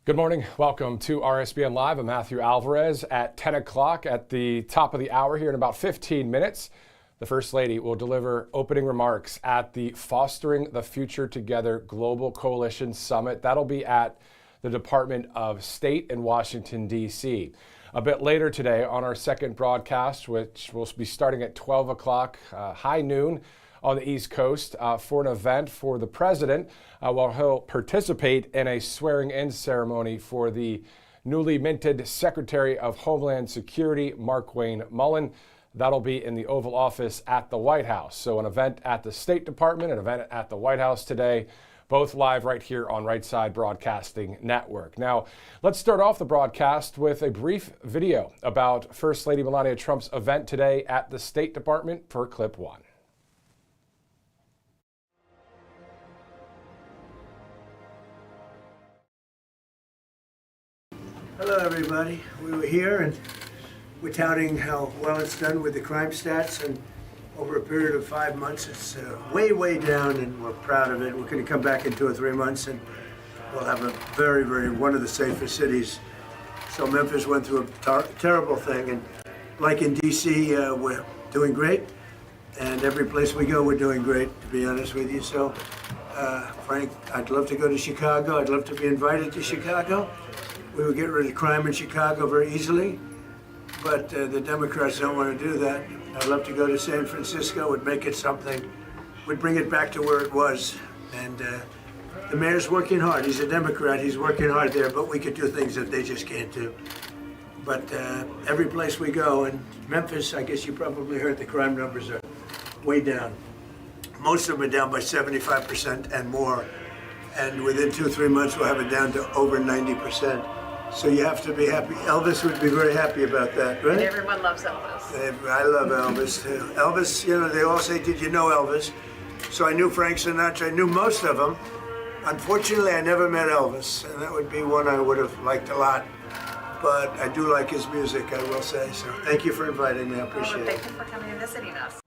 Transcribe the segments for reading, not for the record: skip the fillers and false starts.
Good morning. Welcome to RSBN Live. I'm Matthew Alvarez at 10 o'clock at the top of the hour here in about 15 minutes. The First Lady will deliver opening remarks at the Fostering the Future Together Global Coalition Summit. That'll be at the Department of State in Washington, D.C. A bit later today on our second broadcast, which will be starting at 12 o'clock, high noon, on the East Coast for an event for the president while he'll participate in a swearing-in ceremony for the newly minted Secretary of Homeland Security, Mark Wayne Mullen. That'll be in the Oval Office at the White House. So an event at the State Department, an event at the White House today, both live right here on Right Side Broadcasting Network. Now, let's start off the broadcast with a brief video about First Lady Melania Trump's event today at the State Department for clip one. Hello, everybody. We were here and we're touting how well it's done with the crime stats, and over a period of 5 months, it's way down, and we're proud of it. We're going to come back in 2 or 3 months, and we'll have a very one of the safest cities. So Memphis went through a terrible thing, and like in D.C., we're doing great, and every place we go, we're doing great, to be honest with you. So, Frank, I'd love to go to Chicago. I'd love to be invited to Chicago. We would get rid of crime in Chicago very easily, but the Democrats don't want to do that. I'd love to go to San Francisco. Would make it something. Would bring it back to where it was. And the mayor's working hard. He's a Democrat. He's working hard there, but we could do things that they just can't do. But every place we go, and Memphis, I guess you probably heard the crime numbers are way down. Most of them are down by 75% and more. And within 2 or 3 months, we'll have it down to over 90%. So you have to be happy. Elvis would be very happy about that, right? And everyone loves Elvis. I love Elvis, too. Elvis, you know, they all say, did you know Elvis? So I knew Frank Sinatra. I knew most of them. Unfortunately, I never met Elvis, and that would be one I would have liked a lot. But I do like his music, I will say. So thank you for inviting me. I appreciate it. Thank you for coming and visiting us.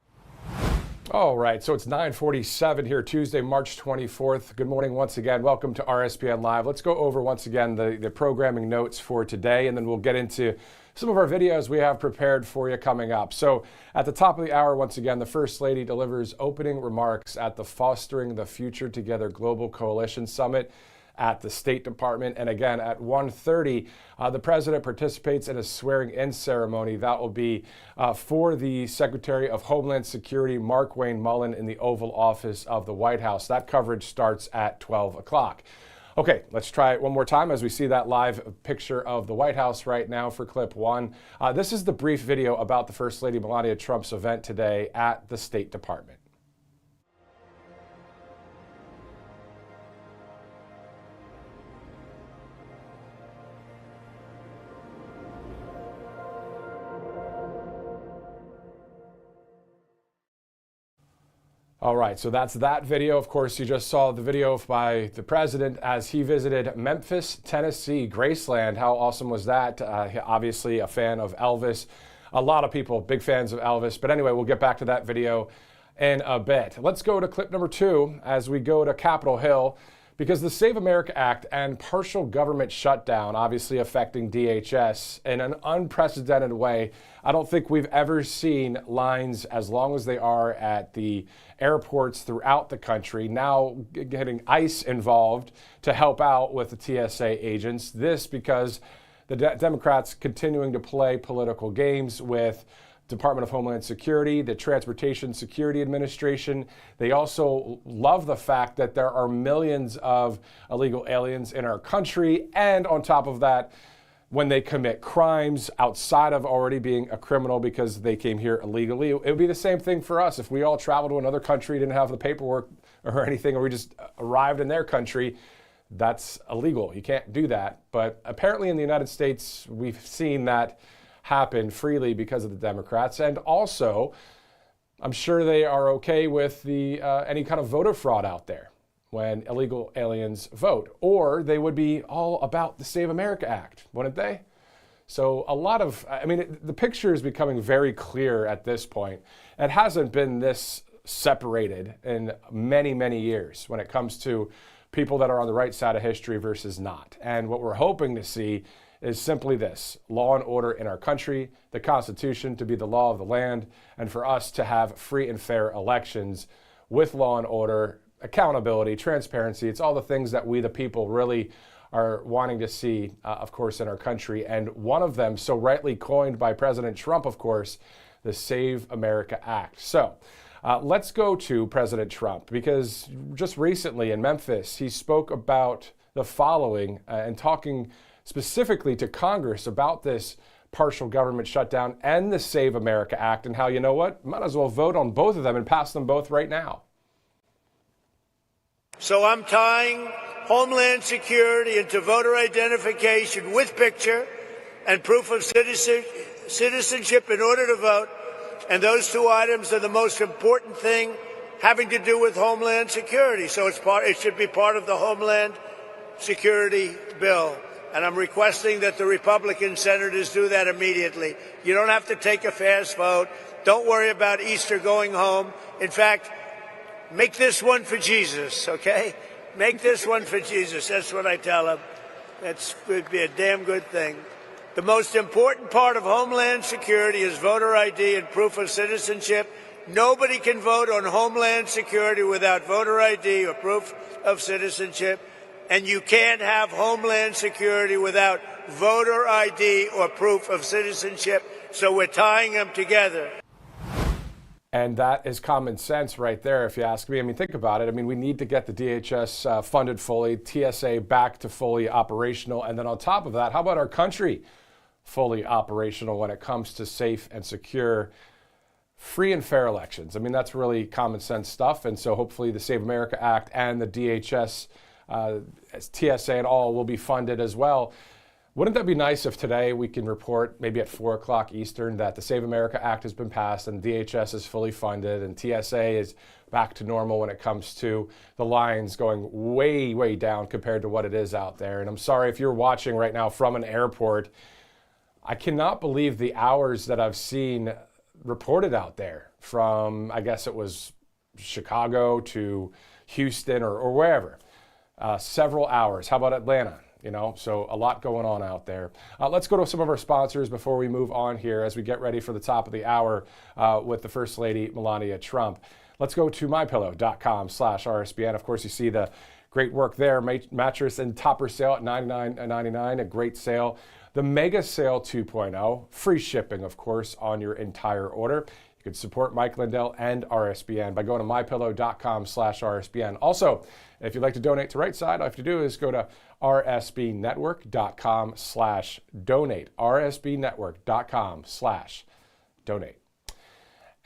All right, so it's 9:47 here, Tuesday, March 24th. Good morning once again. Welcome to RSBN Live. Let's go over once again the programming notes for today, and then we'll get into some of our videos we have prepared for you coming up. So at the top of the hour, once again, the First Lady delivers opening remarks at the Fostering the Future Together Global Coalition Summit at the State Department. And again, at 1:30, the president participates in a swearing-in ceremony. That will be for the Secretary of Homeland Security, Mark Wayne Mullen, in the Oval Office of the White House. That coverage starts at 12 o'clock. Okay, let's try it one more time as we see that live picture of the White House right now for clip one. This is the brief video about the First Lady Melania Trump's event today at the State Department. All right, so that's that video. Of course, you just saw the video by the president as he visited Memphis, Tennessee, Graceland. How awesome was that? Obviously a fan of Elvis. A lot of people, big fans of Elvis. But anyway, we'll get back to that video in a bit. Let's go to clip number 2 as we go to Capitol Hill, because the Save America Act and partial government shutdown obviously affecting DHS in an unprecedented way. I don't think we've ever seen lines as long as they are at the airports throughout the country, now getting ICE involved to help out with the TSA agents. This because the Democrats continuing to play political games with Department of Homeland Security, the Transportation Security Administration. They also love the fact that there are millions of illegal aliens in our country, and on top of that, when they commit crimes outside of already being a criminal because they came here illegally. It would be the same thing for us. If we all traveled to another country, didn't have the paperwork or anything, or we just arrived in their country, that's illegal. You can't do that. But apparently in the United States, we've seen that happen freely because of the Democrats. And also, I'm sure they are okay with the any kind of voter fraud out there when illegal aliens vote, or they would be all about the Save America Act, wouldn't they? So a lot of, I mean, the picture is becoming very clear at this point. It hasn't been this separated in many, many years when it comes to people that are on the right side of history versus not. And what we're hoping to see is simply this: law and order in our country, the Constitution to be the law of the land, and for us to have free and fair elections with law and order, accountability, transparency. It's all the things that we, the people, really are wanting to see, of course, in our country. And one of them, so rightly coined by President Trump, of course, the Save America Act. So let's go to President Trump, because just recently in Memphis, he spoke about the following and talking specifically to Congress about this partial government shutdown and the Save America Act, and how, you know what, might as well vote on both of them and pass them both right now. So I'm tying Homeland Security into voter identification with picture and proof of citizenship in order to vote. And those two items are the most important thing having to do with Homeland Security. So it should be part of the Homeland Security bill. And I'm requesting that the Republican senators do that immediately. You don't have to take a fast vote. Don't worry about Easter going home. In fact, make this one for Jesus, okay? Make this one for Jesus. That's what I tell them. That would be a damn good thing. The most important part of Homeland Security is voter ID and proof of citizenship. Nobody can vote on Homeland Security without voter ID or proof of citizenship. And you can't have Homeland Security without voter ID or proof of citizenship. So we're tying them together. And that is common sense right there, if you ask me. I mean, think about it. I mean, we need to get the DHS funded fully, TSA back to fully operational. And then on top of that, how about our country fully operational when it comes to safe and secure, free and fair elections? I mean, that's really common sense stuff. And so hopefully the Save America Act and the DHS, TSA and all will be funded as well. Wouldn't that be nice if today we can report, maybe at 4 o'clock Eastern, that the Save America Act has been passed and DHS is fully funded and TSA is back to normal when it comes to the lines going way, way down compared to what it is out there. And I'm sorry if you're watching right now from an airport. I cannot believe the hours that I've seen reported out there from, I guess it was Chicago to Houston or wherever. Several hours. How about Atlanta? You know, so a lot going on out there. Let's go to some of our sponsors before we move on here as we get ready for the top of the hour with the First Lady, Melania Trump. Let's go to mypillow.com/RSBN. Of course, you see the great work there. Mattress and topper sale at $99.99, a great sale. The Mega Sale 2.0, free shipping, of course, on your entire order. You can support Mike Lindell and RSBN by going to mypillow.com/RSBN. Also, if you'd like to donate to Right Side, all you have to do is go to rsbnetwork.com/donate. rsbnetwork.com/donate.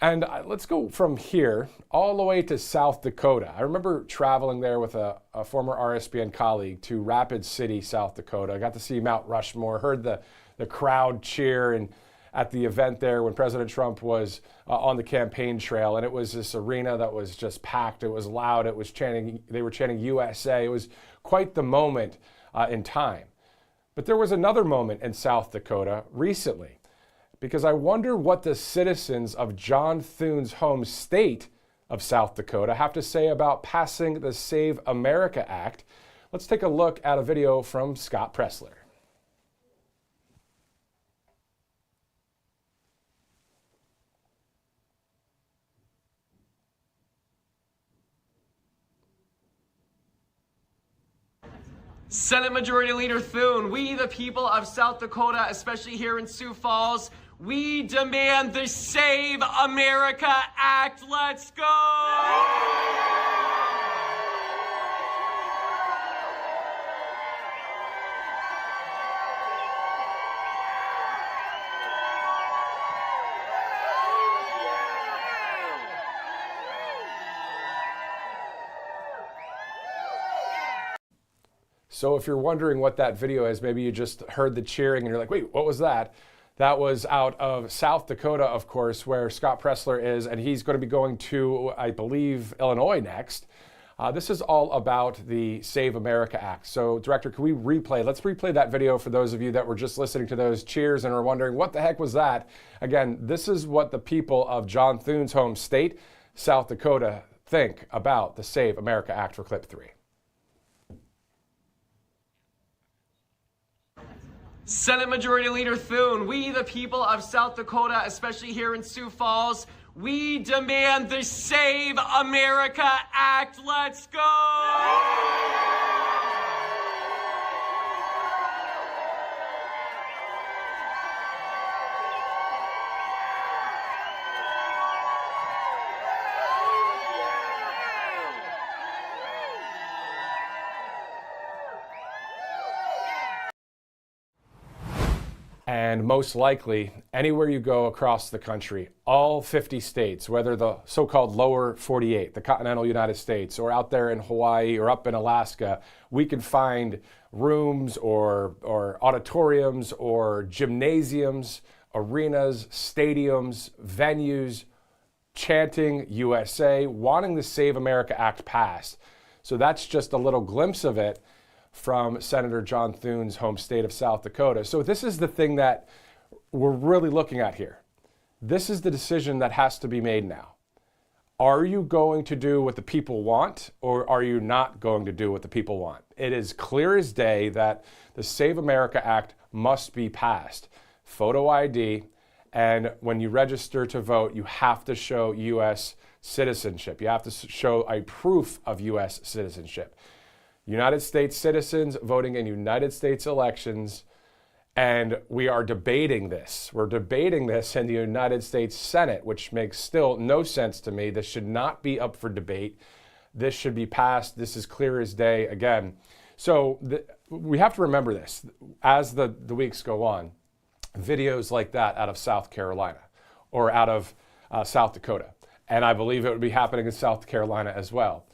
And let's go from here all the way to South Dakota. I remember traveling there with a former RSBN colleague to Rapid City, South Dakota. I got to see Mount Rushmore, heard the crowd cheer and at the event there when President Trump was on the campaign trail, and it was this arena that was just packed. It was loud. It was chanting. They were chanting USA. It was quite the moment in time. But there was another moment in South Dakota recently, because I wonder what the citizens of John Thune's home state of South Dakota have to say about passing the Save America Act. Let's take a look at a video from Scott Pressler. Senate Majority Leader Thune, we the people of South Dakota, especially here in Sioux Falls, we demand the Save America Act. Let's go! So if you're wondering what that video is, maybe you just heard the cheering and you're like, wait, what was that? That was out of South Dakota, of course, where Scott Pressler is, and he's going to be going to, I believe, Illinois next. This is all about the Save America Act. So, Director, can we let's replay that video for those of you that were just listening to those cheers and are wondering, what the heck was that? Again, this is what the people of John Thune's home state, South Dakota, think about the Save America Act for clip 3. Senate Majority Leader Thune, we the people of South Dakota, especially here in Sioux Falls, we demand the Save America Act. Let's go! And most likely, anywhere you go across the country, all 50 states, whether the so-called lower 48, the continental United States, or out there in Hawaii or up in Alaska, we can find rooms or auditoriums or gymnasiums, arenas, stadiums, venues, chanting USA, wanting the Save America Act passed. So that's just a little glimpse of it from Senator John Thune's home state of South Dakota. So this is the thing that we're really looking at here. This is the decision that has to be made now. Are you going to do what the people want, or are you not going to do what the people want? It is clear as day that the Save America Act must be passed. Photo ID, and when you register to vote, you have to show U.S. citizenship. You have to show a proof of U.S. citizenship. United States citizens voting in United States elections, and we are debating this. We're debating this in the United States Senate, which makes still no sense to me. This should not be up for debate. This should be passed. This is clear as day again. So we have to remember this. As the weeks go on, videos like that out of South Carolina or out of South Dakota, and I believe it would be happening in South Carolina as well.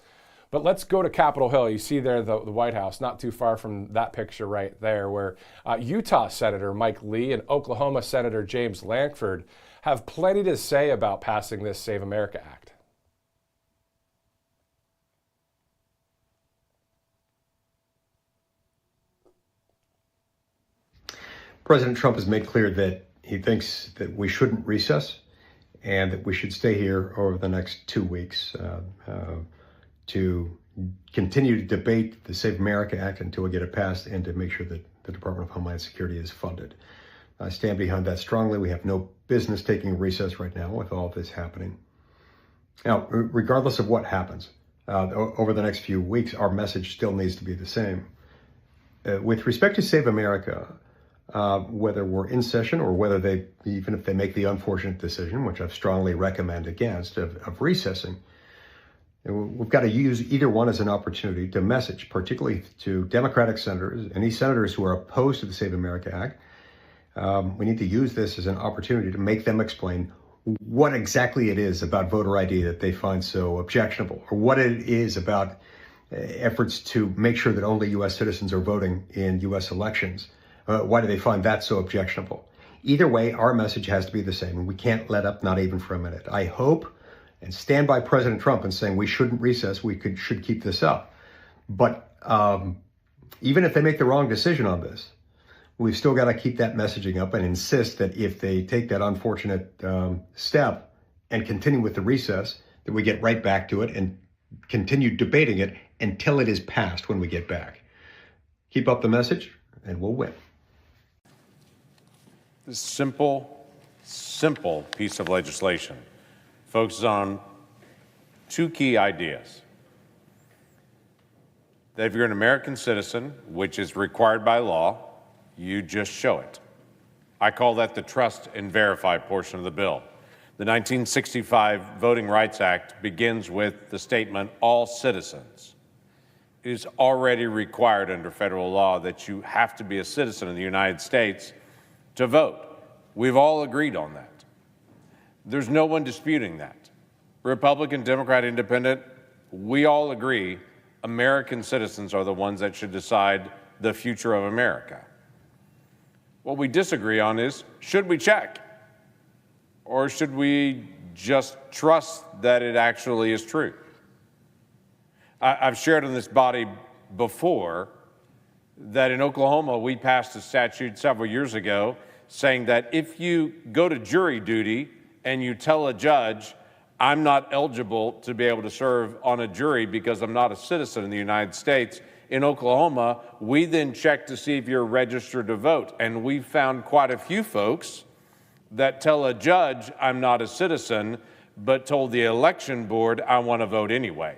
But let's go to Capitol Hill. You see there the White House, not too far from that picture right there, where Utah Senator Mike Lee and Oklahoma Senator James Lankford have plenty to say about passing this Save America Act. President Trump has made clear that he thinks that we shouldn't recess and that we should stay here over the next 2 weeks to continue to debate the Save America Act until we get it passed and to make sure that the Department of Homeland Security is funded. I stand behind that strongly. We have no business taking a recess right now with all of this happening. Now, regardless of what happens over the next few weeks, our message still needs to be the same. With respect to Save America, whether we're in session or whether even if they make the unfortunate decision, which I strongly recommend against, of recessing, we've got to use either one as an opportunity to message, particularly to Democratic senators, any senators who are opposed to the Save America Act. We need to use this as an opportunity to make them explain what exactly it is about voter ID that they find so objectionable, or what it is about efforts to make sure that only U.S. citizens are voting in U.S. elections. Why do they find that so objectionable? Either way, our message has to be the same, and we can't let up, not even for a minute. I hope and stand by President Trump in saying we shouldn't recess, should keep this up. But even if they make the wrong decision on this, we've still got to keep that messaging up and insist that if they take that unfortunate step and continue with the recess, that we get right back to it and continue debating it until it is passed when we get back. Keep up the message and we'll win. This simple piece of legislation focuses on two key ideas. That if you're an American citizen, which is required by law, you just show it. I call that the trust and verify portion of the bill. The 1965 Voting Rights Act begins with the statement, all citizens. It is already required under federal law that you have to be a citizen of the United States to vote. We've all agreed on that. There's no one disputing that. Republican, Democrat, Independent, we all agree American citizens are the ones that should decide the future of America. What we disagree on is, should we check? Or should we just trust that it actually is true? I've shared in this body before that in Oklahoma, we passed a statute several years ago saying that if you go to jury duty and you tell a judge, I'm not eligible to be able to serve on a jury because I'm not a citizen in the United States, in Oklahoma, we then check to see if you're registered to vote. And we found quite a few folks that tell a judge, I'm not a citizen, but told the election board, I want to vote anyway.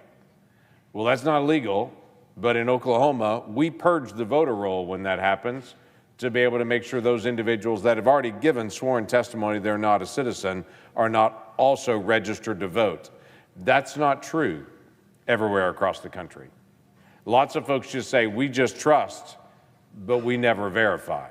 Well, that's not illegal, but in Oklahoma, we purge the voter roll when that happens to be able to make sure those individuals that have already given sworn testimony they're not a citizen are not also registered to vote. That's not true everywhere across the country. Lots of folks just say, we just trust, but we never verify.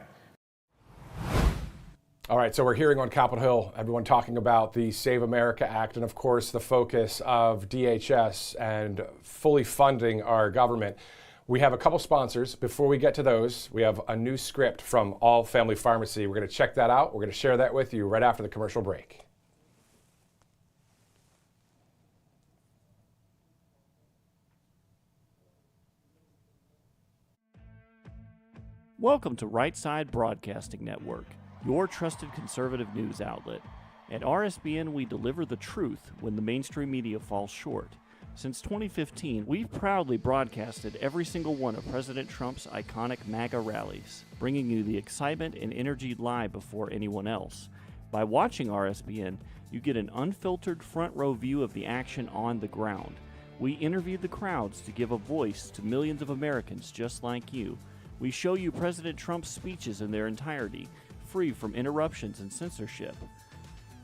All right, so we're hearing on Capitol Hill, everyone talking about the Save America Act and, of course, the focus of DHS and fully funding our government. We have a couple sponsors. Before we get to those, we have a new script from All Family Pharmacy. We're going to check that out. We're going to share that with you right after the commercial break. Welcome to Right Side Broadcasting Network, your trusted conservative news outlet. At RSBN, we deliver the truth when the mainstream media falls short. Since 2015, we've proudly broadcasted every single one of President Trump's iconic MAGA rallies, bringing you the excitement and energy live before anyone else. By watching RSBN, you get an unfiltered front row view of the action on the ground. We interview the crowds to give a voice to millions of Americans just like you. We show you President Trump's speeches in their entirety, free from interruptions and censorship.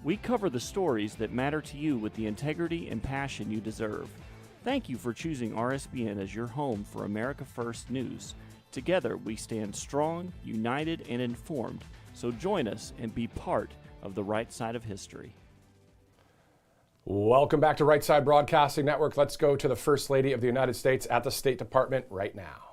We cover the stories that matter to you with the integrity and passion you deserve. Thank you for choosing RSBN as your home for America First News. Together, we stand strong, united, and informed. So join us and be part of the right side of history. Welcome back to Right Side Broadcasting Network. Let's go to the First Lady of the United States at the State Department right now.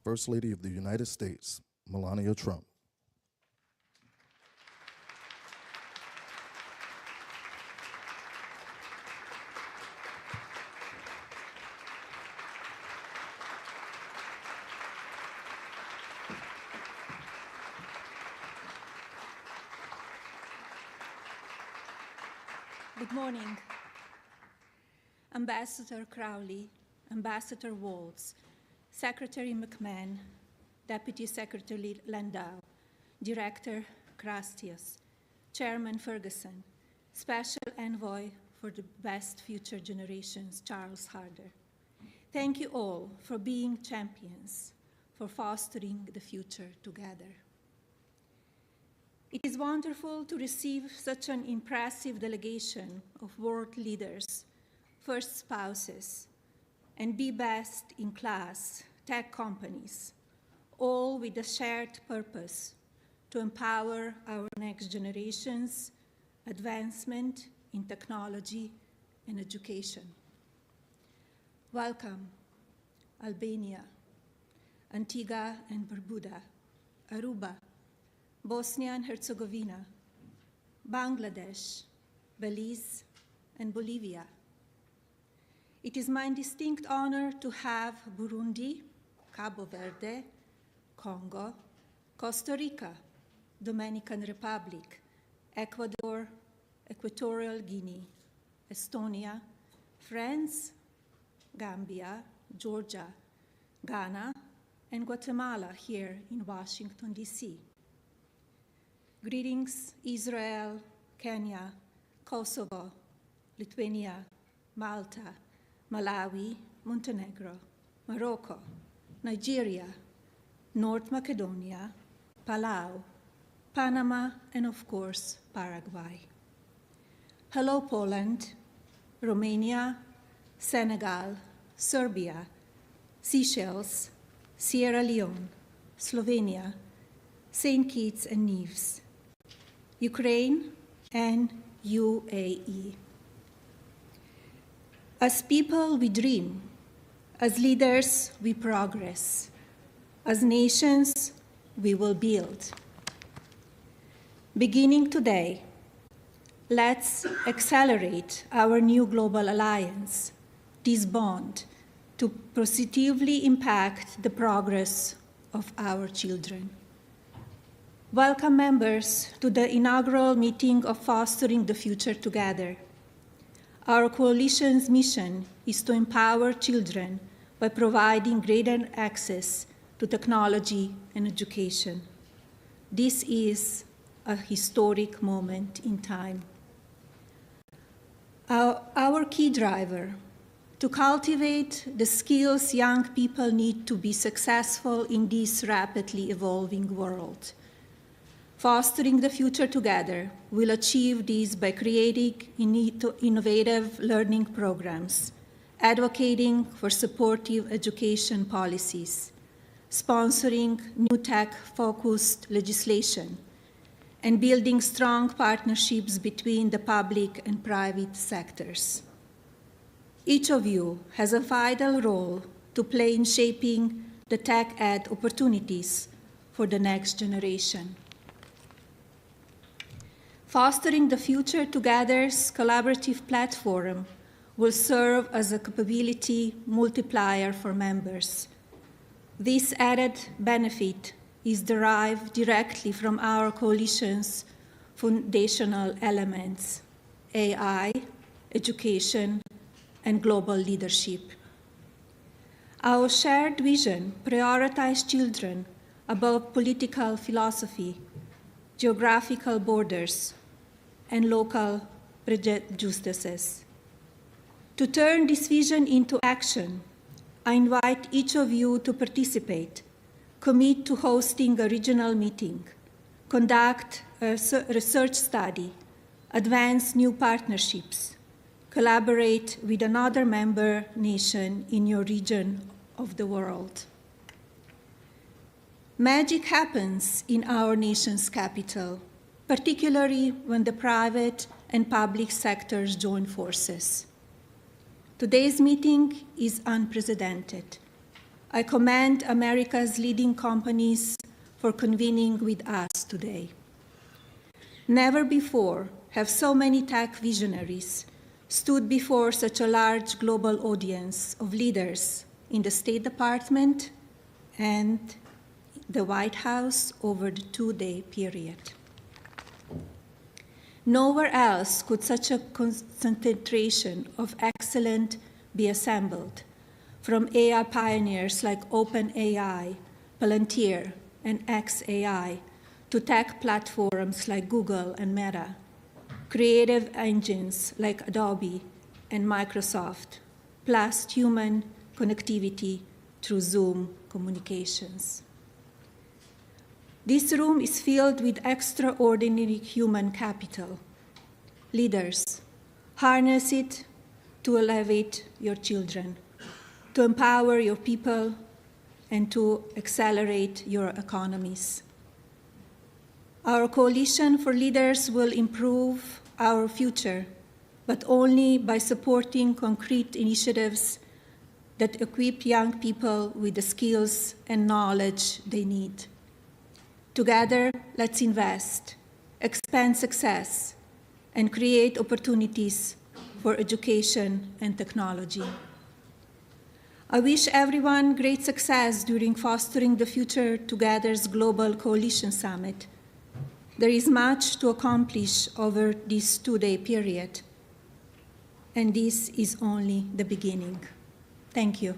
First Lady of the United States, Melania Trump. Good morning. Ambassador Crowley, Ambassador Waltz, Secretary McMahon, Deputy Secretary Landau, Director Krastius, Chairman Ferguson, Special Envoy for the Best Future Generations, Charles Harder. Thank you all for being champions, for fostering the future together. It is wonderful to receive such an impressive delegation of world leaders, first spouses, and be best in class tech companies, all with a shared purpose to empower our next generations, advancement in technology and education. Welcome, Albania, Antigua and Barbuda, Aruba, Bosnia and Herzegovina, Bangladesh, Belize, and Bolivia. It is my distinct honor to have Burundi, Cabo Verde, Congo, Costa Rica, Dominican Republic, Ecuador, Equatorial Guinea, Estonia, France, Gambia, Georgia, Ghana, and Guatemala here in Washington, D.C. Greetings, Israel, Kenya, Kosovo, Lithuania, Malta, Malawi, Montenegro, Morocco, Nigeria, North Macedonia, Palau, Panama, and of course, Paraguay. Hello, Poland, Romania, Senegal, Serbia, Seychelles, Sierra Leone, Slovenia, St. Kitts and Nevis, Ukraine, and UAE. As people, we dream. As leaders, we progress. As nations, we will build. Beginning today, let's accelerate our new global alliance, this bond, to positively impact the progress of our children. Welcome members to the inaugural meeting of Fostering the Future Together. Our coalition's mission is to empower children by providing greater access to technology and education. This is a historic moment in time. Our key driver, to cultivate the skills young people need to be successful in this rapidly evolving world. Fostering the Future Together will achieve this by creating innovative learning programs, advocating for supportive education policies, sponsoring new tech-focused legislation, and building strong partnerships between the public and private sectors. Each of you has a vital role to play in shaping the tech ed opportunities for the next generation. Fostering the Future Together's collaborative platform will serve as a capability multiplier for members. This added benefit is derived directly from our coalition's foundational elements: AI, education, and global leadership. Our shared vision prioritizes children above political philosophy, geographical borders, and local prejudices. To turn this vision into action, I invite each of you to participate, commit to hosting a regional meeting, conduct a research study, advance new partnerships, collaborate with another member nation in your region of the world. Magic happens in our nation's capital, particularly when the private and public sectors join forces. Today's meeting is unprecedented. I commend America's leading companies for convening with us today. Never before have so many tech visionaries stood before such a large global audience of leaders in the State Department and the White House over the two-day period. Nowhere else could such a concentration of excellence be assembled, from AI pioneers like OpenAI, Palantir, and xAI, to tech platforms like Google and Meta, creative engines like Adobe and Microsoft, plus human connectivity through Zoom communications. This room is filled with extraordinary human capital. Leaders, harness it to elevate your children, to empower your people, and to accelerate your economies. Our Coalition for Leaders will improve our future, but only by supporting concrete initiatives that equip young people with the skills and knowledge they need. Together, let's invest, expand success, and create opportunities for education and technology. I wish everyone great success during Fostering the Future Together's Global Coalition Summit. There is much to accomplish over this two-day period, and this is only the beginning. Thank you.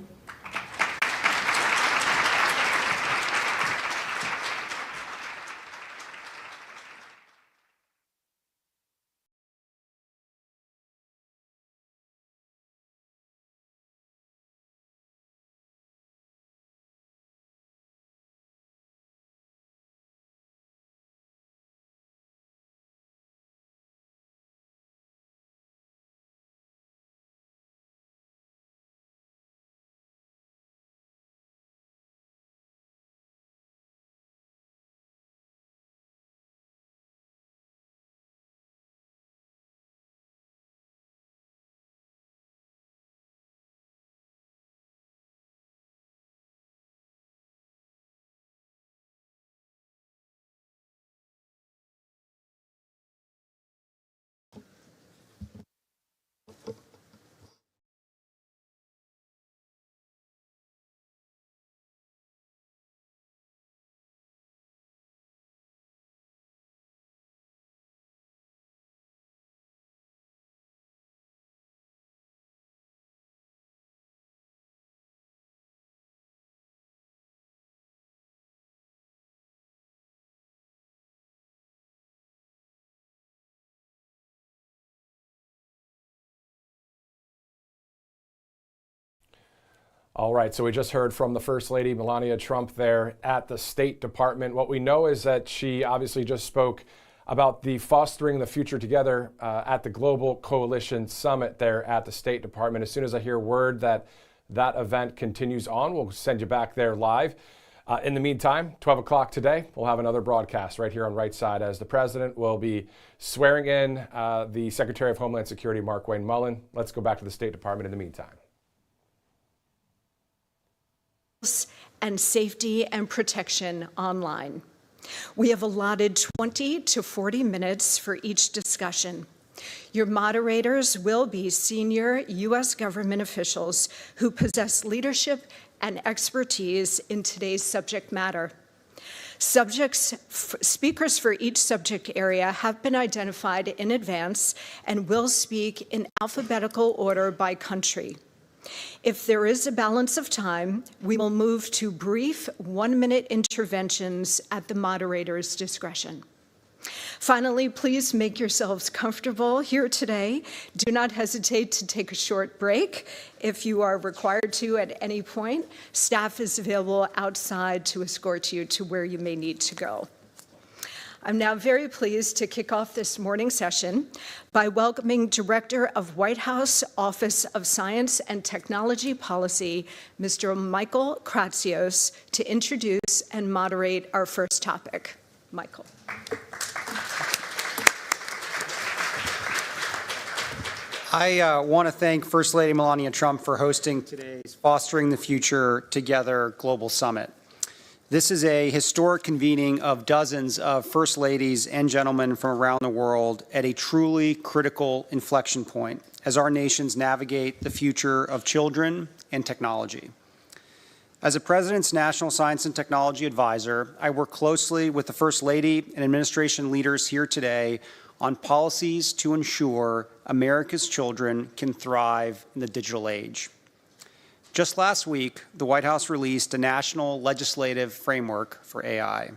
All right, so we just heard from the First Lady, Melania Trump, there at the State Department. What we know is that she obviously just spoke about the Fostering the Future Together at the Global Coalition Summit there at the State Department. As soon as I hear word that that event continues on, we'll send you back there live. In the meantime, 12 o'clock today, we'll have another broadcast right here on Right Side as the President will be swearing in the Secretary of Homeland Security, Markwayne Mullin. Let's go back to the State Department in the meantime. And safety and protection online. We have allotted 20 to 40 minutes for each discussion. Your moderators will be senior U.S. government officials who possess leadership and expertise in today's subject matter. Speakers for each subject area have been identified in advance and will speak in alphabetical order by country. If there is a balance of time, we will move to brief one-minute interventions at the moderator's discretion. Finally, please make yourselves comfortable here today. Do not hesitate to take a short break if you are required to at any point. Staff is available outside to escort you to where you may need to go. I'm now very pleased to kick off this morning's session by welcoming Director of White House Office of Science and Technology Policy, Mr. Michael Kratsios, to introduce and moderate our first topic. Michael. I want to thank First Lady Melania Trump for hosting today's Fostering the Future Together Global Summit. This is a historic convening of dozens of First Ladies and gentlemen from around the world at a truly critical inflection point as our nations navigate the future of children and technology. As the President's National Science and Technology Advisor, I work closely with the First Lady and administration leaders here today on policies to ensure America's children can thrive in the digital age. Just last week, the White House released a national legislative framework for AI,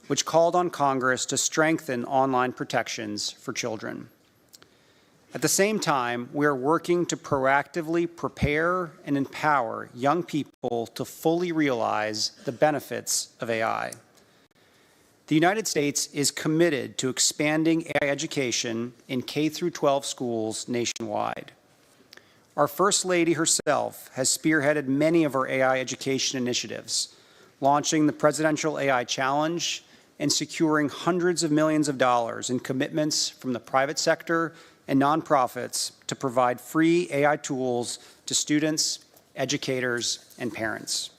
which called on Congress to strengthen online protections for children. At the same time, we are working to proactively prepare and empower young people to fully realize the benefits of AI. The United States is committed to expanding AI education in K-12 schools nationwide. Our First Lady herself has spearheaded many of our AI education initiatives, launching the Presidential AI Challenge and securing hundreds of millions of dollars in commitments from the private sector and nonprofits to provide free AI tools to students, educators, and parents.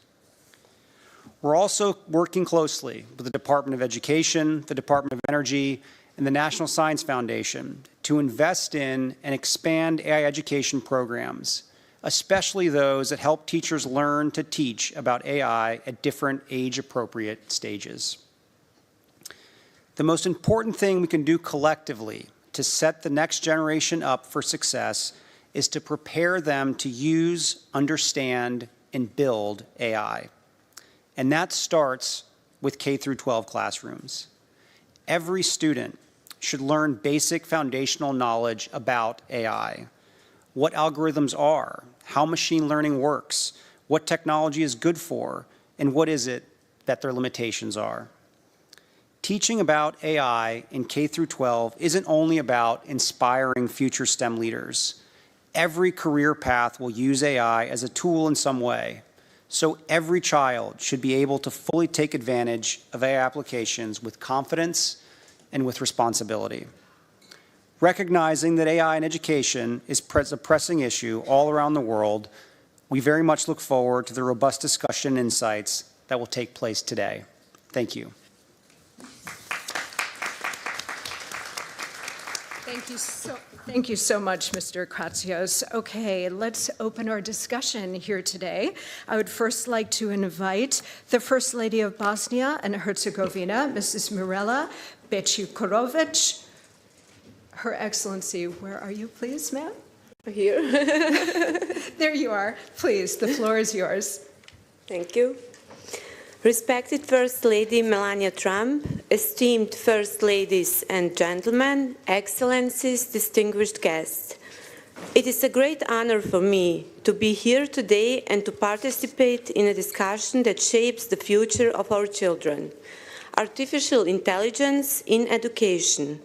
We're also working closely with the Department of Education, the Department of Energy, and the National Science Foundation to invest in and expand AI education programs, especially those that help teachers learn to teach about AI at different age-appropriate stages. The most important thing we can do collectively to set the next generation up for success is to prepare them to use, understand, and build AI. And that starts with K-12 classrooms. Every student should learn basic foundational knowledge about AI, what algorithms are, how machine learning works, what technology is good for, and what is it that their limitations are. Teaching about AI in K-12 isn't only about inspiring future STEM leaders. Every career path will use AI as a tool in some way, so every child should be able to fully take advantage of AI applications with confidence and with responsibility. Recognizing that AI in education is a pressing issue all around the world, we very much look forward to the robust discussion and insights that will take place today. Thank you. Thank you so much, Mr. Kratsios. Okay, let's open our discussion here today. I would first like to invite the First Lady of Bosnia and Herzegovina, Mrs. Mirela Becikurovic. Her Excellency, where are you, please, ma'am? Here. There you are. Please, the floor is yours. Thank you. Respected First Lady Melania Trump, esteemed First Ladies and gentlemen, Excellencies, distinguished guests, It is a great honor for me to be here today and to participate in a discussion that shapes the future of our children. Artificial intelligence in education.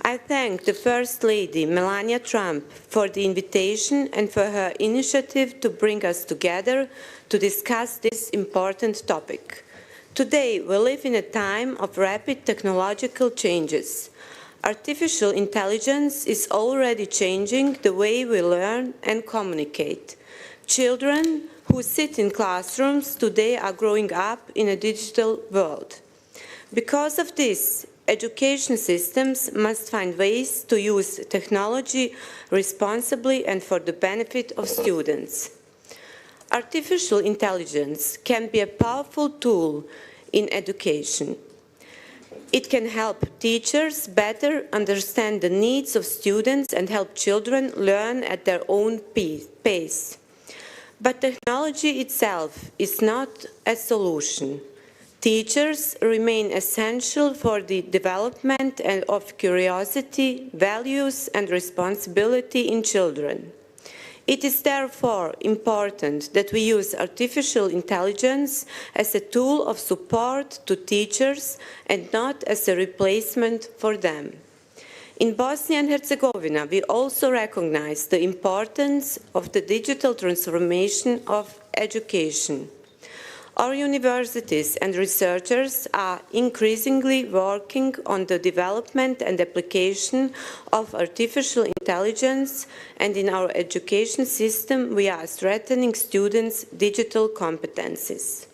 I thank the First Lady, Melania Trump, for the invitation and for her initiative to bring us together to discuss this important topic. Today, we live in a time of rapid technological changes. Artificial intelligence is already changing the way we learn and communicate. Children who sit in classrooms today are growing up in a digital world. Because of this, education systems must find ways to use technology responsibly and for the benefit of students. Artificial intelligence can be a powerful tool in education. It can help teachers better understand the needs of students and help children learn at their own pace. But technology itself is not a solution. Teachers remain essential for the development of curiosity, values, and responsibility in children. It is therefore important that we use artificial intelligence as a tool of support to teachers and not as a replacement for them. In Bosnia and Herzegovina, we also recognize the importance of the digital transformation of education. Our universities and researchers are increasingly working on the development and application of artificial intelligence, and in our education system we are strengthening students' digital competencies.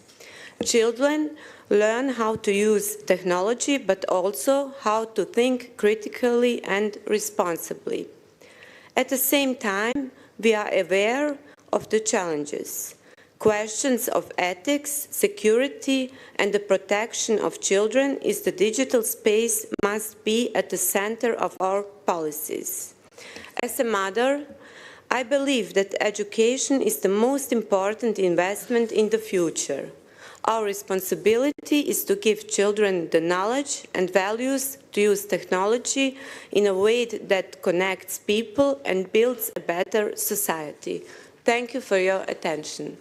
Children learn how to use technology, but also how to think critically and responsibly. At the same time, we are aware of the challenges. Questions of ethics, security, and the protection of children in the digital space must be at the center of our policies. As a mother, I believe that education is the most important investment in the future. Our responsibility is to give children the knowledge and values to use technology in a way that connects people and builds a better society. Thank you for your attention.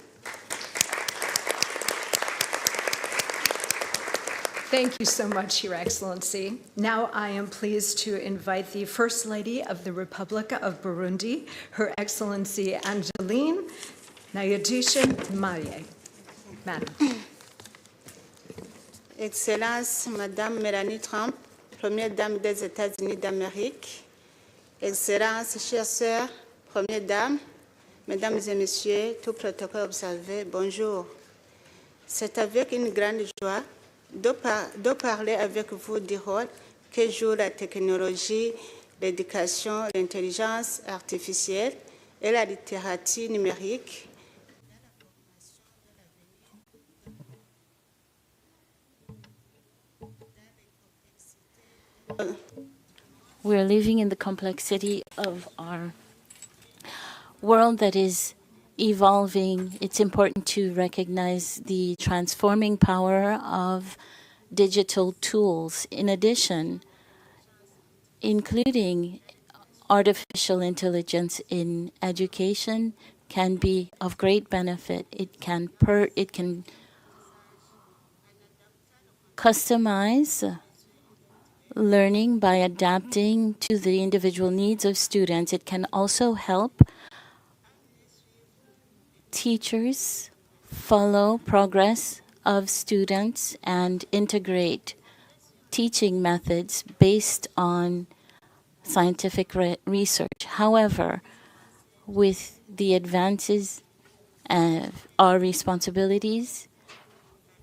Thank you so much, Your Excellency. Now I am pleased to invite the First Lady of the Republic of Burundi, Her Excellency Angeline Nayadisha Marie. Madam. Excellence, Madame Melanie Trump, Première Dame des États-Unis d'Amérique. Excellence, chères sœurs, Première Dame, Mesdames et Messieurs, tout protocole observé, bonjour. C'est avec une grande joie de parler avec vous du rôle que joue la technologie, l'éducation, l'intelligence artificielle et la littératie numérique. We're living in the complexity of our world that is evolving. It's important to recognize the transforming power of digital tools. In addition, including artificial intelligence in education can be of great benefit. It can customize learning by adapting to the individual needs of students. It can also help teachers follow progress of students and integrate teaching methods based on scientific research. However, with the advances of our responsibilities,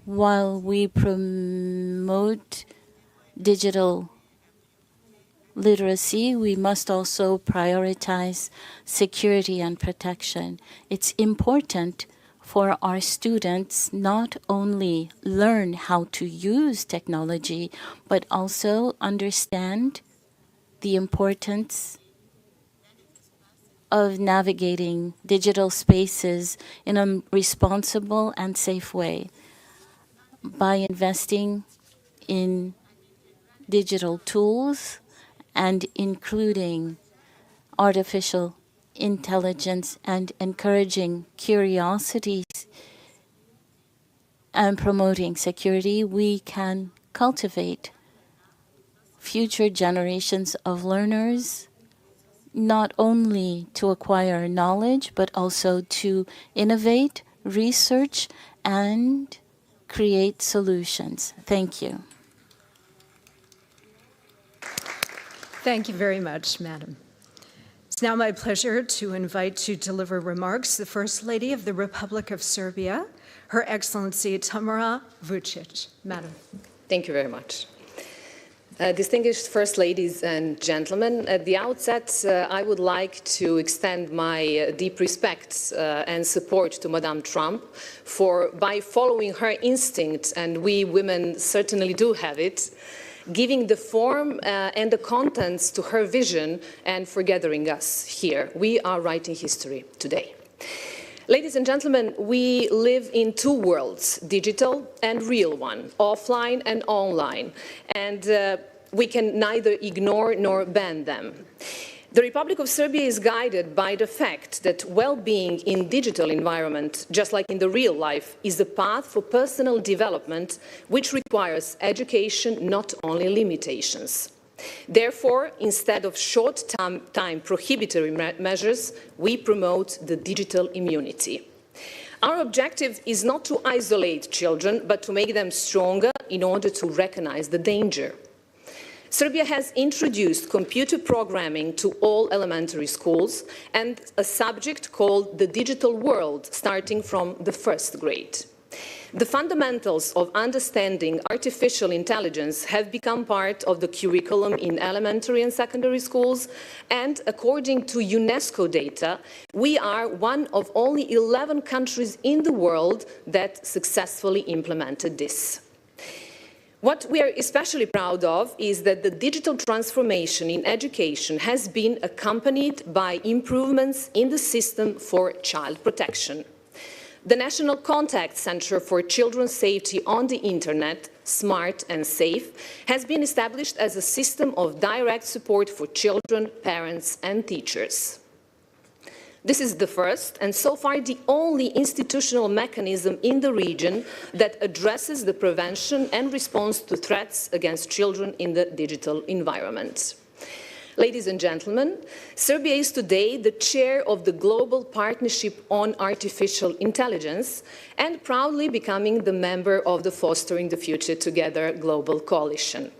while we promote digital literacy, we must also prioritize security and protection. It's important for our students not only learn how to use technology, but also understand the importance of navigating digital spaces in a responsible and safe way. By investing in digital tools and including artificial intelligence and encouraging curiosity and promoting security, we can cultivate future generations of learners, not only to acquire knowledge, but also to innovate, research, and create solutions. Thank you. Thank you very much, Madam. It's now my pleasure to invite to deliver remarks the First Lady of the Republic of Serbia, Her Excellency Tamara Vučić. Madam. Thank you very much. Distinguished First Ladies and Gentlemen, at the outset, I would like to extend my deep respect and support to Madame Trump by following her instinct, and we women certainly do have it, giving the form and the contents to her vision and for gathering us here. We are writing history today. Ladies and gentlemen, we live in two worlds, digital and real one, offline and online, and we can neither ignore nor ban them. The Republic of Serbia is guided by the fact that well-being in digital environment, just like in the real life, is a path for personal development which requires education, not only limitations. Therefore, instead of short-time prohibitory measures, we promote the digital immunity. Our objective is not to isolate children, but to make them stronger in order to recognize the danger. Serbia has introduced computer programming to all elementary schools and a subject called the digital world starting from the first grade. The fundamentals of understanding artificial intelligence have become part of the curriculum in elementary and secondary schools, and according to UNESCO data, we are one of only 11 countries in the world that successfully implemented this. What we are especially proud of is that the digital transformation in education has been accompanied by improvements in the system for child protection. The National Contact Center for Children's Safety on the Internet, Smart and Safe, has been established as a system of direct support for children, parents, and teachers. This is the first and so far the only institutional mechanism in the region that addresses the prevention and response to threats against children in the digital environment. Ladies and gentlemen, Serbia is today the chair of the Global Partnership on Artificial Intelligence and proudly becoming the member of the Fostering the Future Together Global Coalition.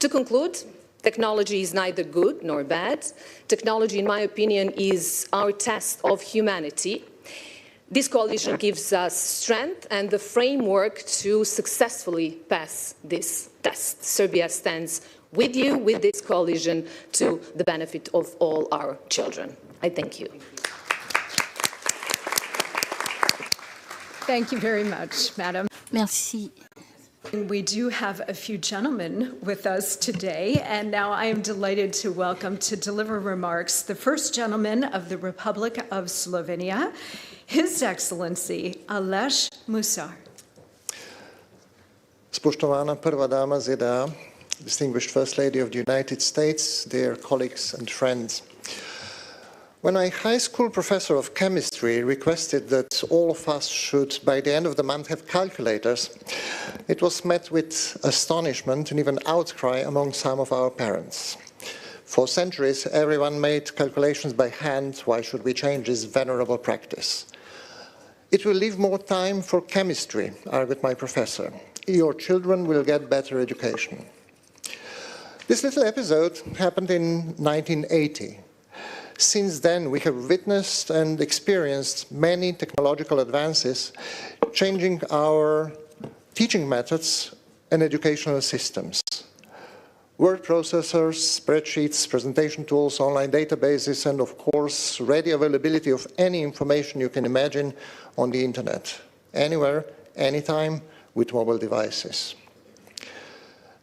To conclude, technology is neither good nor bad. Technology, in my opinion, is our test of humanity. This coalition gives us strength and the framework to successfully pass this test. Serbia stands with you, with this coalition, to the benefit of all our children. I thank you. Thank you very much, Madam. Merci. We do have a few gentlemen with us today, and now I am delighted to welcome to deliver remarks the first gentleman of the Republic of Slovenia, His Excellency Aleš Musar. Spoštovana prva dama ZDA, distinguished First Lady of the United States, dear colleagues and friends. When my high school professor of chemistry requested that all of us should, by the end of the month, have calculators, it was met with astonishment and even outcry among some of our parents. For centuries, everyone made calculations by hand. Why should we change this venerable practice? It will leave more time for chemistry, argued my professor. Your children will get better education. This little episode happened in 1980. Since then, we have witnessed and experienced many technological advances changing our teaching methods and educational systems. Word processors, spreadsheets, presentation tools, online databases, and of course, ready availability of any information you can imagine on the internet, anywhere, anytime, with mobile devices.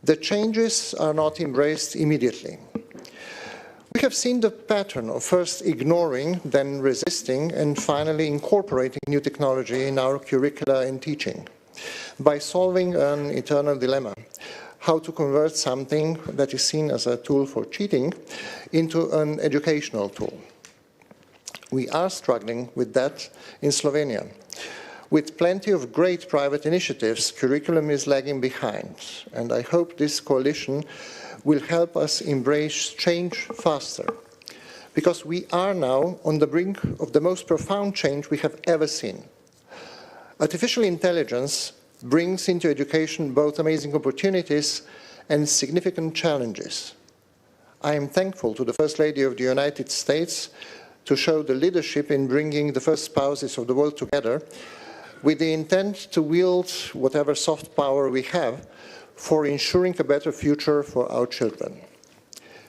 The changes are not embraced immediately. We have seen the pattern of first ignoring, then resisting, and finally incorporating new technology in our curricula and teaching by solving an eternal dilemma: how to convert something that is seen as a tool for cheating into an educational tool. We are struggling with that in Slovenia. With plenty of great private initiatives, curriculum is lagging behind, and I hope this coalition will help us embrace change faster, because we are now on the brink of the most profound change we have ever seen. Artificial intelligence brings into education both amazing opportunities and significant challenges. I am thankful to the First Lady of the United States to show the leadership in bringing the first spouses of the world together with the intent to wield whatever soft power we have for ensuring a better future for our children.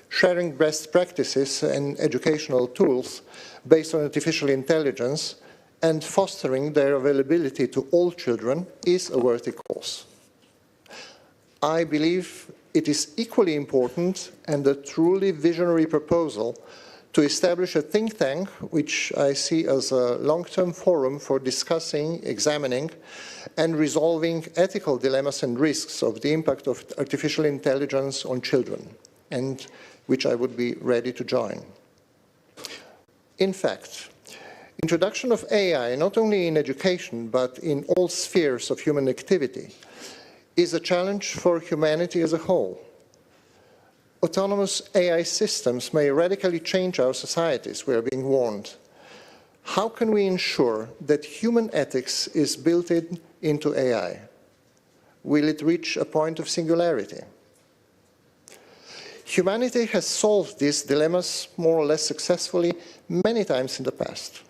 Sharing best practices and educational tools based on artificial intelligence and fostering their availability to all children is a worthy cause. I believe it is equally important and a truly visionary proposal to establish a think tank, which I see as a long-term forum for discussing, examining, and resolving ethical dilemmas and risks of the impact of artificial intelligence on children, and which I would be ready to join. In fact, introduction of AI, not only in education, but in all spheres of human activity, is a challenge for humanity as a whole. Autonomous AI systems may radically change our societies, we are being warned. How can we ensure that human ethics is built into AI? Will it reach a point of singularity? Humanity has solved these dilemmas more or less successfully many times in the past,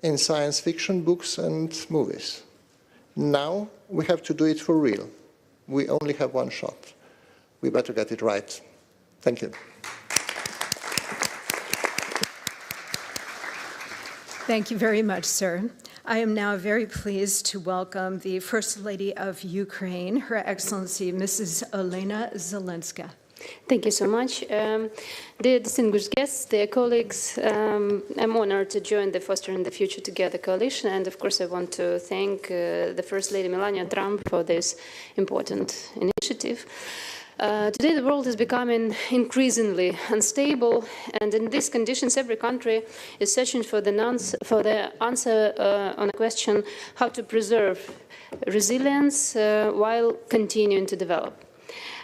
in science fiction books and movies. Now we have to do it for real. We only have one shot. We better get it right. Thank you. Thank you very much, sir. I am now very pleased to welcome the First Lady of Ukraine, Her Excellency Mrs. Olena Zelenska. Thank you so much. Dear distinguished guests, dear colleagues, I'm honored to join the Fostering the Future Together coalition, and of course I want to thank the First Lady Melania Trump for this important initiative. Today the world is becoming increasingly unstable, and in these conditions every country is searching for the answer on a question how to preserve resilience while continuing to develop.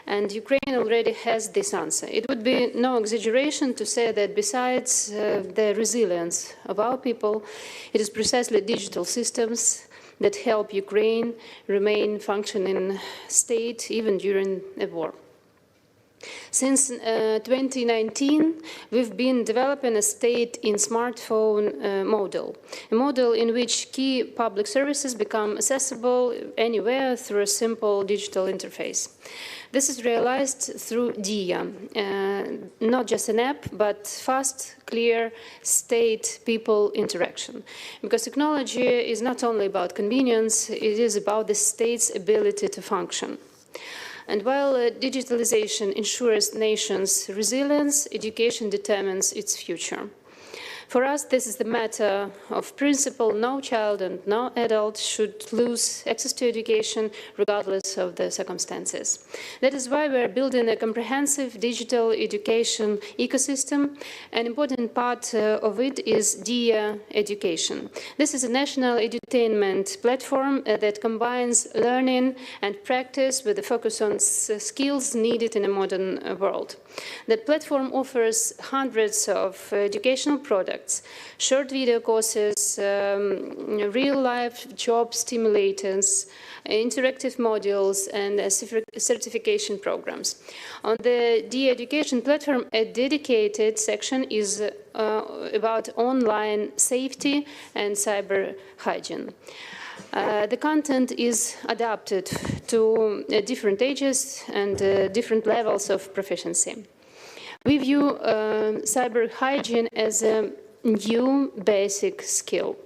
And Ukraine already has this answer. It would be no exaggeration to say that besides the resilience of our people, it is precisely digital systems that help Ukraine remain functioning state even during a war. Since 2019, we've been developing a state in smartphone model, a model in which key public services become accessible anywhere through a simple digital interface. This is realized through DIA, not just an app, but fast, clear state-people interaction. Because technology is not only about convenience, it is about the state's ability to function. And while digitalization ensures nations' resilience, education determines its future. For us, this is the matter of principle. No child and no adult should lose access to education regardless of the circumstances. That is why we are building a comprehensive digital education ecosystem. An important part of it is DIA Education. This is a national edutainment platform that combines learning and practice with a focus on skills needed in a modern world. That platform offers hundreds of educational products, short video courses, real-life job stimulators, interactive modules, and certification programs. On the DE-Education platform, a dedicated section is about online safety and cyber hygiene. The content is adapted to different ages and different levels of proficiency. We view cyber hygiene as a new basic skill.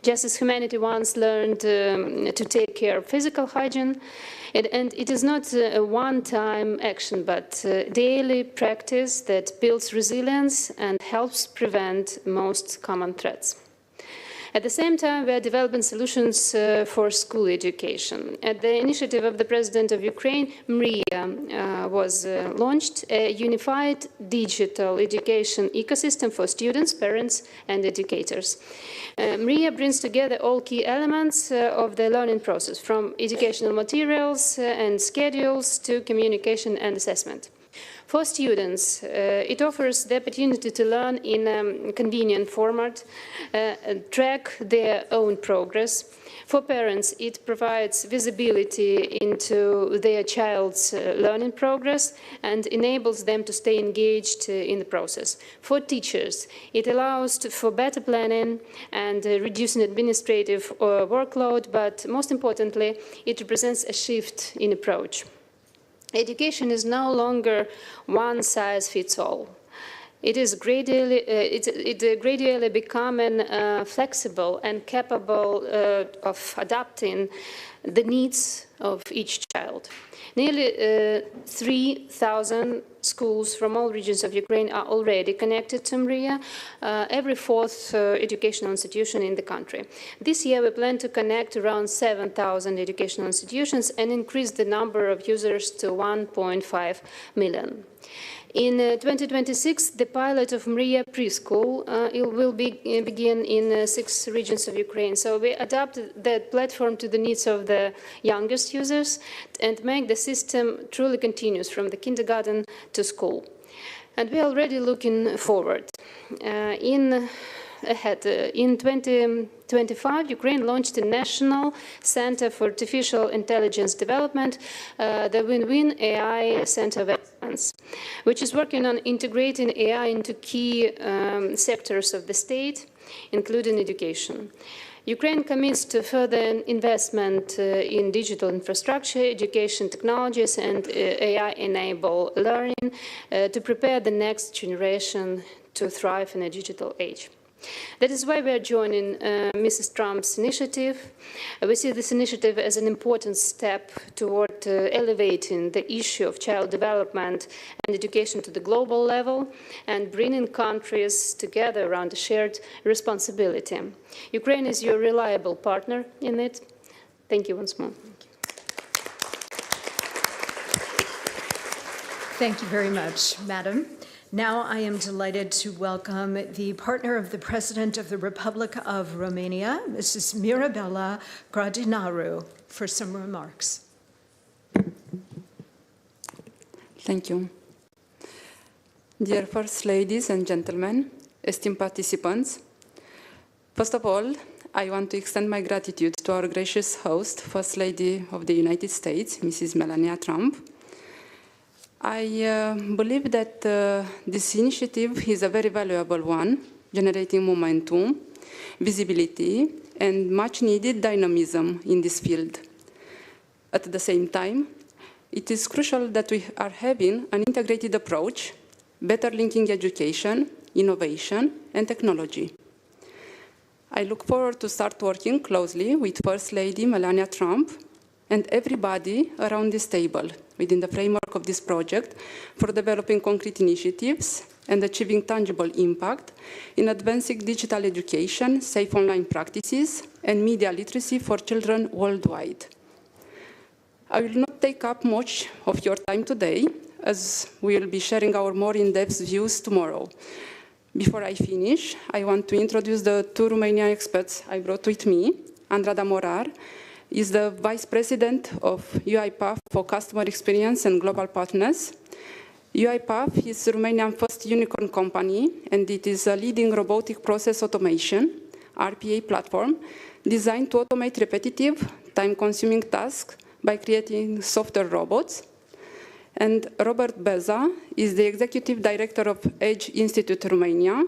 Just as humanity once learned to take care of physical hygiene, and it is not a one-time action, but daily practice that builds resilience and helps prevent most common threats. At the same time, we are developing solutions for school education. At the initiative of the President of Ukraine, MRIA was launched, a unified digital education ecosystem for students, parents, and educators. MRIA brings together all key elements of the learning process, from educational materials and schedules to communication and assessment. For students, it offers the opportunity to learn in a convenient format, track their own progress. For parents, it provides visibility into their child's learning progress and enables them to stay engaged in the process. For teachers, it allows for better planning and reducing administrative workload, but most importantly, it represents a shift in approach. Education is no longer one size fits all. It is gradually, gradually becoming flexible and capable of adapting the needs of each child. Nearly 3,000 schools from all regions of Ukraine are already connected to MRIA, every fourth educational institution in the country. This year, we plan to connect around 7,000 educational institutions and increase the number of users to 1.5 million. In 2026, the pilot of MRIA preschool will begin in 6 regions of Ukraine. So we adapted that platform to the needs of the youngest users and make the system truly continuous from the kindergarten to school. And we are already looking forward. In 2025, Ukraine launched a National Center for Artificial Intelligence Development, the Win-Win AI Center of Excellence, which is working on integrating AI into key sectors of the state, including education. Ukraine commits to further investment in digital infrastructure, education technologies, and AI-enabled learning to prepare the next generation to thrive in a digital age. That is why we are joining Mrs. Trump's initiative. We see this initiative as an important step toward elevating the issue of child development and education to the global level and bringing countries together around a shared responsibility. Ukraine is your reliable partner in it. Thank you once more. Thank you very much, Madam. Now I am delighted to welcome the partner of the President of the Republic of Romania, Mrs. Mirabela Gradinaru, for some remarks. Thank you. Dear First Ladies and gentlemen, esteemed participants, first of all, I want to extend my gratitude to our gracious host, First Lady of the United States, Mrs. Melania Trump. I believe that this initiative is a very valuable one, generating momentum, visibility, and much-needed dynamism in this field. At the same time, it is crucial that we are having an integrated approach, better linking education, innovation, and technology. I look forward to start working closely with First Lady Melania Trump and everybody around this table within the framework of this project for developing concrete initiatives and achieving tangible impact in advancing digital education, safe online practices, and media literacy for children worldwide. I will not take up much of your time today, as we will be sharing our more in-depth views tomorrow. Before I finish, I want to introduce the 2 Romanian experts I brought with me. Andrada Morar is the Vice President of UiPath for Customer Experience and Global Partners. UiPath is Romania's first unicorn company, and it is a leading robotic process automation, RPA platform, designed to automate repetitive, time-consuming tasks by creating software robots. And Robert Beza is the Executive Director of Edge Institute Romania,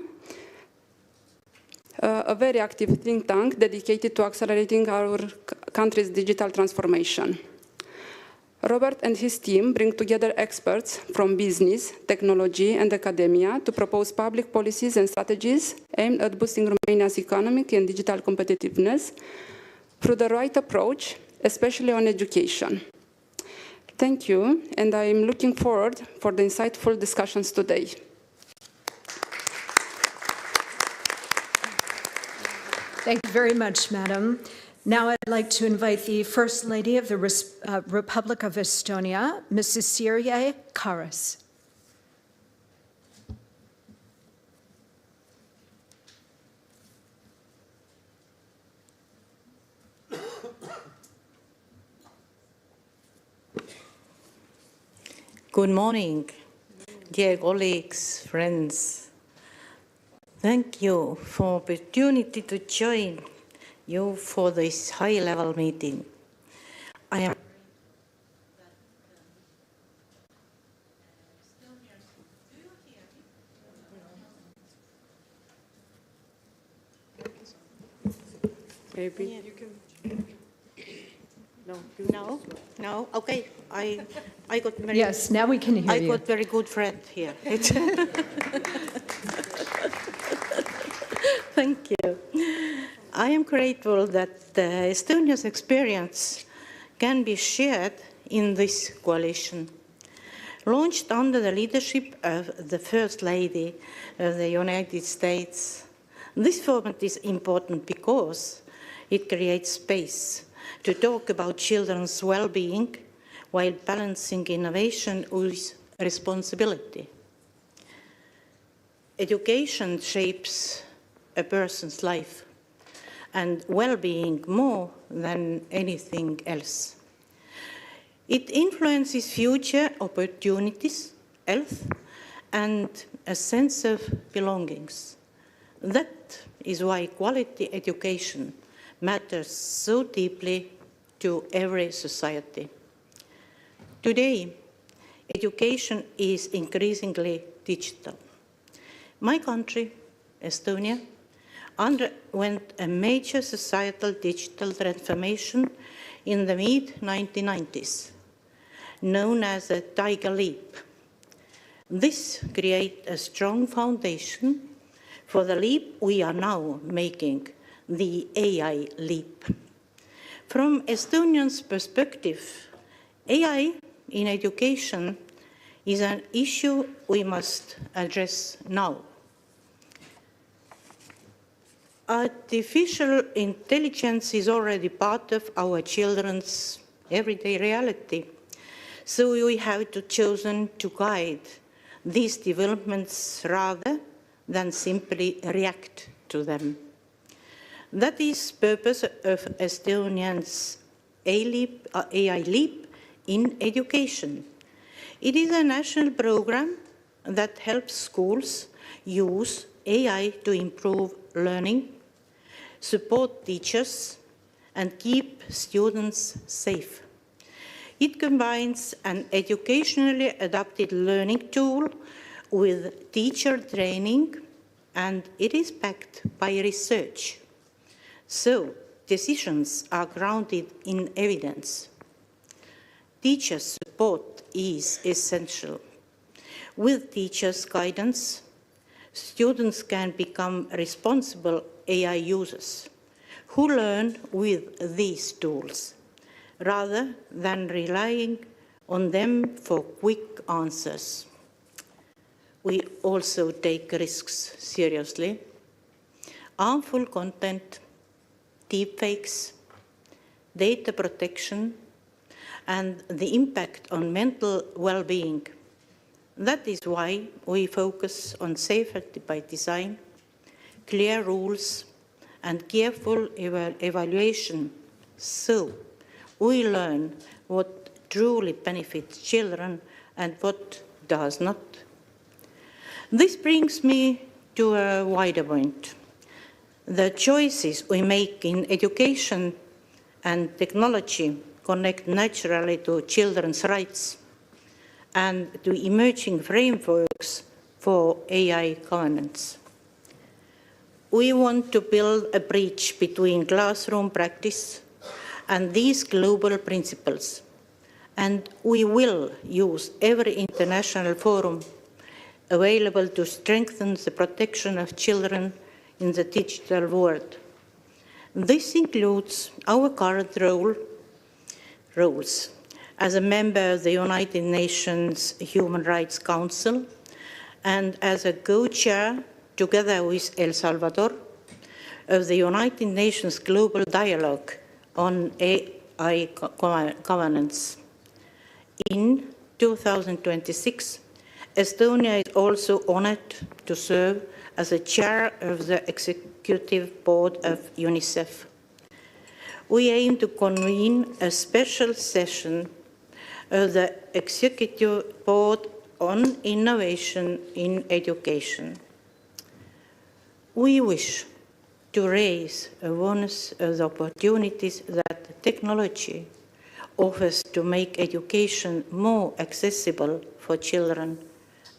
a very active think tank dedicated to accelerating our country's digital transformation. Robert and his team bring together experts from business, technology, and academia to propose public policies and strategies aimed at boosting Romania's economic and digital competitiveness through the right approach, especially on education. Thank you, and I am looking forward for the insightful discussions today. Thank you very much, Madam. Now I'd like to invite the First Lady of the Republic of Estonia, Mrs. Sirje Karas. Good morning, dear colleagues, friends. Thank you for opportunity to join you for this high-level meeting. I am Maybe you can. No. Okay. I got very. Yes, now we can hear you. I got very good friend here. Thank you. I am grateful that Estonia's experience can be shared in this coalition. Launched under the leadership of the First Lady of the United States, this format is important because it creates space to talk about children's well-being while balancing innovation with responsibility. Education shapes a person's life and well-being more than anything else. It influences future opportunities, health, and a sense of belongings. That is why quality education matters so deeply to every society. Today, education is increasingly digital. My country, Estonia, underwent a major societal digital transformation in the mid-1990s, known as the Tiger Leap. This created a strong foundation for the leap we are now making, the AI leap. From Estonians' perspective, AI in education is an issue we must address now. Artificial intelligence is already part of our children's everyday reality, so we have to choose to guide these developments rather than simply react to them. That is the purpose of Estonia's AI leap in education. It is a national program that helps schools use AI to improve learning, support teachers, and keep students safe. It combines an educationally adapted learning tool with teacher training, and it is backed by research. So, decisions are grounded in evidence. Teacher support is essential. With teachers' guidance, students can become responsible AI users who learn with these tools, rather than relying on them for quick answers. We also take risks seriously. Harmful content, deepfakes, data protection, and the impact on mental well-being. That is why we focus on safety by design, clear rules, and careful evaluation, so we learn what truly benefits children and what does not. This brings me to a wider point. The choices we make in education and technology connect naturally to children's rights and to emerging frameworks for AI governance. We want to build a bridge between classroom practice and these global principles, and we will use every international forum available to strengthen the protection of children in the digital world. This includes our current roles as a member of the United Nations Human Rights Council and as a co-chair, together with El Salvador, of the United Nations Global Dialogue on AI Governance. In 2026, Estonia is also honored to serve as a chair of the Executive Board of UNICEF. We aim to convene a special session of the Executive Board on Innovation in Education. We wish to raise awareness of the opportunities that technology offers to make education more accessible for children,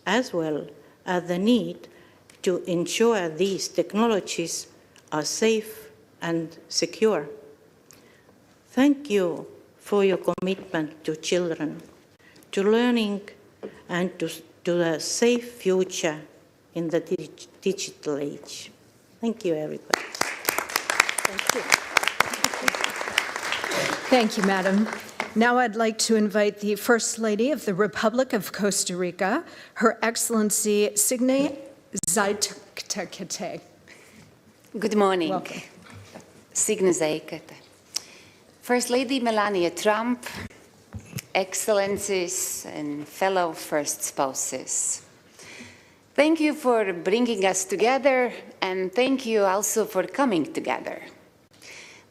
as well as the need to ensure these technologies are safe and secure. Thank you for your commitment to children, to learning, and to a safe future in the digital age. Thank you, everybody. Thank you. Thank you, Madam. Now I'd like to invite the First Lady of the Republic of Costa Rica, Her Excellency Signe Zaitekete. Good morning. Welcome. Signe Zaitekete. First Lady Melania Trump, Excellencies and fellow First Spouses. Thank you for bringing us together, and thank you also for coming together.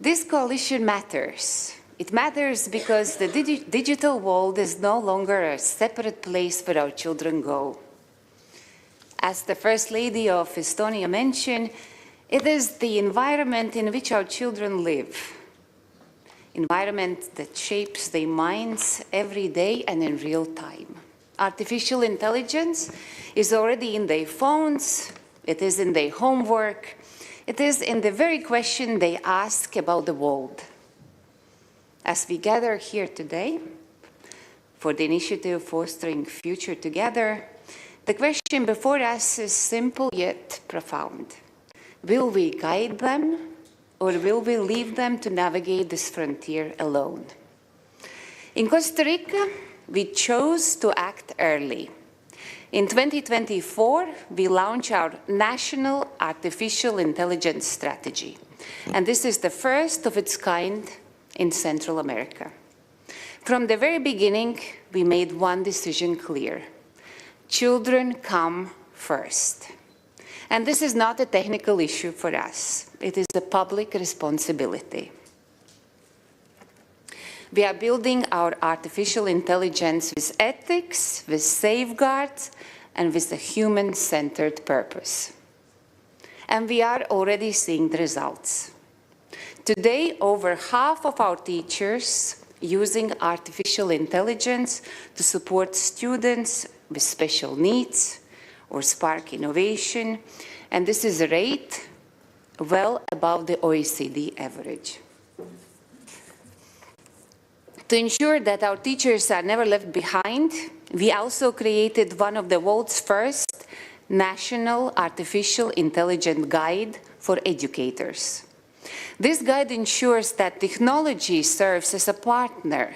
This coalition matters. It matters because the digital world is no longer a separate place where our children go. As the First Lady of Estonia mentioned, it is the environment in which our children live. Environment that shapes their minds every day and in real time. Artificial intelligence is already in their phones, it is in their homework, it is in the very question they ask about the world. As we gather here today for the initiative Fostering Future Together, the question before us is simple yet profound. Will we guide them, or will we leave them to navigate this frontier alone? In Costa Rica, we chose to act early. In 2024, we launched our National Artificial Intelligence Strategy, and this is the first of its kind in Central America. From the very beginning, we made one decision clear. Children come first. And this is not a technical issue for us. It is a public responsibility. We are building our artificial intelligence with ethics, with safeguards, and with a human-centered purpose. And we are already seeing the results. Today, over half of our teachers using artificial intelligence to support students with special needs or spark innovation, and this is a rate well above the OECD average. To ensure that our teachers are never left behind, we also created one of the world's first National Artificial Intelligence Guide for educators. This guide ensures that technology serves as a partner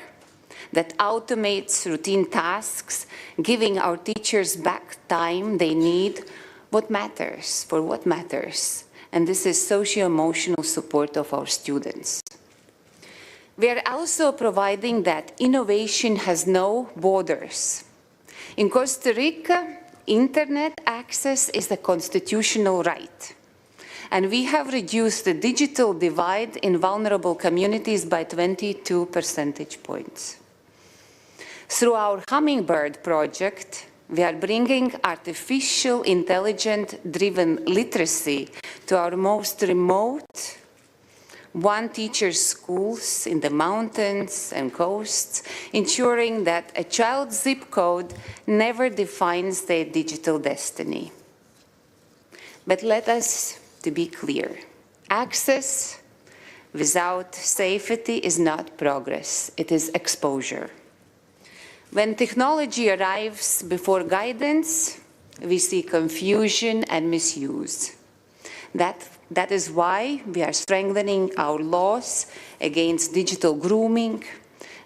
that automates routine tasks, giving our teachers back time they need for what matters. And this is socio-emotional support of our students. We are also providing that innovation has no borders. In Costa Rica, internet access is a constitutional right. And we have reduced the digital divide in vulnerable communities by 22 percentage points. Through our Hummingbird project, we are bringing artificial intelligence-driven literacy to our most remote one-teacher schools in the mountains and coasts, ensuring that a child's zip code never defines their digital destiny. But let us to be clear, access without safety is not progress, it is exposure. When technology arrives before guidance, we see confusion and misuse. That is why we are strengthening our laws against digital grooming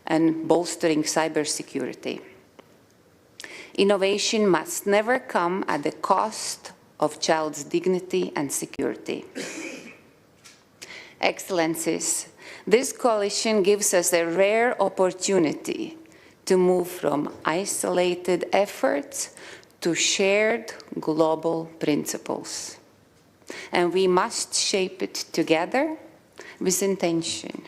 and bolstering cybersecurity. Innovation must never come at the cost of child's dignity and security. Excellencies, this coalition gives us a rare opportunity to move from isolated efforts to shared global principles. And we must shape it together with intention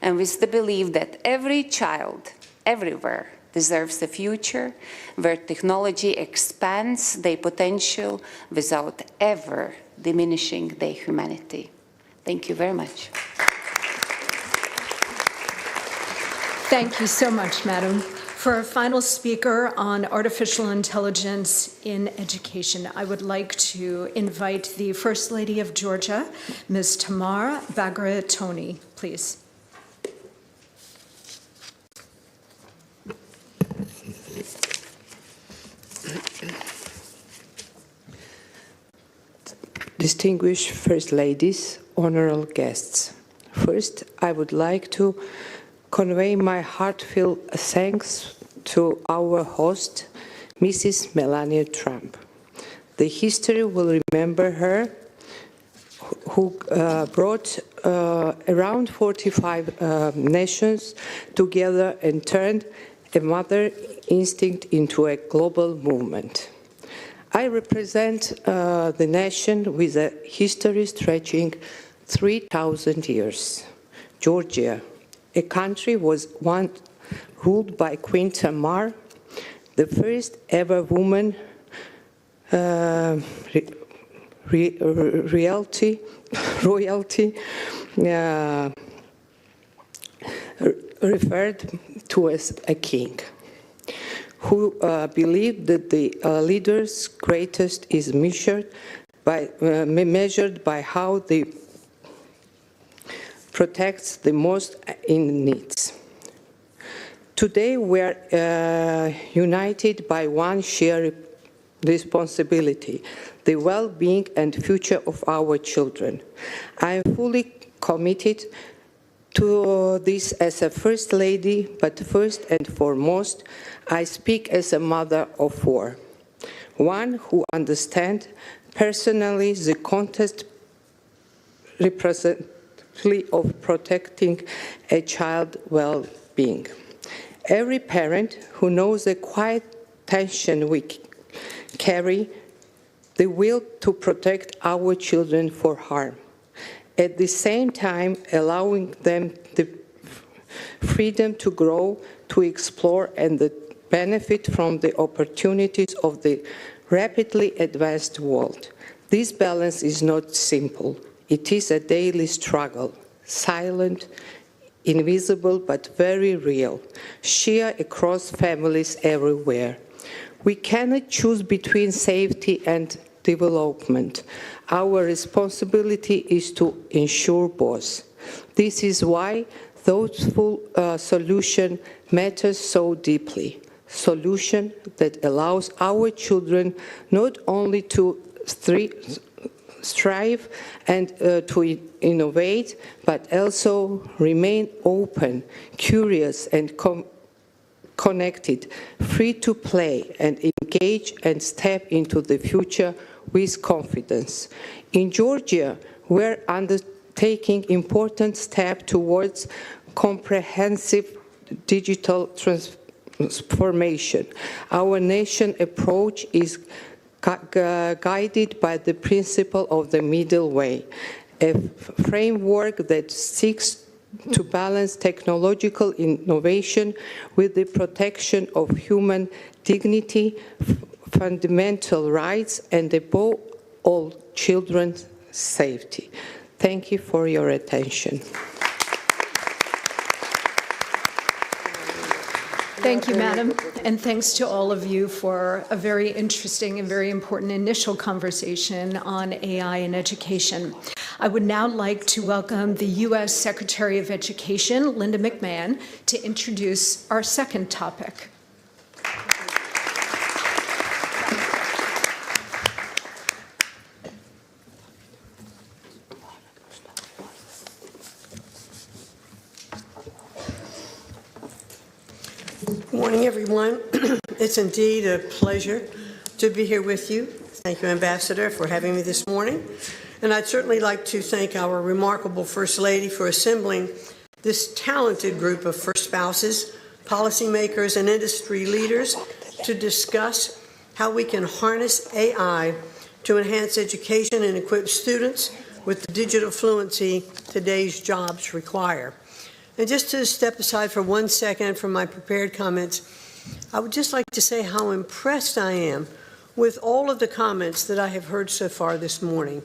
and with the belief that every child, everywhere, deserves a future where technology expands their potential without ever diminishing their humanity. Thank you very much. Thank you so much, Madam. For our final speaker on artificial intelligence in education, I would like to invite the First Lady of Georgia, Ms. Tamar Bagratoni, please. Distinguished First Ladies, honorable guests. First, I would like to convey my heartfelt thanks to our host, Mrs. Melania Trump. The history will remember her, who brought around 45 nations together and turned a mother instinct into a global movement. I represent the nation with a history stretching 3,000 years. Georgia, a country was once ruled by Queen Tamar, the first ever woman royalty referred to as a king, who believed that the leader's greatest is measured by how they protects the most in needs. Today we are united by one shared responsibility, the well-being and future of our children. I am fully committed to this as a First Lady, but first and foremost, I speak as a mother of four, one who understands personally the context of protecting a child's well-being. Every parent who knows the quiet tension we carry, the will to protect our children for harm, at the same time allowing them the freedom to grow, to explore, and the benefit from the opportunities of the rapidly advanced world. This balance is not simple. It is a daily struggle, silent, invisible, but very real, shared across families everywhere. We cannot choose between safety and development. Our responsibility is to ensure both. This is why thoughtful solution matters so deeply. Solution that allows our children not only to strive and to innovate, but also remain open, curious, and connected, free to play and engage and step into the future with confidence. In Georgia, we're undertaking important steps towards comprehensive digital transformation. Our nation approach is guided by the principle of the middle way, a framework that seeks to balance technological innovation with the protection of human dignity, fundamental rights, and above all, children's safety. Thank you for your attention. Thank you, Madam, and thanks to all of you for a very interesting and very important initial conversation on AI in education. I would now like to welcome the U.S. Secretary of Education, Linda McMahon, to introduce our second topic. Good morning, everyone. It's indeed a pleasure to be here with you. Thank you, Ambassador, for having me this morning. And I'd certainly like to thank our remarkable First Lady for assembling this talented group of first spouses, policymakers, and industry leaders to discuss how we can harness AI to enhance education and equip students with the digital fluency today's jobs require. And just to step aside for 1 second from my prepared comments, I would just like to say how impressed I am with all of the comments that I have heard so far this morning.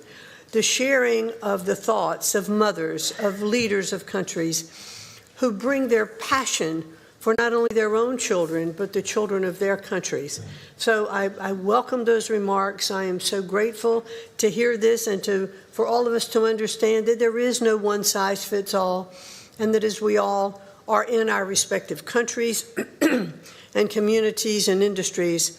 The sharing of the thoughts of mothers, of leaders of countries who bring their passion for not only their own children, but the children of their countries. So I welcome those remarks. I am so grateful to hear this and for all of us to understand that there is no one size fits all, and that as we all are in our respective countries and communities and industries,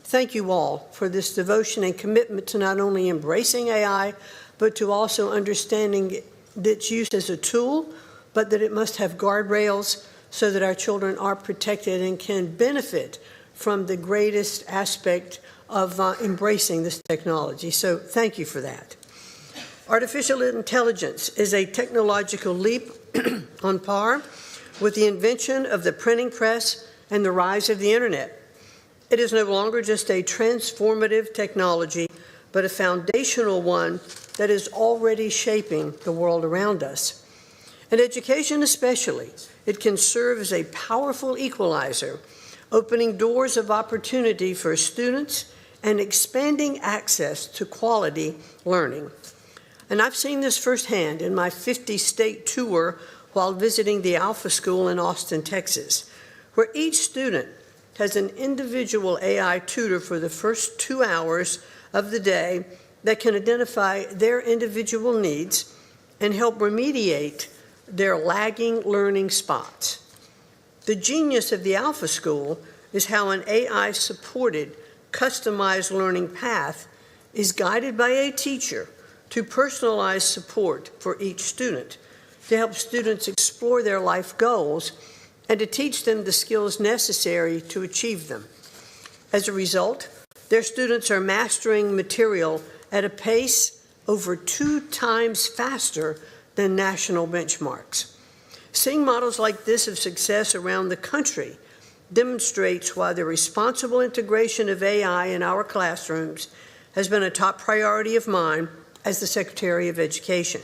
thank you all for this devotion and commitment to not only embracing AI, but to also understanding its use as a tool, but that it must have guardrails so that our children are protected and can benefit from the greatest aspect of embracing this technology. So thank you for that. Artificial intelligence is a technological leap on par with the invention of the printing press and the rise of the internet. It is no longer just a transformative technology, but a foundational one that is already shaping the world around us. In education especially, it can serve as a powerful equalizer, opening doors of opportunity for students and expanding access to quality learning. And I've seen this firsthand in my 50-state tour while visiting the Alpha School in Austin, Texas, where each student has an individual AI tutor for the first 2 hours of the day that can identify their individual needs and help remediate their lagging learning spots. The genius of the Alpha School is how an AI-supported, customized learning path is guided by a teacher to personalize support for each student, to help students explore their life goals and to teach them the skills necessary to achieve them. As a result, their students are mastering material at a pace over 2 times faster than national benchmarks. Seeing models like this of success around the country demonstrates why the responsible integration of AI in our classrooms has been a top priority of mine as the Secretary of Education.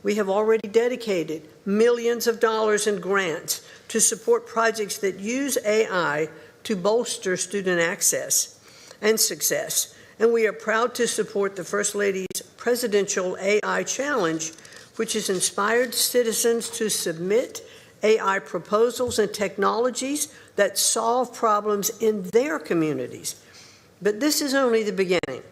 We have already dedicated millions of dollars in grants to support projects that use AI to bolster student access and success, and we are proud to support the First Lady's Presidential AI Challenge, which has inspired citizens to submit AI proposals and technologies that solve problems in their communities. But this is only the beginning.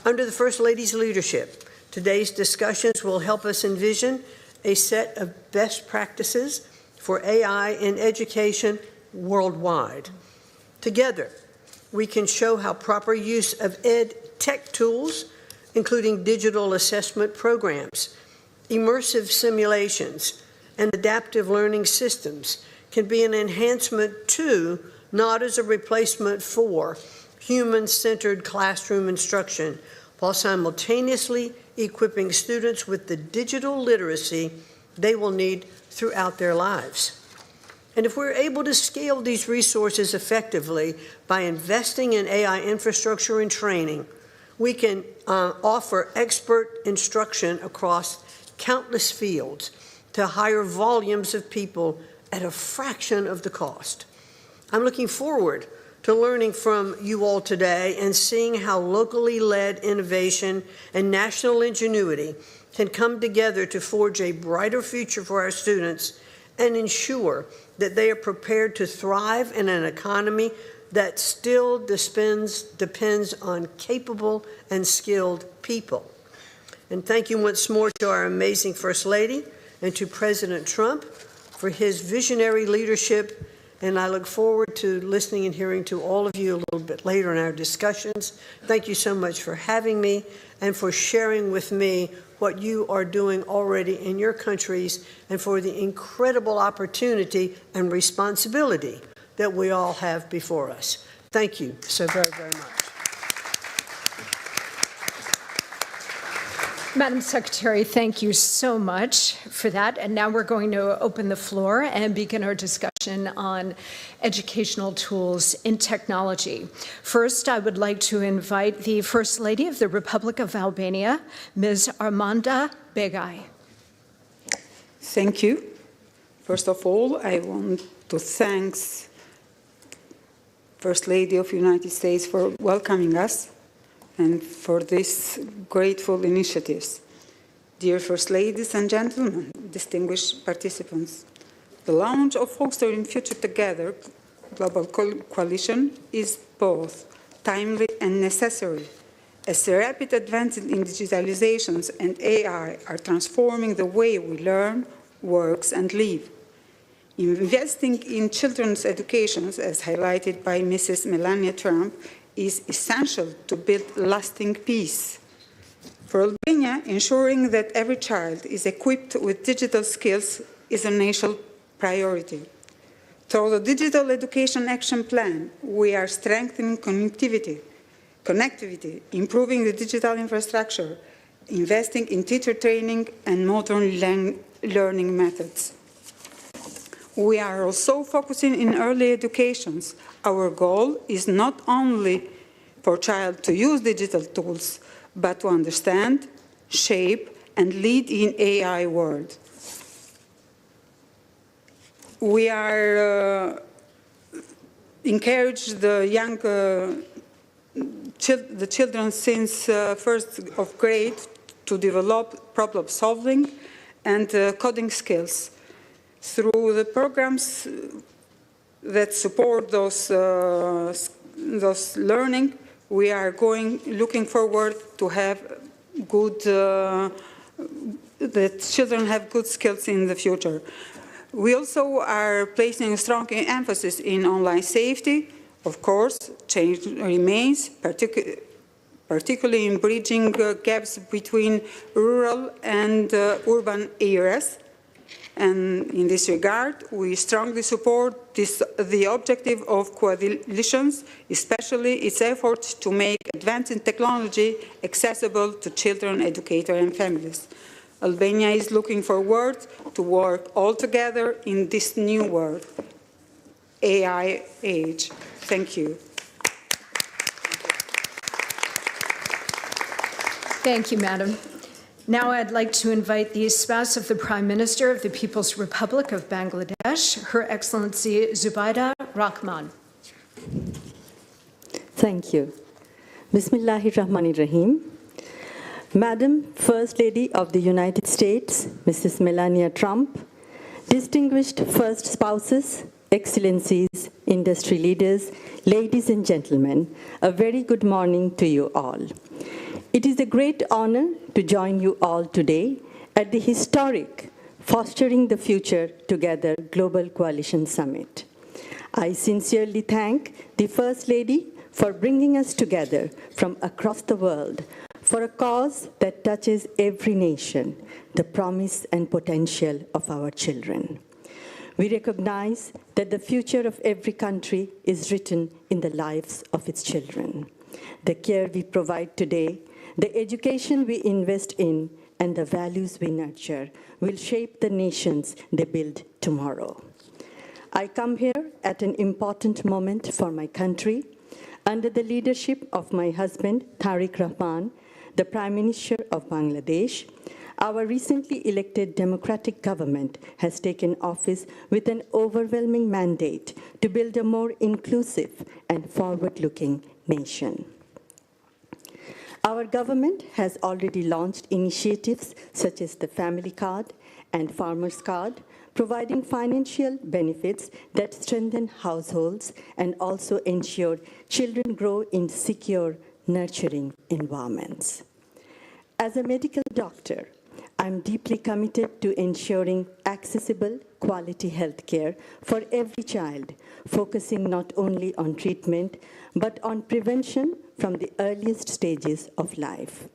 Under the First Lady's leadership, today's discussions will help us envision a set of best practices for AI in education worldwide. Together, we can show how proper use of EdTech tools, including digital assessment programs, immersive simulations, and adaptive learning systems, can be an enhancement to, not as a replacement for, human-centered classroom instruction, while simultaneously equipping students with the digital literacy they will need throughout their lives. And if we're able to scale these resources effectively by investing in AI infrastructure and training, we can offer expert instruction across countless fields to higher volumes of people at a fraction of the cost. I'm looking forward to learning from you all today and seeing how locally led innovation and national ingenuity can come together to forge a brighter future for our students and ensure that they are prepared to thrive in an economy that still depends on capable and skilled people. And thank you once more to our amazing First Lady and to President Trump for his visionary leadership. And I look forward to listening and hearing to all of you a little bit later in our discussions. Thank you so much for having me and for sharing with me what you are doing already in your countries and for the incredible opportunity and responsibility that we all have before us. Thank you so very, very much. Madam Secretary, thank you so much for that. And now we're going to open the floor and begin our discussion on educational tools in technology. First, I would like to invite the First Lady of the Republic of Albania, Ms. Armanda Begay. Thank you. First of all, I want to thank First Lady of the United States for welcoming us and for these grateful initiatives. Dear First Ladies and gentlemen, distinguished participants, the launch of Fostering Future Together Global Coalition is both timely and necessary, as the rapid advances in digitalizations and AI are transforming the way we learn, work, and live. Investing in children's education, as highlighted by Mrs. Melania Trump, is essential to build lasting peace. For Albania, ensuring that every child is equipped with digital skills is a national priority. Through the Digital Education Action Plan, we are strengthening connectivity, improving the digital infrastructure, investing in teacher training and modern learning methods. We are also focusing in early education. Our goal is not only for child to use digital tools, but to understand, shape, and lead in AI world. We are encourage the young the children since first of grade to develop problem solving and coding skills. Through the programs that support those learning, we are looking forward to have good, that children have good skills in the future. We also are placing a strong emphasis in online safety. Of course, change remains, particularly in bridging gaps between rural and urban areas. And in this regard, we strongly support the objective of coalitions, especially its efforts to make advancing technology accessible to children, educators, and families. Albania is looking forward to work all together in this new world, AI age. Thank you. Thank you, Madam. Now I'd like to invite the spouse of the Prime Minister of the People's Republic of Bangladesh, Her Excellency Zubaida Rahman. Thank you. Bismillahirrahmanirrahim. Madam First Lady of the United States, Mrs. Melania Trump, distinguished first spouses, excellencies, industry leaders, ladies and gentlemen, a very good morning to you all. It is a great honor to join you all today at the historic Fostering the Future Together Global Coalition Summit. I sincerely thank the First Lady for bringing us together from across the world for a cause that touches every nation, the promise and potential of our children. We recognize that the future of every country is written in the lives of its children. The care we provide today, the education we invest in, and the values we nurture will shape the nations they build tomorrow. I come here at an important moment for my country, under the leadership of my husband, Tariq Rahman, the Prime Minister of Bangladesh. Our recently elected democratic government has taken office with an overwhelming mandate to build a more inclusive and forward-looking nation. Our government has already launched initiatives such as the Family Card and Farmers Card, providing financial benefits that strengthen households and also ensure children grow in secure, nurturing environments. As a medical doctor, I'm deeply committed to ensuring accessible, quality health care for every child, focusing not only on treatment, but on prevention from the earliest stages of life.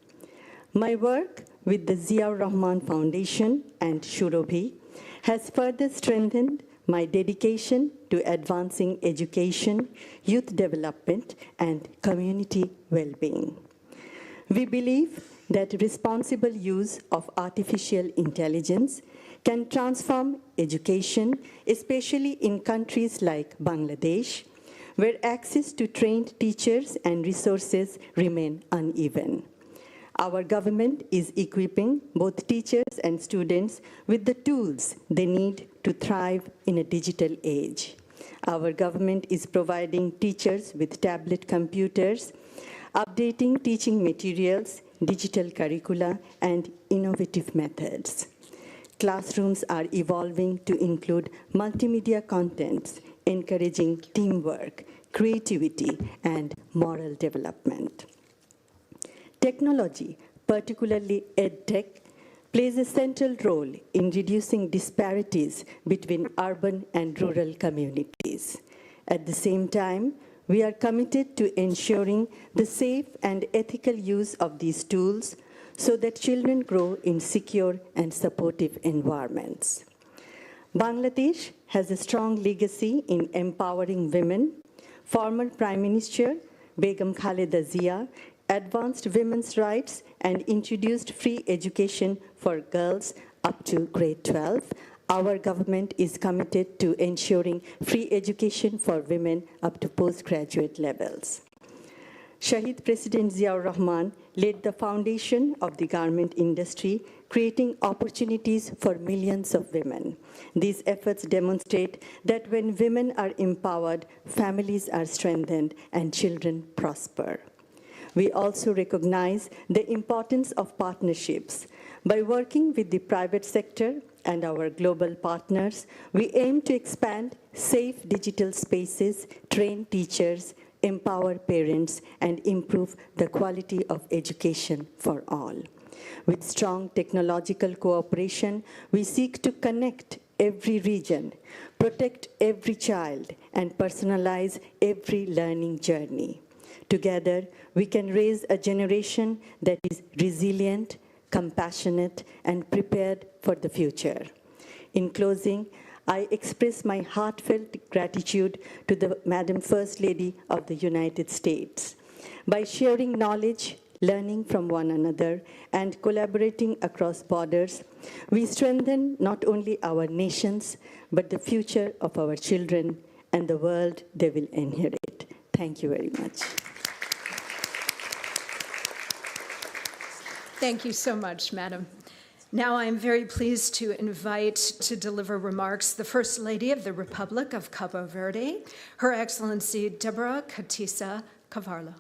My work with the Ziaur Rahman Foundation and Shurobhi has further strengthened my dedication to advancing education, youth development, and community well-being. We believe that responsible use of artificial intelligence can transform education, especially in countries like Bangladesh, where access to trained teachers and resources remain uneven. Our government is equipping both teachers and students with the tools they need to thrive in a digital age. Our government is providing teachers with tablet computers, updating teaching materials, digital curricula, and innovative methods. Classrooms are evolving to include multimedia contents, encouraging teamwork, creativity, and moral development. Technology, particularly EdTech, plays a central role in reducing disparities between urban and rural communities. At the same time, we are committed to ensuring the safe and ethical use of these tools so that children grow in secure and supportive environments. Bangladesh has a strong legacy in empowering women. Former Prime Minister Begum Khaleda Zia advanced women's rights and introduced free education for girls up to grade 12. Our government is committed to ensuring free education for women up to postgraduate levels. Shahid President Ziaur Rahman laid the foundation of the garment industry, creating opportunities for millions of women. These efforts demonstrate that when women are empowered, families are strengthened and children prosper. We also recognize the importance of partnerships. By working with the private sector and our global partners, we aim to expand safe digital spaces, train teachers, empower parents, and improve the quality of education for all. With strong technological cooperation, we seek to connect every region, protect every child, and personalize every learning journey. Together, we can raise a generation that is resilient, compassionate, and prepared for the future. In closing, I express my heartfelt gratitude to the Madam First Lady of the United States. By sharing knowledge, learning from one another, and collaborating across borders, we strengthen not only our nations, but the future of our children and the world they will inherit. Thank you very much. Thank you so much, Madam. Now I am very pleased to invite to deliver remarks the First Lady of the Republic of Cabo Verde, Her Excellency Deborah Katisa Cavarlo.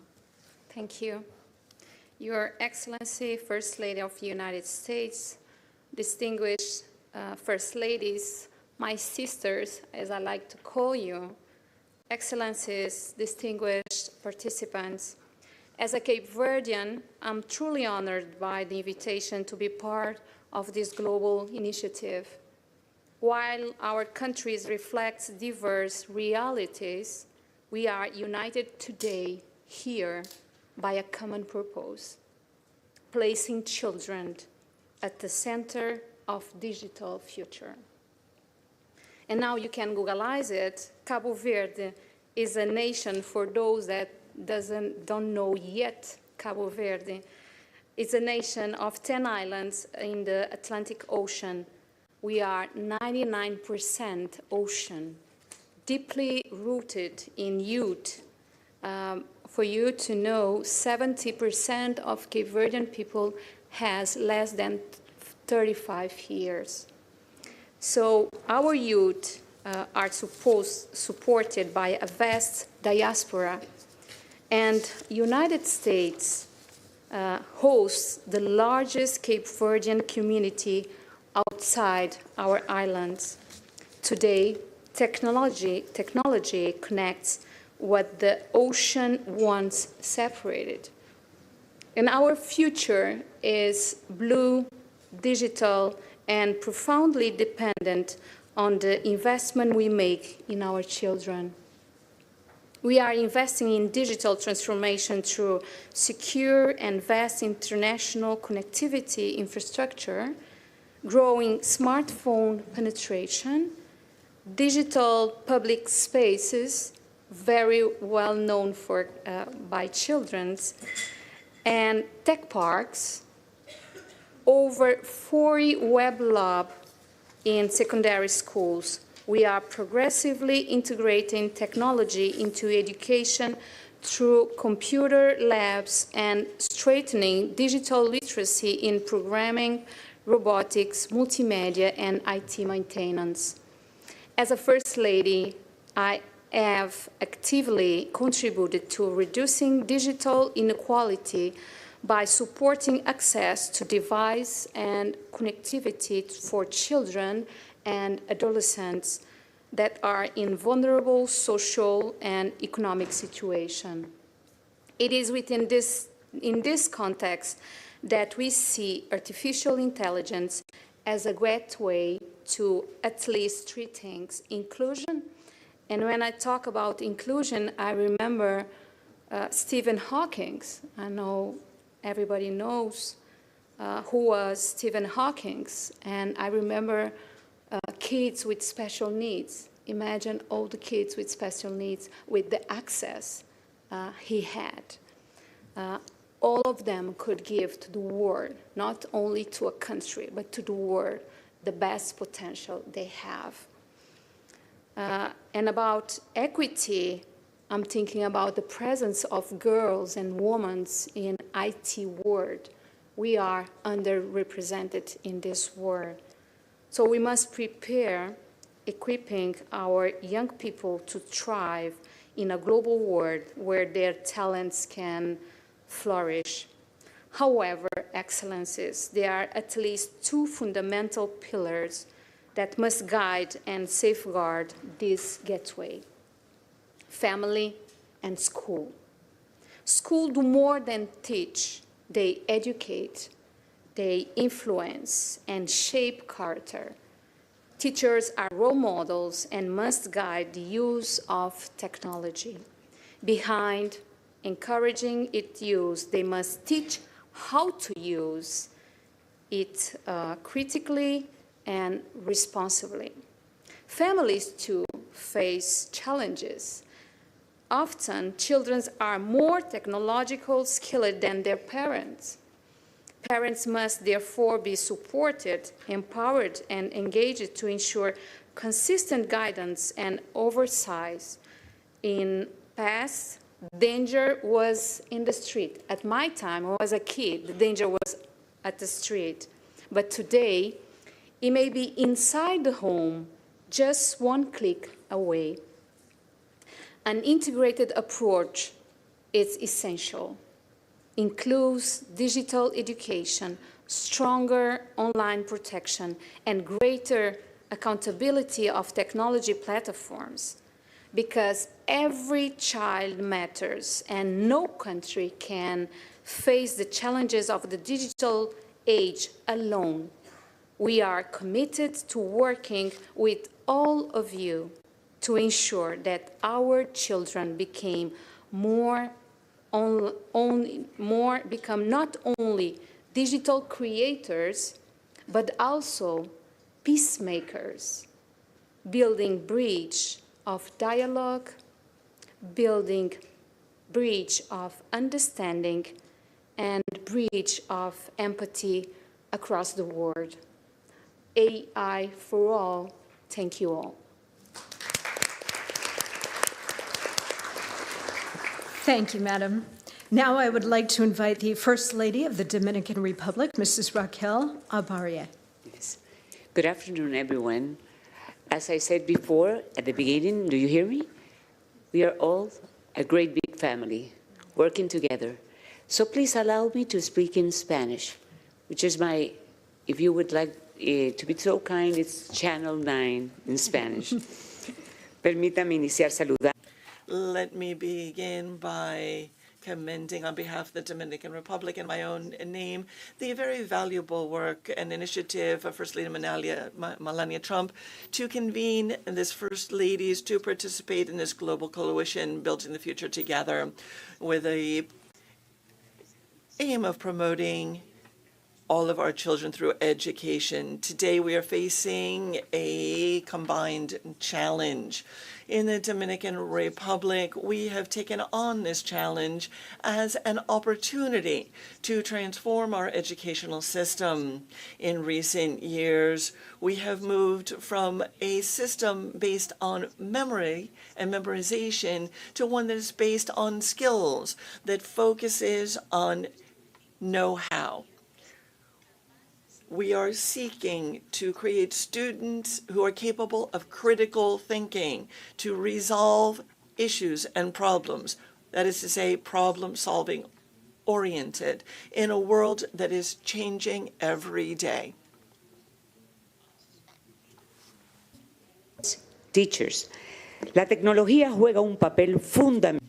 Thank you. Your Excellency, First Lady of the United States, distinguished First Ladies, my sisters, as I like to call you, Excellencies, distinguished participants. As a Cape Verdean, I'm truly honored by the invitation to be part of this global initiative. While our countries reflect diverse realities, we are united today here by a common purpose, placing children at the center of digital future. And now you can Googleize it. Cabo Verde is a nation, for those that don't know yet Cabo Verde. It's a nation of 10 islands in the Atlantic Ocean. We are 99% ocean, deeply rooted in youth. For you to know, 70% of Cape Verdean people has less than 35 years. So our youth are supported by a vast diaspora. And United States hosts the largest Cape Verdean community outside our islands. Today, technology connects what the ocean once separated. And our future is blue, digital, and profoundly dependent on the investment we make in our children. We are investing in digital transformation through secure and vast international connectivity infrastructure, growing smartphone penetration, digital public spaces, very well known by children, and tech parks, over 40 web labs in secondary schools. We are progressively integrating technology into education through computer labs and strengthening digital literacy in programming, robotics, multimedia, and IT maintenance. As a First Lady, I have actively contributed to reducing digital inequality by supporting access to device and connectivity for children and adolescents that are in vulnerable social and economic situation. It is in this context that we see artificial intelligence as a gateway to at least three things: inclusion. And when I talk about inclusion, I remember Stephen Hawking. I know everybody knows who was Stephen Hawking. And I remember kids with special needs. Imagine all the kids with special needs with the access he had. All of them could give to the world, not only to a country, but to the world, the best potential they have. And about equity, I'm thinking about the presence of girls and women in IT world. We are underrepresented in this world. So we must prepare equipping our young people to thrive in a global world where their talents can flourish. However, excellencies, there are at least two fundamental pillars that must guide and safeguard this gateway: family and school. School do more than teach, they educate, they influence and shape character. Teachers are role models and must guide the use of technology. Behind encouraging its use, they must teach how to use it critically and responsibly. Families, too, face challenges. Often, children are more technologically skilled than their parents. Parents must therefore be supported, empowered, and engaged to ensure consistent guidance and oversight. In past, danger was in the street. At my time, when I was a kid, the danger was at the street. But today, it may be inside the home, just one click away. An integrated approach is essential. Includes digital education, stronger online protection, and greater accountability of technology platforms. Because every child matters, and no country can face the challenges of the digital age alone. We are committed to working with all of you to ensure that our children become not only digital creators, but also peacemakers, building bridge of dialogue, building bridge of understanding, and bridge of empathy across the world. AI for all. Thank you all. Thank you, Madam. Now I would like to invite the First Lady of the Dominican Republic, Mrs. Raquel Abarria. Yes. Good afternoon, everyone. As I said before at the beginning, do you hear me? We are all a great big family working together. So please allow me to speak in Spanish, which is my, if you would like to be so kind, it's Channel 9 in Spanish. Permítame iniciar saludando. Let me begin by commending on behalf of the Dominican Republic in my own name the very valuable work and initiative of First Lady Melania Trump to convene this First Ladies to participate in this global coalition Building the Future Together with the aim of promoting all of our children through education. Today we are facing a combined challenge. In the Dominican Republic, we have taken on this challenge as an opportunity to transform our educational system. In recent years, we have moved from a system based on memory and memorization to one that is based on skills, that focuses on know-how. We are seeking to create students who are capable of critical thinking, to resolve issues and problems, that is to say, problem-solving oriented, in a world that is changing every day. Teachers. La tecnología juega un papel fundamental.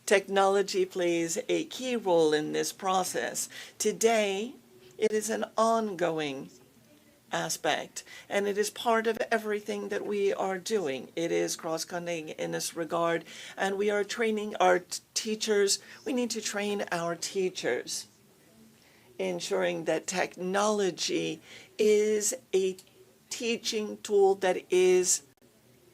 Technology plays a key role in this process. Today, it is an ongoing aspect, and it is part of everything that we are doing. It is cross-cutting in this regard, and we are training our teachers. We need to train our teachers, ensuring that technology is a teaching tool that is,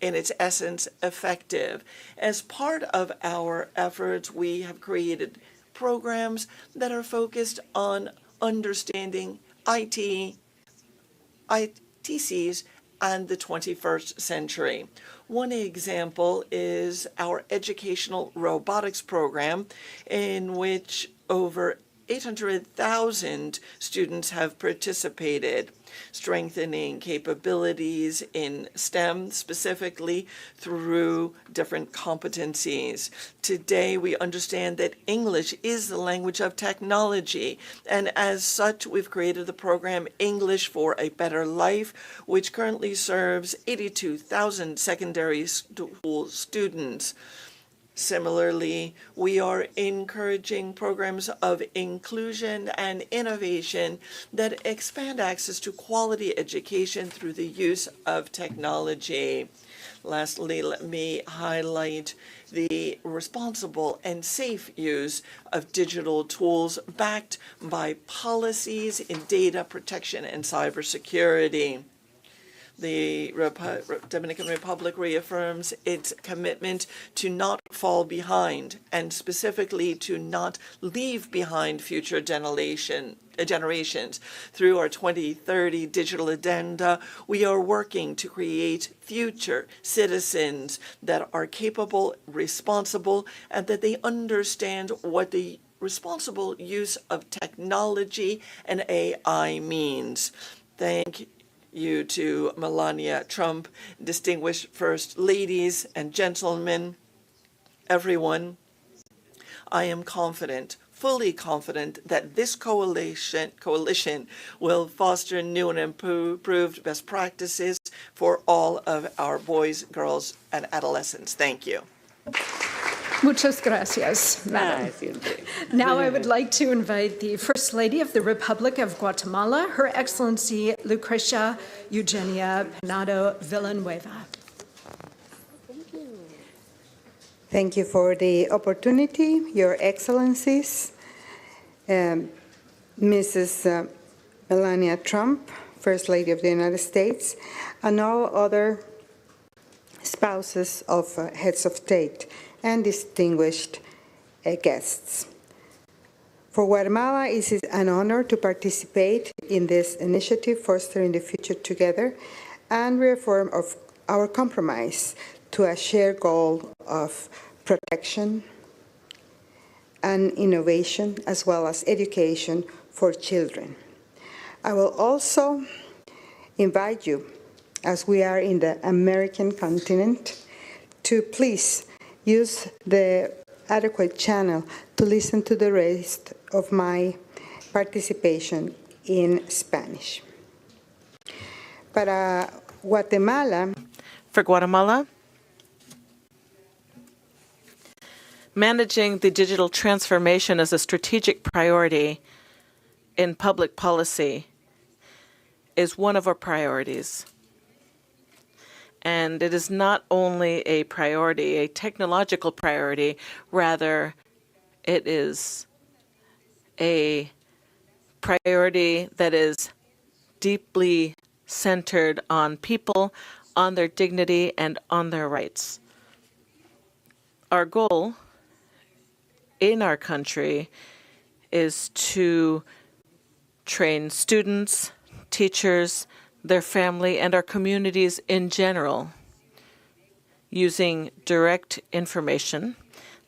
in its essence, effective. As part of our efforts, we have created programs that are focused on understanding ITCs and the 21st century. One example is our educational robotics program, in which over 800,000 students have participated, strengthening capabilities in STEM, specifically through different competencies. Today, we understand that English is the language of technology, and as such, we've created the program English for a Better Life, which currently serves 82,000 secondary school students. Similarly, we are encouraging programs of inclusion and innovation that expand access to quality education through the use of technology. Lastly, let me highlight the responsible and safe use of digital tools backed by policies in data protection and cybersecurity. The Dominican Republic reaffirms its commitment to not fall behind, and specifically to not leave behind future generations. Through our 2030 digital agenda, we are working to create future citizens that are capable, responsible, and that they understand what the responsible use of technology and AI means. Thank you to Melania Trump, distinguished First Ladies and gentlemen, everyone. I am confident, fully confident, that this coalition will foster new and improved best practices for all of our boys, girls, and adolescents. Thank you. Muchas gracias, Madam. Now I would like to invite the First Lady of the Republic of Guatemala, Her Excellency Lucrecia Eugenia Penado Villanueva. Thank you for the opportunity, Your Excellencies. Mrs. Melania Trump, First Lady of the United States, and all other spouses of heads of state and distinguished guests. For Guatemala, it is an honor to participate in this initiative, Fostering the Future Together, and reaffirm of our compromise to a shared goal of protection and innovation, as well as education for children. I will also invite you, as we are in the American continent, to please use the adequate channel to listen to the rest of my participation in Spanish. For Guatemala, managing the digital transformation is a strategic priority in public policy is one of our priorities. And it is not only a priority, a technological priority, rather it is a priority that is deeply centered on people, on their dignity, and on their rights. Our goal in our country is to train students, teachers, their family, and our communities in general using direct information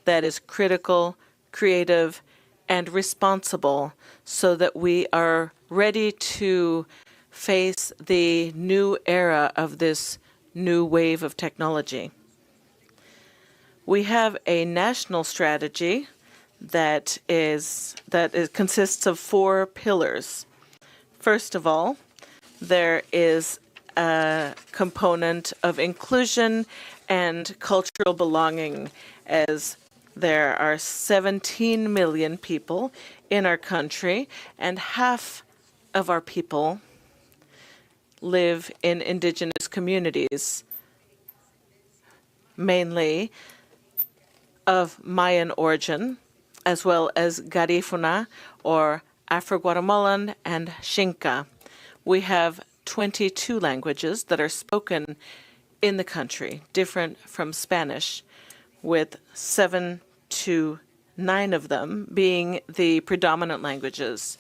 that is critical, creative, and responsible so that we are ready to face the new era of this new wave of technology. We have a national strategy that consists of 4 pillars. First of all, there is a component of inclusion and cultural belonging, as there are 17 million people in our country, and half of our people live in indigenous communities, mainly of Mayan origin, as well as Garifuna or Afro-Guatemalan and Xinca. We have 22 languages that are spoken in the country, different from Spanish, with 7 to 9 of them being the predominant languages.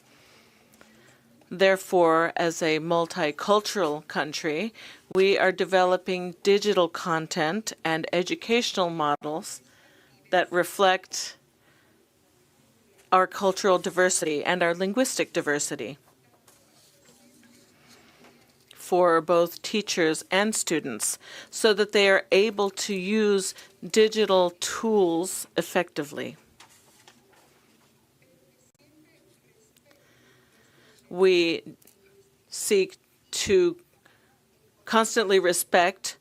Therefore, as a multicultural country, we are developing digital content and educational models that reflect our cultural diversity and our linguistic diversity for both teachers and students, so that they are able to use digital tools effectively. We seek to constantly respect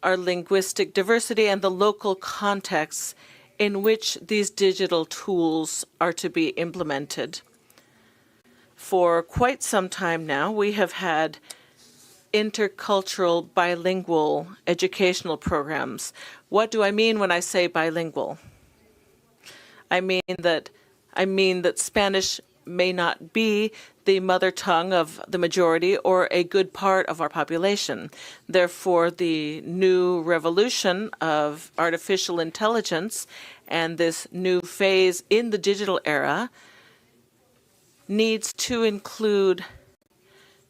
our linguistic diversity and the local contexts in which these digital tools are to be implemented. For quite some time now, we have had intercultural bilingual educational programs. What do I mean when I say bilingual? I mean that Spanish may not be the mother tongue of the majority or a good part of our population. Therefore, the new revolution of artificial intelligence and this new phase in the digital era needs to include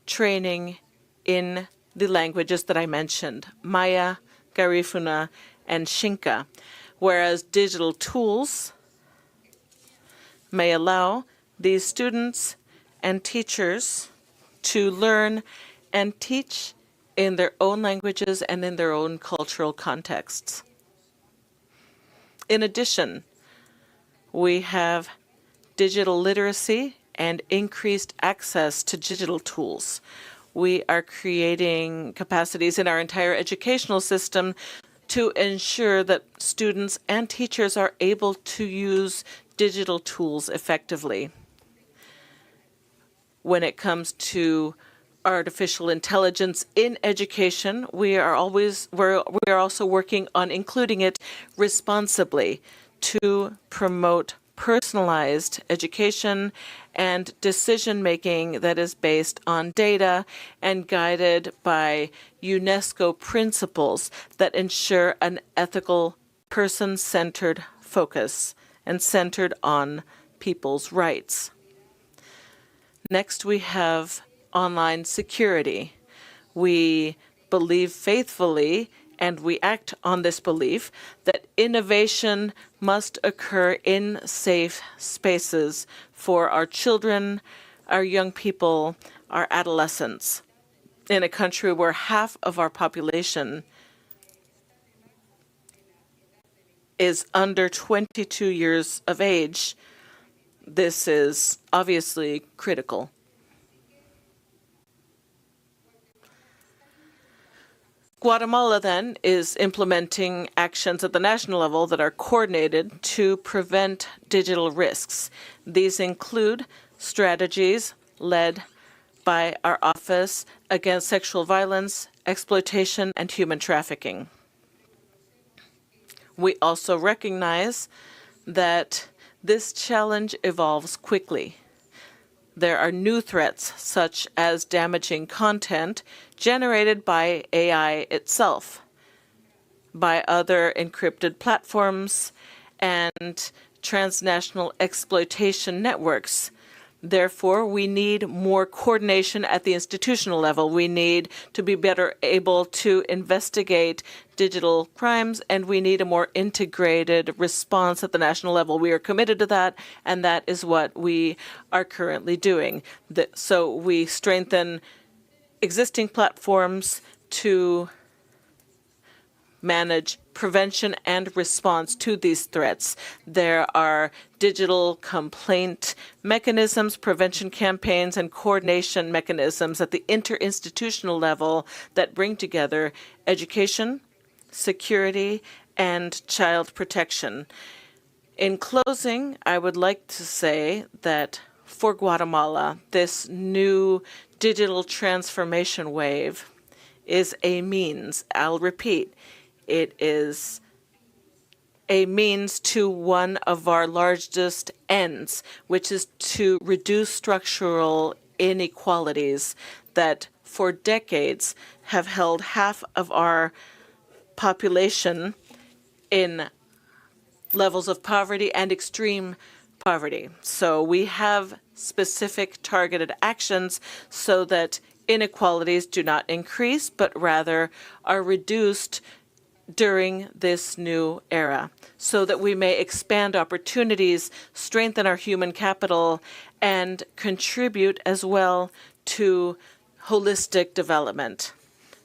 training in the languages that I mentioned, Maya, Garifuna, and Xinca, whereas digital tools may allow these students and teachers to learn and teach in their own languages and in their own cultural contexts. In addition, we have digital literacy and increased access to digital tools. We are creating capacities in our entire educational system to ensure that students and teachers are able to use digital tools effectively. When it comes to artificial intelligence in education, we are also working on including it responsibly to promote personalized education and decision-making that is based on data and guided by UNESCO principles that ensure an ethical, person-centered focus and centered on people's rights. Next, we have online security. We believe faithfully, and we act on this belief, that innovation must occur in safe spaces for our children, our young people, our adolescents. In a country where half of our population is under 22 years of age, this is obviously critical. Guatemala, then, is implementing actions at the national level that are coordinated to prevent digital risks. These include strategies led by our Office Against Sexual Violence, Exploitation, and Human Trafficking. We also recognize that this challenge evolves quickly. there are new threats, such as damaging content generated by AI itself, by other encrypted platforms, and transnational exploitation networks. Therefore, we need more coordination at the institutional level. We need to be better able to investigate digital crimes, and we need a more integrated response at the national level. We are committed to that, and that is what we are currently doing. So we strengthen existing platforms to manage prevention and response to these threats. There are digital complaint mechanisms, prevention campaigns, and coordination mechanisms at the interinstitutional level that bring together education, security, and child protection. In closing, I would like to say that for Guatemala, this new digital transformation wave is a means. I'll repeat, it is a means to one of our largest ends, which is to reduce structural inequalities that for decades have held half of our population in levels of poverty and extreme poverty. So we have specific targeted actions so that inequalities do not increase, but rather are reduced during this new era, so that we may expand opportunities, strengthen our human capital, and contribute as well to holistic development.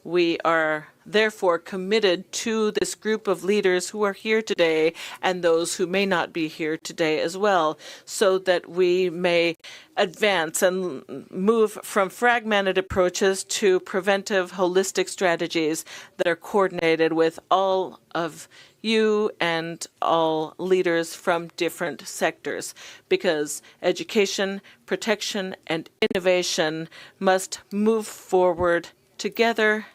We are therefore committed to this group of leaders who are here today and those who may not be here today as well, so that we may advance and move from fragmented approaches to preventive, holistic strategies that are coordinated with all of you and all leaders from different sectors, because education, protection, and innovation must move forward together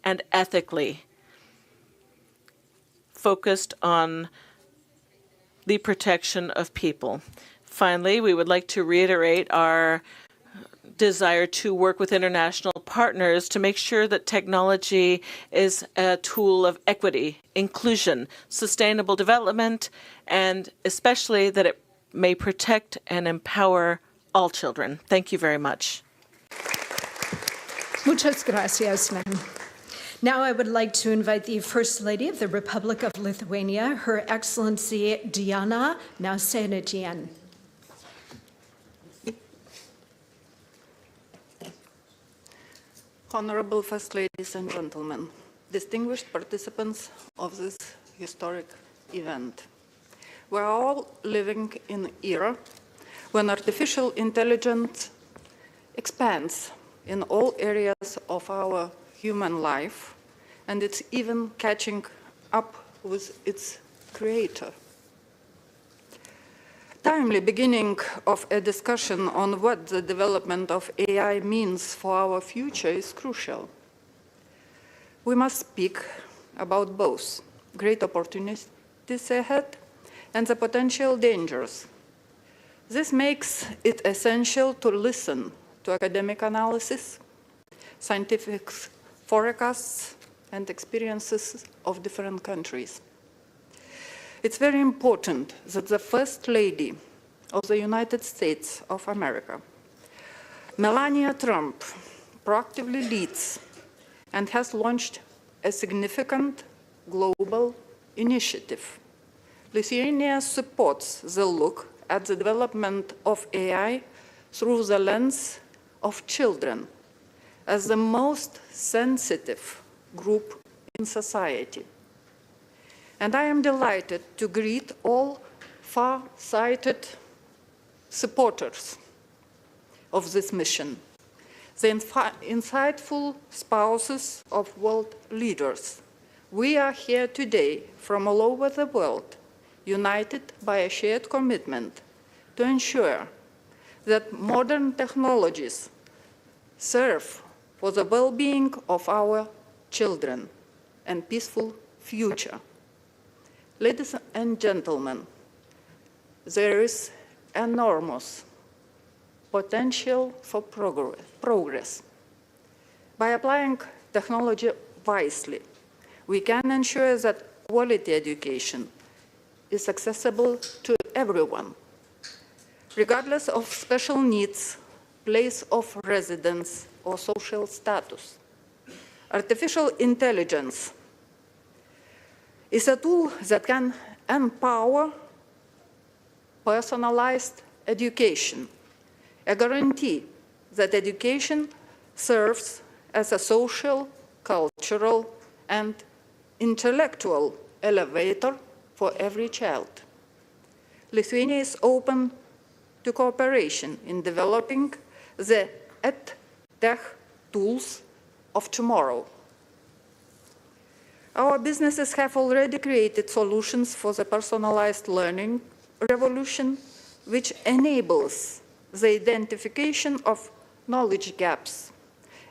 and ethically, focused on the protection of people. Finally, we would like to reiterate our desire to work with international partners to make sure that technology is a tool of equity, inclusion, sustainable development, and especially that it may protect and empower all children. Thank you very much. Muchas gracias, ma'am. Now I would like to invite the First Lady of the Republic of Lithuania, Her Excellency Diana Nausėdienė. Honorable First Ladies and gentlemen, distinguished participants of this historic event. We are all living in an era when artificial intelligence expands in all areas of our human life, and it's even catching up with its creator. Timely beginning of a discussion on what the development of AI means for our future is crucial. We must speak about both great opportunities ahead and the potential dangers. This makes it essential to listen to academic analysis, scientific forecasts, and experiences of different countries. It's very important that the First Lady of the United States of America, Melania Trump, proactively leads and has launched a significant global initiative. Lithuania supports the look at the development of AI through the lens of children as the most sensitive group in society. And I am delighted to greet all far-sighted supporters of this mission, the insightful spouses of world leaders. We are here today from all over the world, united by a shared commitment to ensure that modern technologies serve for the well-being of our children and peaceful future. Ladies and gentlemen, there is enormous potential for progress. By applying technology wisely, we can ensure that quality education is accessible to everyone, regardless of special needs, place of residence, or social status. Artificial intelligence is a tool that can empower personalized education, a guarantee that education serves as a social, cultural, and intellectual elevator for every child. Lithuania is open to cooperation in developing the EdTech tools of tomorrow. Our businesses have already created solutions for the personalized learning revolution, which enables the identification of knowledge gaps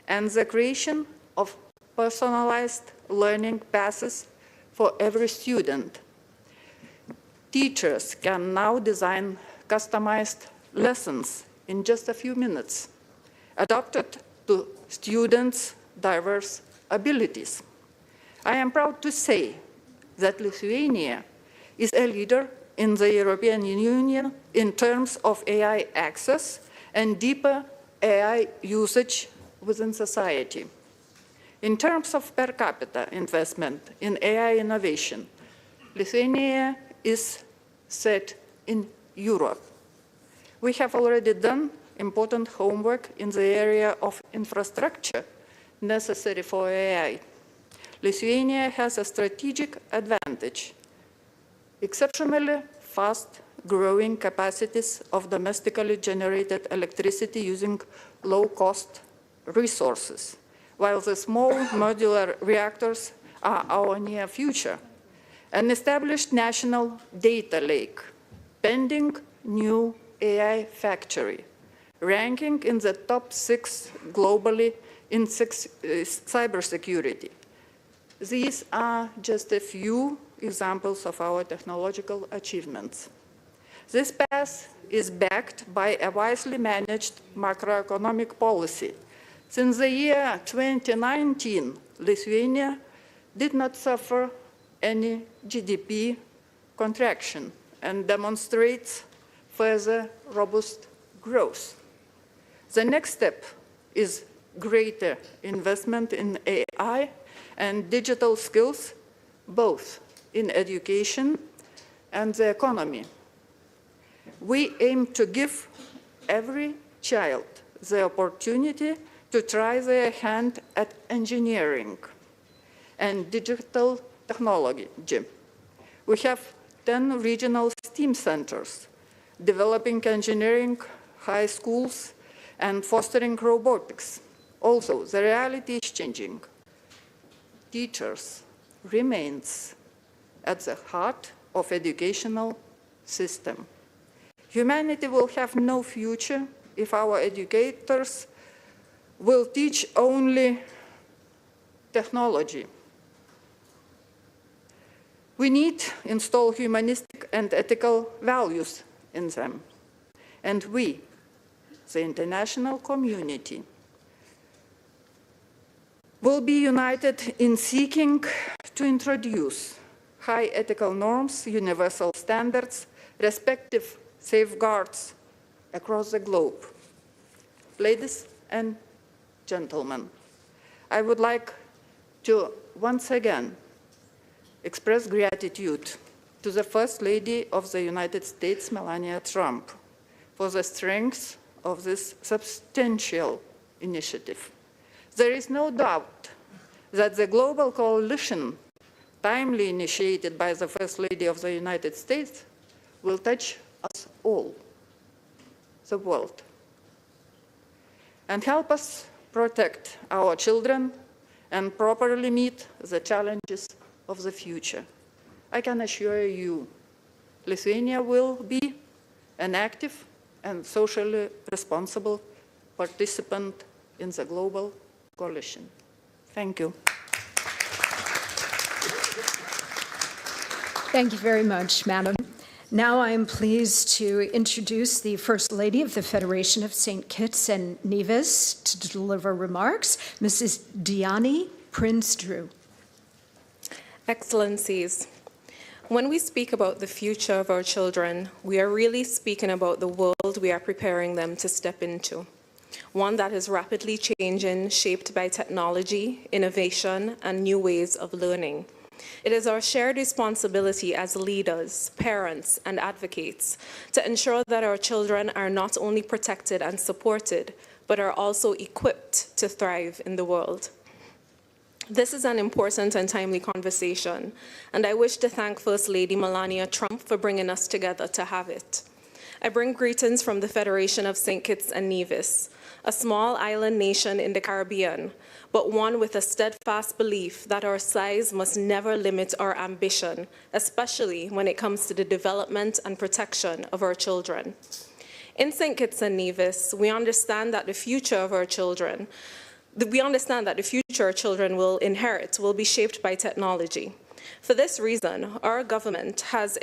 and the creation of personalized learning paths for every student. Teachers can now design customized lessons in just a few minutes, adapted to students' diverse abilities. I am proud to say that Lithuania is a leader in the European Union in terms of AI access and deeper AI usage within society. In terms of per capita investment in AI innovation, Lithuania is set in Europe. We have already done important homework in the area of infrastructure necessary for AI. Lithuania has a strategic advantage: exceptionally fast-growing capacities of domestically generated electricity using low-cost resources, while the small modular reactors are our near future. An established national data lake, pending new AI factory, ranking in the top 6 globally in cybersecurity. These are just a few examples of our technological achievements. This path is backed by a wisely managed macroeconomic policy. Since the year 2019, Lithuania did not suffer any GDP contraction and demonstrates further robust growth. The next step is greater investment in AI and digital skills, both in education and the economy. We aim to give every child the opportunity to try their hand at engineering and digital technology. We have 10 regional STEAM centers, developing engineering high schools and fostering robotics. Also, the reality is changing. Teachers remains at the heart of educational system. Humanity will have no future if our educators will teach only technology. We need to install humanistic and ethical values in them. And we, the international community, will be united in seeking to introduce high ethical norms, universal standards, respective safeguards across the globe. Ladies and gentlemen, I would like to once again express gratitude to the First Lady of the United States, Melania Trump, for the strength of this substantial initiative. There is no doubt that the global coalition, timely initiated by the First Lady of the United States, will touch us all, the world, and help us protect our children and properly meet the challenges of the future. I can assure you, Lithuania will be an active and socially responsible participant in the global coalition. Thank you. Thank you very much, Madam. Now I am pleased to introduce the First Lady of the Federation of St. Kitts and Nevis to deliver remarks, Mrs. Diani Prince-Drew. Excellencies, when we speak about the future of our children, we are really speaking about the world we are preparing them to step into. One that is rapidly changing, shaped by technology, innovation, and new ways of learning. It is our shared responsibility as leaders, parents, and advocates to ensure that our children are not only protected and supported, but are also equipped to thrive in the world. This is an important and timely conversation, and I wish to thank First Lady Melania Trump for bringing us together to have it. I bring greetings from the Federation of St. Kitts and Nevis, a small island nation in the Caribbean, but one with a steadfast belief that our size must never limit our ambition, especially when it comes to the development and protection of our children. In St. Kitts and Nevis, we understand that the future of our children, our children will inherit will be shaped by technology. For this reason, our government has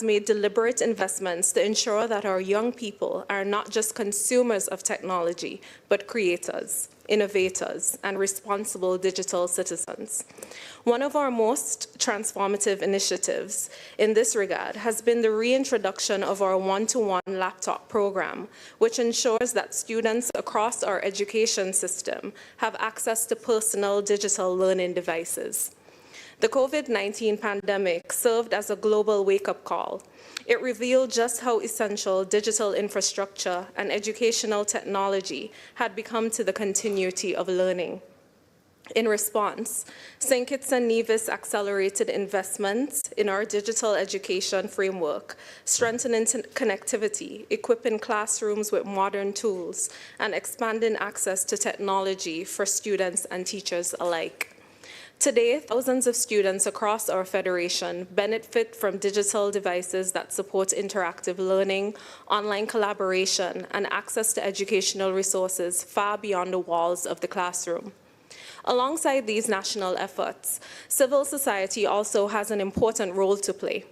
made deliberate investments to ensure that our young people are not just consumers of technology, but creators, innovators, and responsible digital citizens. One of our most transformative initiatives in this regard has been the reintroduction of our one-to-one laptop program, which ensures that students across our education system have access to personal digital learning devices. The COVID-19 pandemic served as a global wake-up call. It revealed just how essential digital infrastructure and educational technology had become to the continuity of learning. In response, St. Kitts and Nevis accelerated investments in our digital education framework, strengthening connectivity, equipping classrooms with modern tools, and expanding access to technology for students and teachers alike. Today, thousands of students across our federation benefit from digital devices that support interactive learning, online collaboration, and access to educational resources far beyond the walls of the classroom. Alongside these national efforts, civil society also has an important role to play.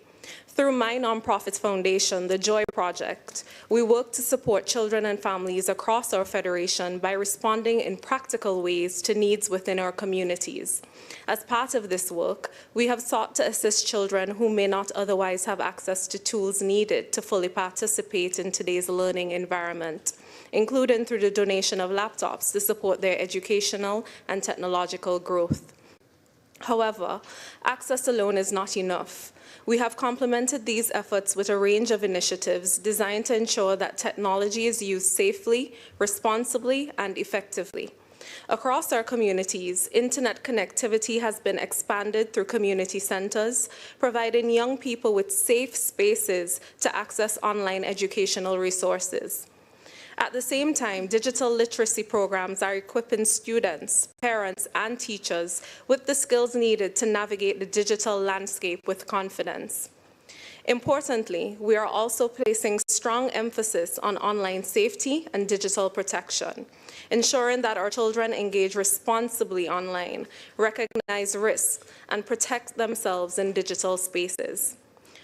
Through my nonprofit foundation, the Joy Project, we work to support children and families across our federation by responding in practical ways to needs within our communities. As part of this work, we have sought to assist children who may not otherwise have access to tools needed to fully participate in today's learning environment, including through the donation of laptops to support their educational and technological growth. However, access alone is not enough. We have complemented these efforts with a range of initiatives designed to ensure that technology is used safely, responsibly, and effectively. Across our communities, internet connectivity has been expanded through community centers, providing young people with safe spaces to access online educational resources. At the same time, digital literacy programs are equipping students, parents, and teachers with the skills needed to navigate the digital landscape with confidence. Importantly, we are also placing strong emphasis on online safety and digital protection, ensuring that our children engage responsibly online, recognize risks, and protect themselves in digital spaces.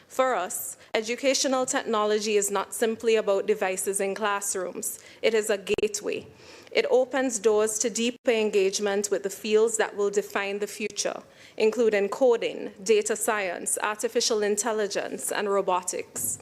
For us, educational technology is not simply about devices in classrooms. It is a gateway. It opens doors to deeper engagement with the fields that will define the future, including coding, data science, artificial intelligence, and robotics.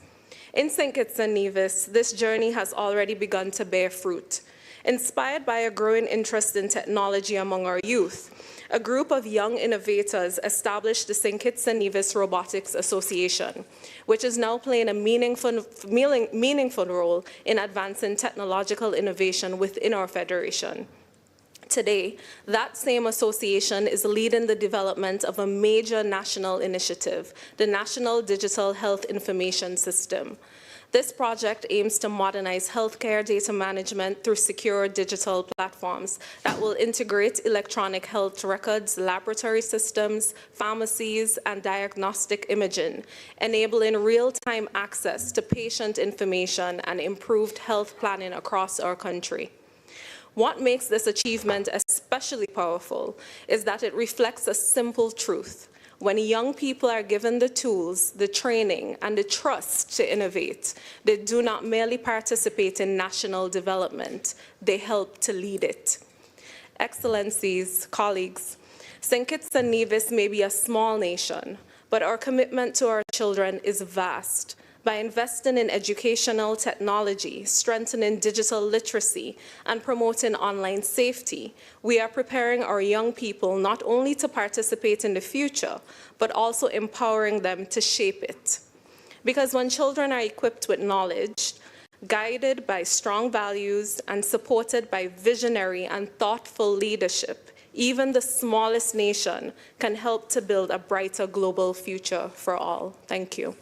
In St. Kitts and Nevis, this journey has already begun to bear fruit. Inspired by a growing interest in technology among our youth, a group of young innovators established the St. Kitts and Nevis Robotics Association, which is now playing a meaningful role in advancing technological innovation within our federation. Today, that same association is leading the development of a major national initiative, the National Digital Health Information System. This project aims to modernize healthcare data management through secure digital platforms that will integrate electronic health records, laboratory systems, pharmacies, and diagnostic imaging, enabling real-time access to patient information and improved health planning across our country. What makes this achievement especially powerful is that it reflects a simple truth. When young people are given the tools, the training, and the trust to innovate, they do not merely participate in national development, they help to lead it. Excellencies, colleagues, St. Kitts and Nevis may be a small nation, but our commitment to our children is vast. By investing in educational technology, strengthening digital literacy, and promoting online safety, we are preparing our young people not only to participate in the future, but also empowering them to shape it. Because when children are equipped with knowledge, guided by strong values, and supported by visionary and thoughtful leadership, even the smallest nation can help to build a brighter global future for all. Thank you.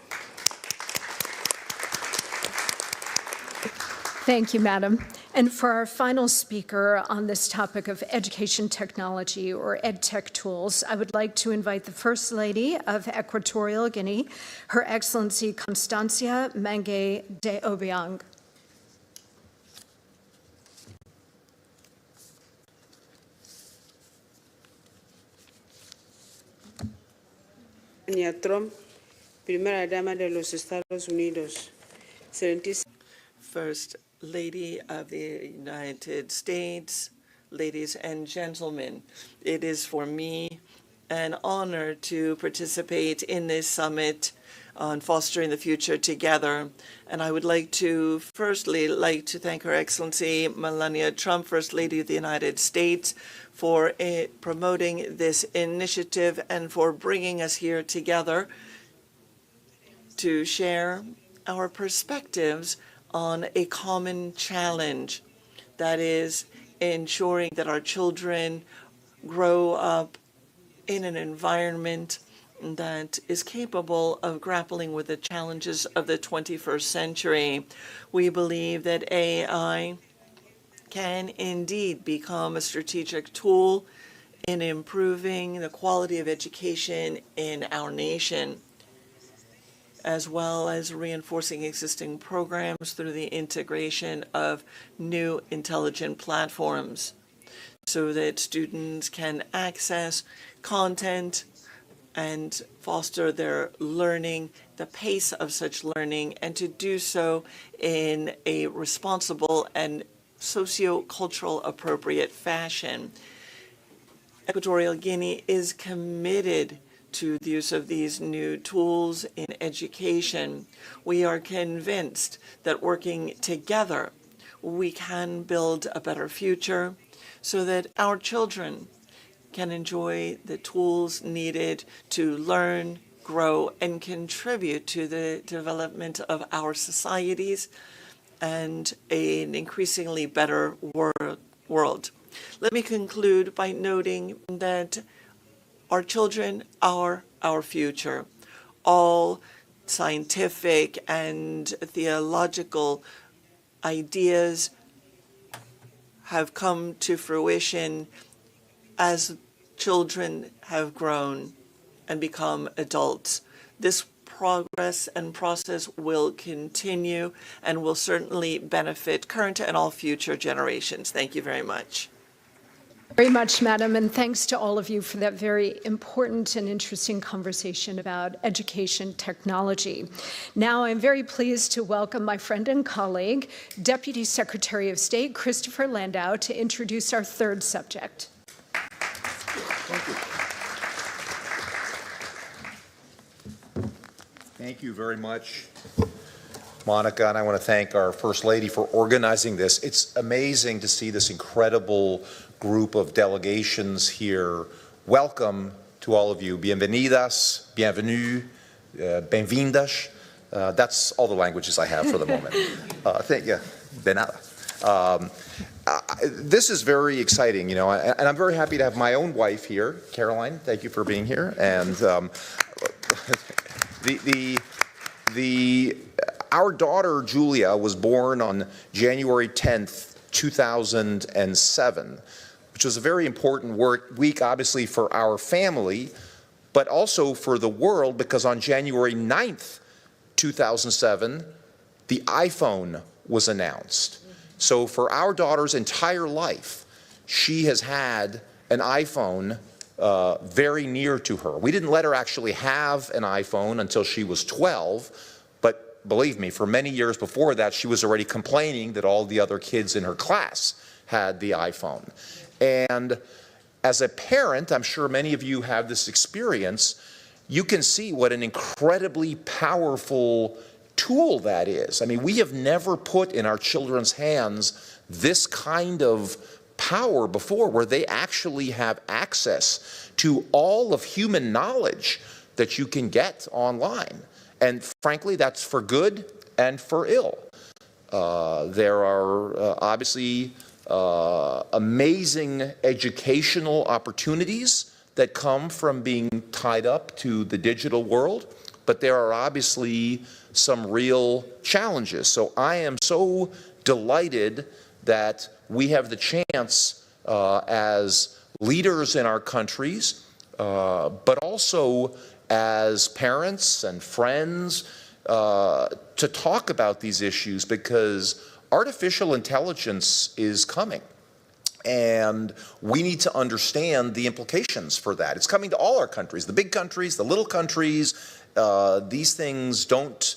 Thank you, Madam. And for our final speaker on this topic of education technology or EdTech tools, I would like to invite the First Lady of Equatorial Guinea, Her Excellency Constancia Mangue de Obiang. Melania Trump, Primera Dama de los Estados Unidos. First Lady of the United States, ladies and gentlemen, it is for me an honor to participate in this summit on fostering the future together. And I would like to firstly thank Her Excellency Melania Trump, First Lady of the United States, for promoting this initiative and for bringing us here together to share our perspectives on a common challenge, that is ensuring that our children grow up in an environment that is capable of grappling with the challenges of the 21st century. We believe that AI can indeed become a strategic tool in improving the quality of education in our nation, as well as reinforcing existing programs through the integration of new intelligent platforms so that students can access content and foster their learning, the pace of such learning, and to do so in a responsible and socio-cultural appropriate fashion. Equatorial Guinea is committed to the use of these new tools in education. We are convinced that working together, we can build a better future so that our children can enjoy the tools needed to learn, grow, and contribute to the development of our societies and an increasingly better world. Let me conclude by noting that our children are our future. All scientific and theological ideas have come to fruition as children have grown and become adults. This progress and process will continue and will certainly benefit current and all future generations. Thank you very much. Very much, Madam, and thanks to all of you for that very important and interesting conversation about education technology. Now I'm very pleased to welcome my friend and colleague, Deputy Secretary of State Christopher Landau, to introduce our third subject. Thank you. Thank you very much, Monica, and I want to thank our First Lady for organizing this. It's amazing to see this incredible group of delegations here. Welcome to all of you. Bienvenidas, bienvenue, bem-vindas. That's all the languages I have for the moment. Thank you. De nada. This is very exciting, you know, and I'm very happy to have my own wife here, Caroline. Thank you for being here. And our daughter Julia was born on January 10th, 2007. Which was a very important week, obviously, for our family, but also for the world, because on January 9th, 2007, the iPhone was announced. So for our daughter's entire life, she has had an iPhone very near to her. We didn't let her actually have an iPhone until she was 12, but believe me, for many years before that, she was already complaining that all the other kids in her class had the iPhone. And as a parent, I'm sure many of you have this experience, you can see what an incredibly powerful tool that is. I mean, we have never put in our children's hands this kind of power before, where they actually have access to all of human knowledge that you can get online. And frankly, that's for good and for ill. There are obviously amazing educational opportunities that come from being tied up to the digital world, but there are obviously some real challenges. So I am so delighted that we have the chance as leaders in our countries, but also as parents and friends to talk about these issues, because artificial intelligence is coming. And we need to understand the implications for that. It's coming to all our countries, the big countries, the little countries. These things don't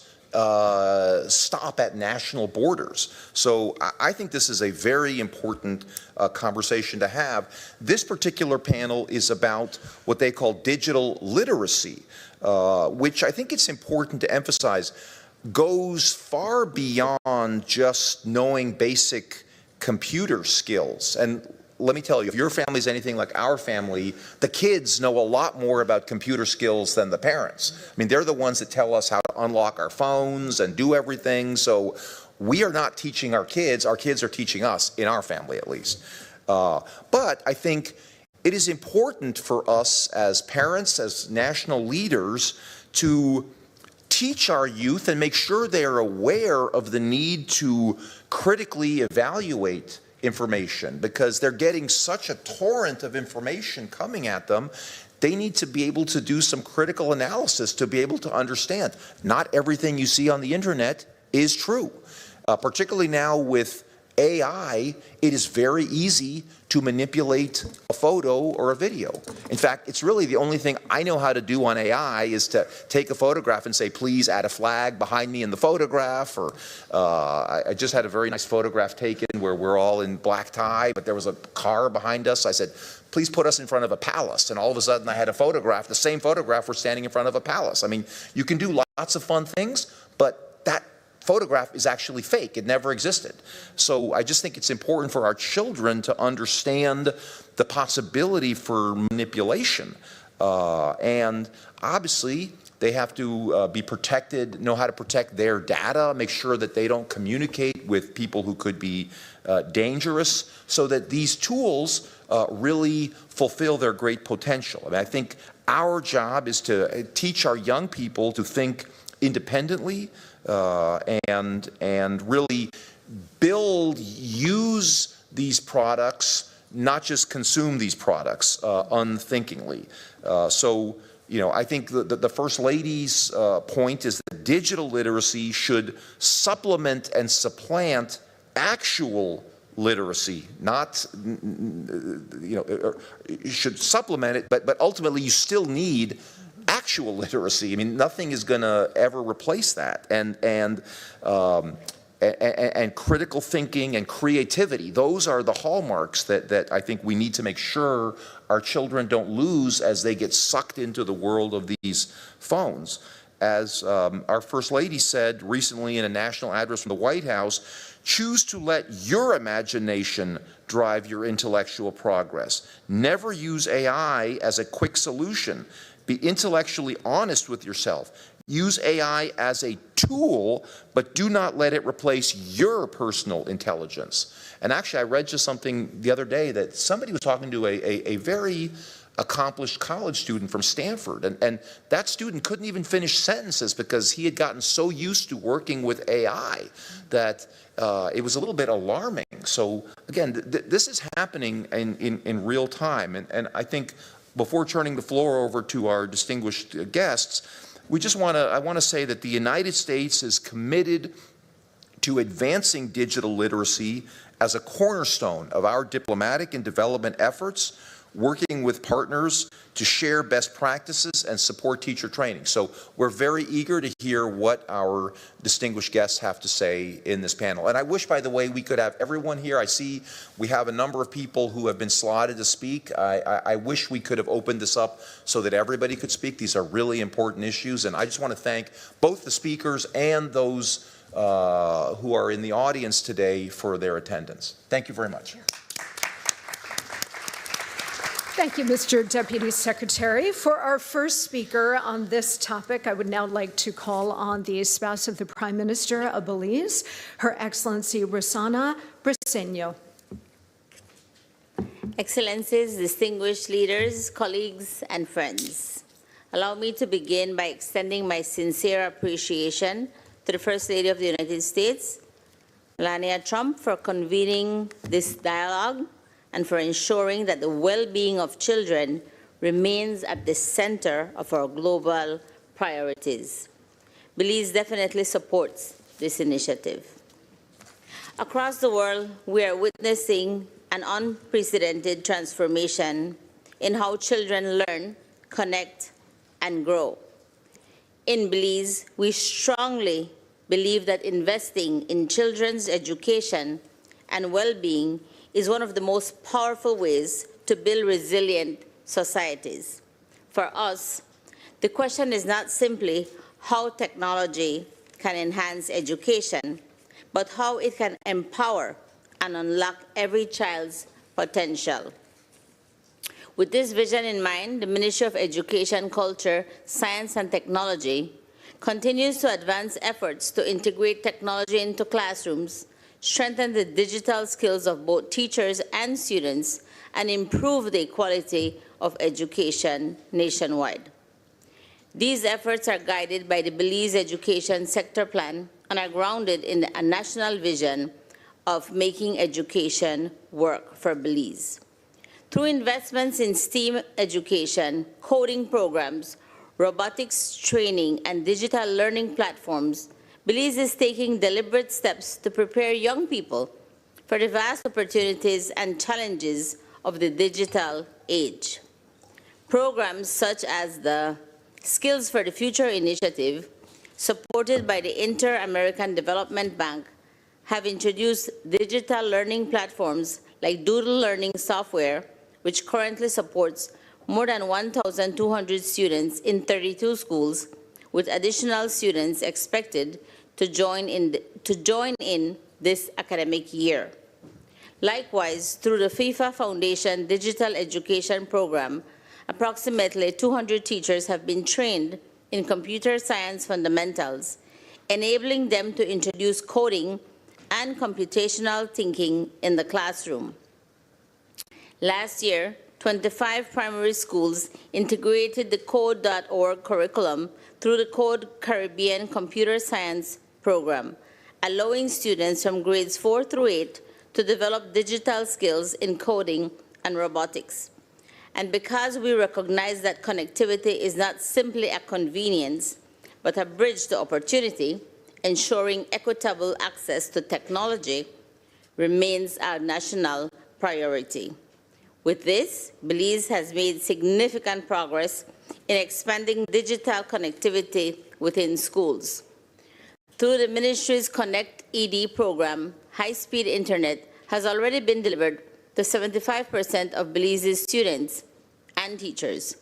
stop at national borders. So I think this is a very important conversation to have. This particular panel is about what they call digital literacy, which I think it's important to emphasize goes far beyond just knowing basic computer skills. And let me tell you, if your family is anything like our family, the kids know a lot more about computer skills than the parents. I mean, they're the ones that tell us how to unlock our phones and do everything. So we are not teaching our kids are teaching us, in our family at least. But I think it is important for us as parents, as national leaders, to teach our youth and make sure they are aware of the need to critically evaluate information, because they're getting such a torrent of information coming at them. They need to be able to do some critical analysis to be able to understand not everything you see on the internet is true. Particularly now with AI, it is very easy to manipulate a photo or a video. In fact, it's really the only thing I know how to do on AI is to take a photograph and say, please add a flag behind me in the photograph. Or I just had a very nice photograph taken where we're all in black tie, but there was a car behind us. I said, please put us in front of a palace. And all of a sudden I had a photograph, the same photograph, we're standing in front of a palace. I mean, you can do lots of fun things, but that photograph is actually fake. It never existed. So I just think it's important for our children to understand the possibility for manipulation. And obviously, they have to be protected, know how to protect their data, make sure that they don't communicate with people who could be dangerous, so that these tools really fulfill their great potential. I mean, I think our job is to teach our young people to think independently, and really use these products, not just consume these products unthinkingly. So, you know, I think the First Lady's point is that digital literacy should supplement and supplant actual literacy, not, you know, should supplement it, but ultimately you still need actual literacy. I mean, nothing is going to ever replace that. And critical thinking and creativity, those are the hallmarks that I think we need to make sure our children don't lose as they get sucked into the world of these phones. As our First Lady said recently in a national address from the White House, choose to let your imagination drive your intellectual progress. Never use AI as a quick solution. Be intellectually honest with yourself. Use AI as a tool, but do not let it replace your personal intelligence. And actually, I read just something the other day that somebody was talking to a very accomplished college student from Stanford, and that student couldn't even finish sentences because he had gotten so used to working with AI that it was a little bit alarming. So again, this is happening in real time, and I think before turning the floor over to our distinguished guests, I want to say that the United States is committed to advancing digital literacy as a cornerstone of our diplomatic and development efforts. working with partners to share best practices and support teacher training. So we're very eager to hear what our distinguished guests have to say in this panel. And I wish, by the way, we could have everyone here. I see we have a number of people who have been slotted to speak. I wish we could have opened this up so that everybody could speak. These are really important issues, and I just want to thank both the speakers and those who are in the audience today for their attendance. Thank you very much. Thank you, Mr. Deputy Secretary. For our first speaker on this topic, I would now like to call on the spouse of the Prime Minister of Belize, Her Excellency Rosana Briceño. Excellencies, distinguished leaders, colleagues, and friends, allow me to begin by extending my sincere appreciation to the First Lady of the United States, Melania Trump, for convening this dialogue and for ensuring that the well-being of children remains at the center of our global priorities. Belize definitely supports this initiative. Across the world, we are witnessing an unprecedented transformation in how children learn, connect, and grow. In Belize, we strongly believe that investing in children's education and well-being is one of the most powerful ways to build resilient societies. For us, the question is not simply how technology can enhance education, but how it can empower and unlock every child's potential. With this vision in mind, the Ministry of Education, Culture, Science and Technology continues to advance efforts to integrate technology into classrooms, strengthen the digital skills of both teachers and students, and improve the quality of education nationwide. These efforts are guided by the Belize Education Sector Plan and are grounded in a national vision of making education work for Belize. Through investments in STEAM education, coding programs, robotics training, and digital learning platforms, Belize is taking deliberate steps to prepare young people for the vast opportunities and challenges of the digital age. Programs such as the Skills for the Future initiative, supported by the Inter-American Development Bank, have introduced digital learning platforms like Doodle Learning software, which currently supports more than 1,200 students in 32 schools, with additional students expected to join in this academic year. Likewise, through the FIFA Foundation Digital Education Program, approximately 200 teachers have been trained in computer science fundamentals, enabling them to introduce coding and computational thinking in the classroom. Last year, 25 primary schools integrated the Code.org curriculum through the Code Caribbean Computer Science program, allowing students from grades 4 through 8 to develop digital skills in coding and robotics. And because we recognize that connectivity is not simply a convenience, but a bridge to opportunity, ensuring equitable access to technology remains our national priority. With this, Belize has made significant progress in expanding digital connectivity within schools. Through the ministry's Connect ED program, high-speed internet has already been delivered to 75% of Belize's students and teachers,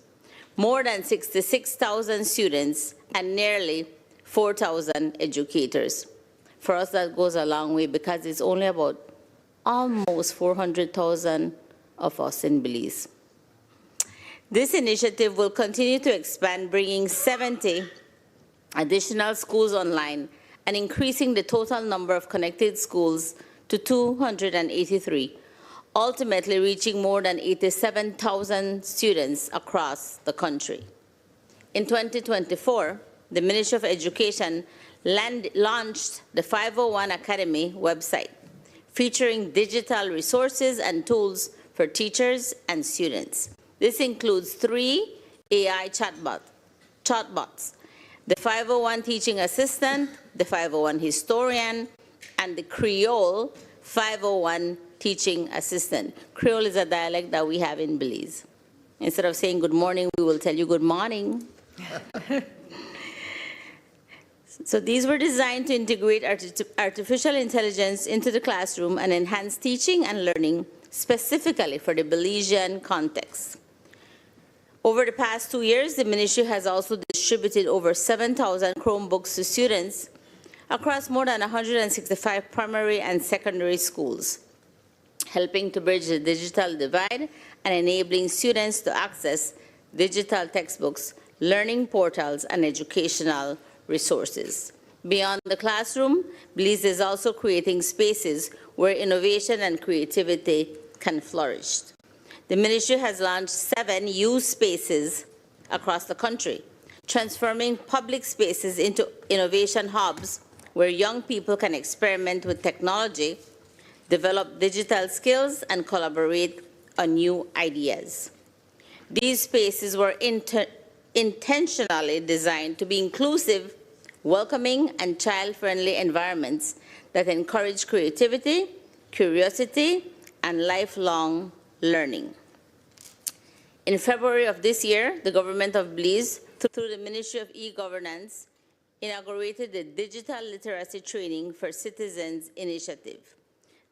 more than 66,000 students, and nearly 4,000 educators. For us, that goes a long way because it's only about almost 400,000 of us in Belize. This initiative will continue to expand, bringing 70 additional schools online and increasing the total number of connected schools to 283, ultimately reaching more than 87,000 students across the country. In 2024, the Ministry of Education launched the 501 Academy website, featuring digital resources and tools for teachers and students. This includes 3 AI chatbots, the 501 Teaching Assistant, the 501 Historian, and the Creole 501 teaching assistant. Creole is a dialect that we have in Belize. Instead of saying good morning, we will tell you good morning. So these were designed to integrate artificial intelligence into the classroom and enhance teaching and learning specifically for the Belizean context. Over the past 2 years, the ministry has also distributed over 7,000 Chromebooks to students across more than 165 primary and secondary schools, helping to bridge the digital divide and enabling students to access digital textbooks, learning portals, and educational resources. Beyond the classroom, Belize is also creating spaces where innovation and creativity can flourish. The ministry has launched 7 youth spaces across the country, transforming public spaces into innovation hubs where young people can experiment with technology, develop digital skills, and collaborate on new ideas. These spaces were intentionally designed to be inclusive, welcoming, and child-friendly environments that encourage creativity, curiosity, and lifelong learning. In February of this year, the government of Belize, through the Ministry of E-Governance, inaugurated the Digital Literacy Training for Citizens initiative.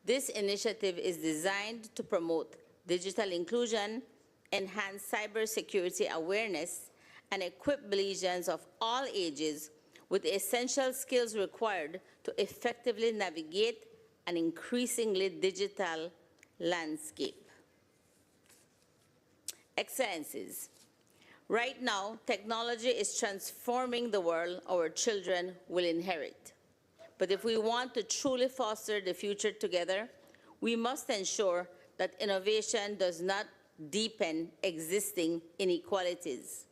This initiative is designed to promote digital inclusion, enhance cybersecurity awareness, and equip Belizeans of all ages with the essential skills required to effectively navigate an increasingly digital landscape. Excellencies, right now, technology is transforming the world our children will inherit. But if we want to truly foster the future together, we must ensure that innovation does not deepen existing inequalities.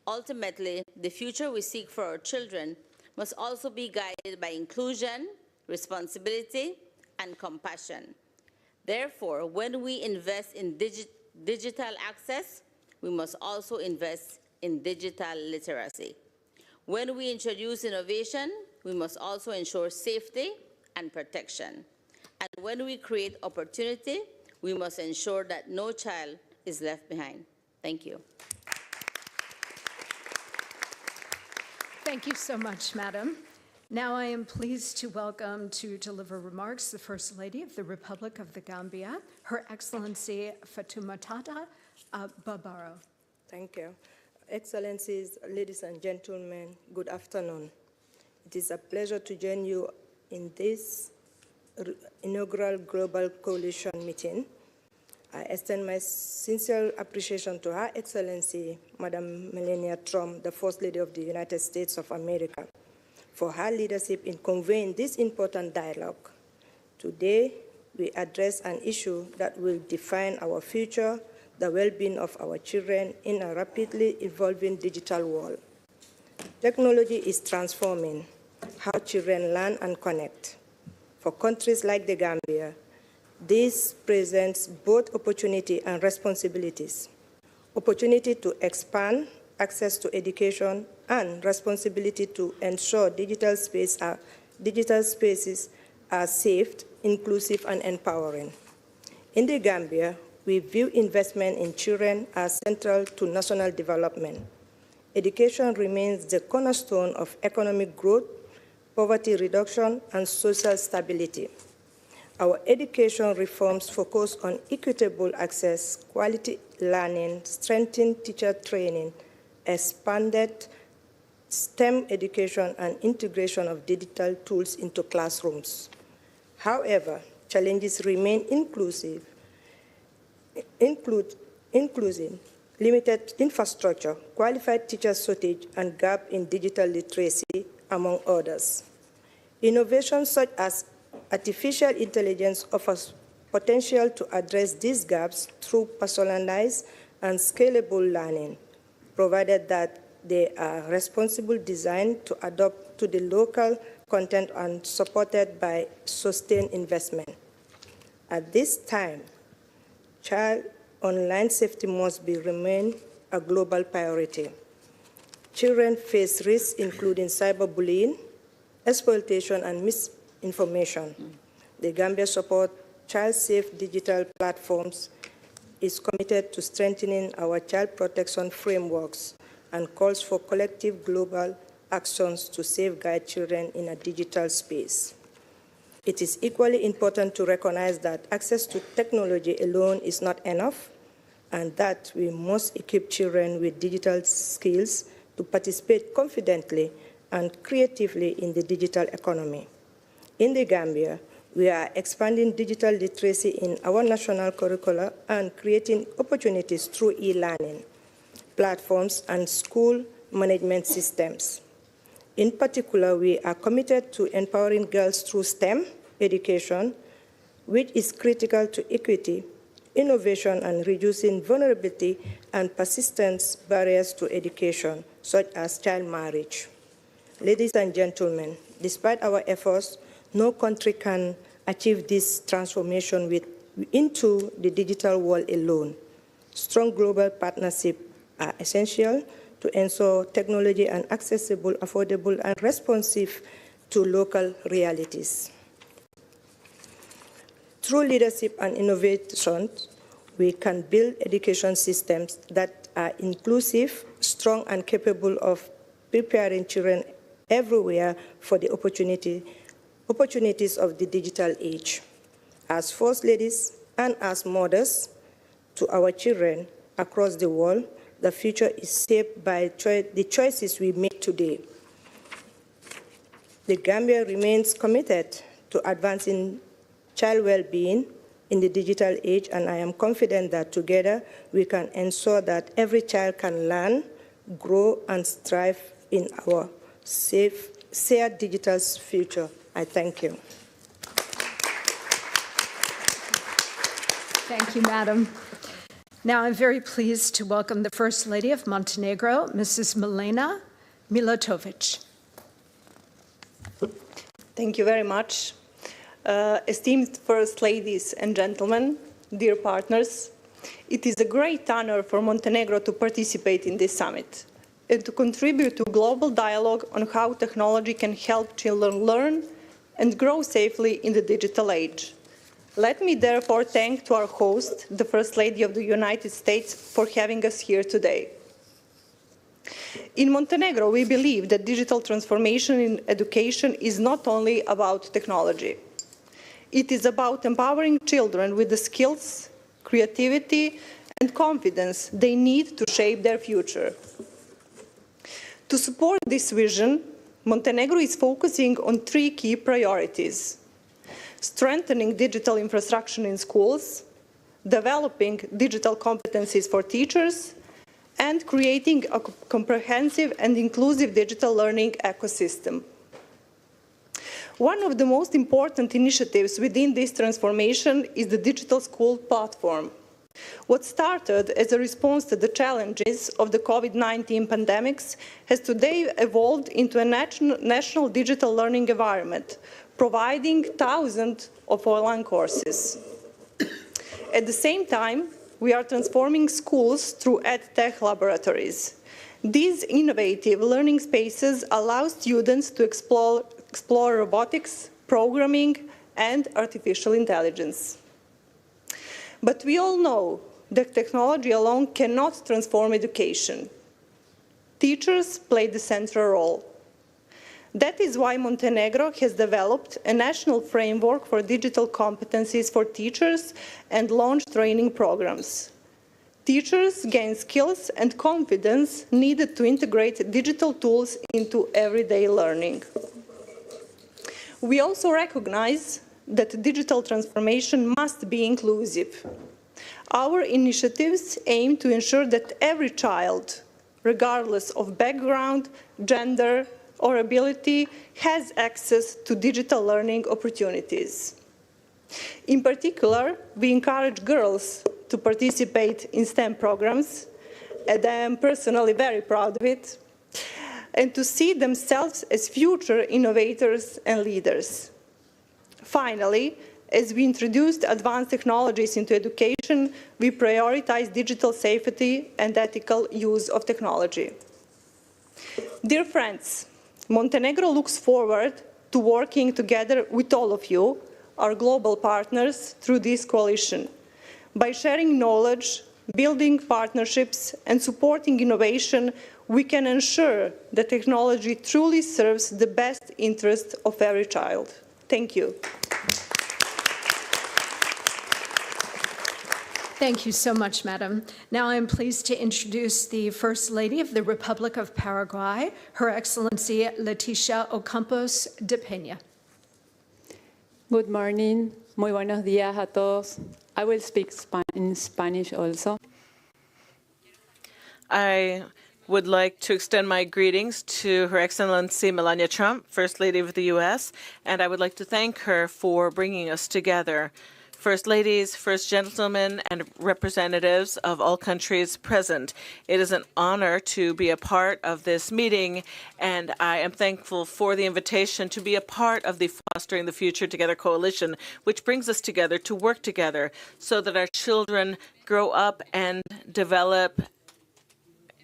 Ultimately, the future we seek for our children must also be guided by inclusion, responsibility, and compassion. Therefore, when we invest in digital access, we must also invest in digital literacy. When we introduce innovation, we must also ensure safety and protection. And when we create opportunity, we must ensure that no child is left behind. Thank you. Thank you so much, Madam. Now I am pleased to welcome to deliver remarks the First Lady of the Republic of the Gambia, Her Excellency Fatoumata Babaro. Thank you. Excellencies, ladies and gentlemen, good afternoon. It is a pleasure to join you in this inaugural Global Coalition meeting. I extend my sincere appreciation to Her Excellency, Madam Melania Trump, the First Lady of the United States of America, for her leadership in conveying this important dialogue. Today, we address an issue that will define our future, the well-being of our children in a rapidly evolving digital world. Technology is transforming how children learn and connect. For countries like the Gambia, this presents both opportunity and responsibilities. Opportunity to expand access to education and responsibility to ensure digital spaces are safe, inclusive, and empowering. In the Gambia, we view investment in children as central to national development. Education remains the cornerstone of economic growth, poverty reduction, and social stability. Our education reforms focus on equitable access, quality learning, strengthened teacher training, expanded STEM education, and integration of digital tools into classrooms. However, challenges remain including limited infrastructure, qualified teacher shortage, and gap in digital literacy, among others. Innovations such as artificial intelligence offers potential to address these gaps through personalized and scalable learning, provided that they are responsibly designed to adapt to the local content and supported by sustained investment. At this time, child online safety must remain a global priority. Children face risks including cyberbullying, exploitation, and misinformation. The Gambia supports child-safe digital platforms is committed to strengthening our child protection frameworks and calls for collective global actions to safeguard children in a digital space. It is equally important to recognize that access to technology alone is not enough, and that we must equip children with digital skills to participate confidently and creatively in the digital economy. In the Gambia, we are expanding digital literacy in our national curricula and creating opportunities through e-learning platforms and school management systems. In particular, we are committed to empowering girls through STEM education, which is critical to equity, innovation, and reducing vulnerability and persistence barriers to education, such as child marriage. Ladies and gentlemen, despite our efforts, no country can achieve this transformation into the digital world alone. Strong global partnerships are essential to ensure technology are accessible, affordable, and responsive to local realities. Through leadership and innovation, we can build education systems that are inclusive, strong, and capable of preparing children everywhere for the opportunities of the digital age. As First Ladies and as mothers to our children across the world, the future is shaped by the choices we make today. The Gambia remains committed to advancing child well-being in the digital age, and I am confident that together we can ensure that every child can learn, grow, and strive in our safe, shared digital future. I thank you. Thank you, Madam. Now I'm very pleased to welcome the First Lady of Montenegro, Mrs. Milena Milatovic. Thank you very much. Esteemed First Ladies and gentlemen, dear partners, it is a great honor for Montenegro to participate in this summit and to contribute to global dialogue on how technology can help children learn and grow safely in the digital age. Let me therefore thank to our host, the First Lady of the United States, for having us here today. In Montenegro, we believe that digital transformation in education is not only about technology. It is about empowering children with the skills, creativity, and confidence they need to shape their future. To support this vision, Montenegro is focusing on 3 key priorities: strengthening digital infrastructure in schools, developing digital competencies for teachers, and creating a comprehensive and inclusive digital learning ecosystem. One of the most important initiatives within this transformation is the Digital School Platform. What started as a response to the challenges of the COVID-19 pandemics has today evolved into a national digital learning environment, providing thousands of online courses. At the same time, we are transforming schools through EdTech laboratories. These innovative learning spaces allow students to explore robotics, programming, and artificial intelligence. But we all know that technology alone cannot transform education. Teachers play the central role. That is why Montenegro has developed a national framework for digital competencies for teachers and launched training programs. Teachers gain skills and confidence needed to integrate digital tools into everyday learning. We also recognize that digital transformation must be inclusive. Our initiatives aim to ensure that every child, regardless of background, gender, or ability, has access to digital learning opportunities. In particular, we encourage girls to participate in STEM programs, and I am personally very proud of it, and to see themselves as future innovators and leaders. Finally, as we introduced advanced technologies into education, we prioritize digital safety and ethical use of technology. Dear friends, Montenegro looks forward to working together with all of you our global partners through this coalition. By sharing knowledge, building partnerships, and supporting innovation, we can ensure that technology truly serves the best interest of every child. Thank you. Thank you so much, Madam. Now I'm pleased to introduce the First Lady of the Republic of Paraguay, Her Excellency Leticia Ocampos de Peña. Good morning. Muy buenos días a todos. I will speak in Spanish also. I would like to extend my greetings to Her Excellency Melania Trump, First Lady of the U.S., and I would like to thank her for bringing us together. First Ladies, First Gentlemen, and representatives of all countries present. It is an honor to be a part of this meeting, and I am thankful for the invitation to be a part of the Fostering the Future Together coalition, which brings us together to work together so that our children grow up and develop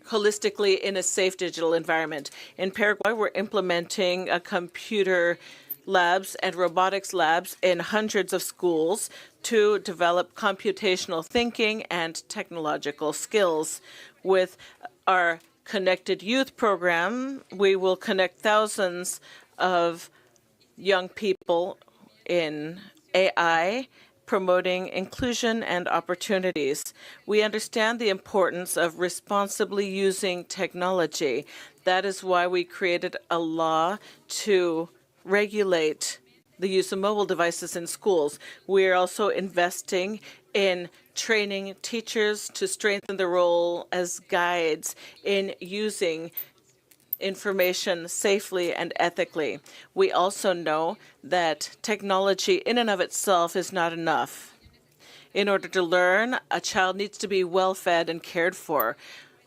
holistically in a safe digital environment. In Paraguay, we're implementing a computer labs and robotics labs in hundreds of schools to develop computational thinking and technological skills. With our Connected Youth program, we will connect thousands of young people in AI, promoting inclusion and opportunities. We understand the importance of responsibly using technology. That is why we created a law to regulate the use of mobile devices in schools. We are also investing in training teachers to strengthen their role as guides in using information safely and ethically. We also know that technology in and of itself is not enough. In order to learn, a child needs to be well-fed and cared for.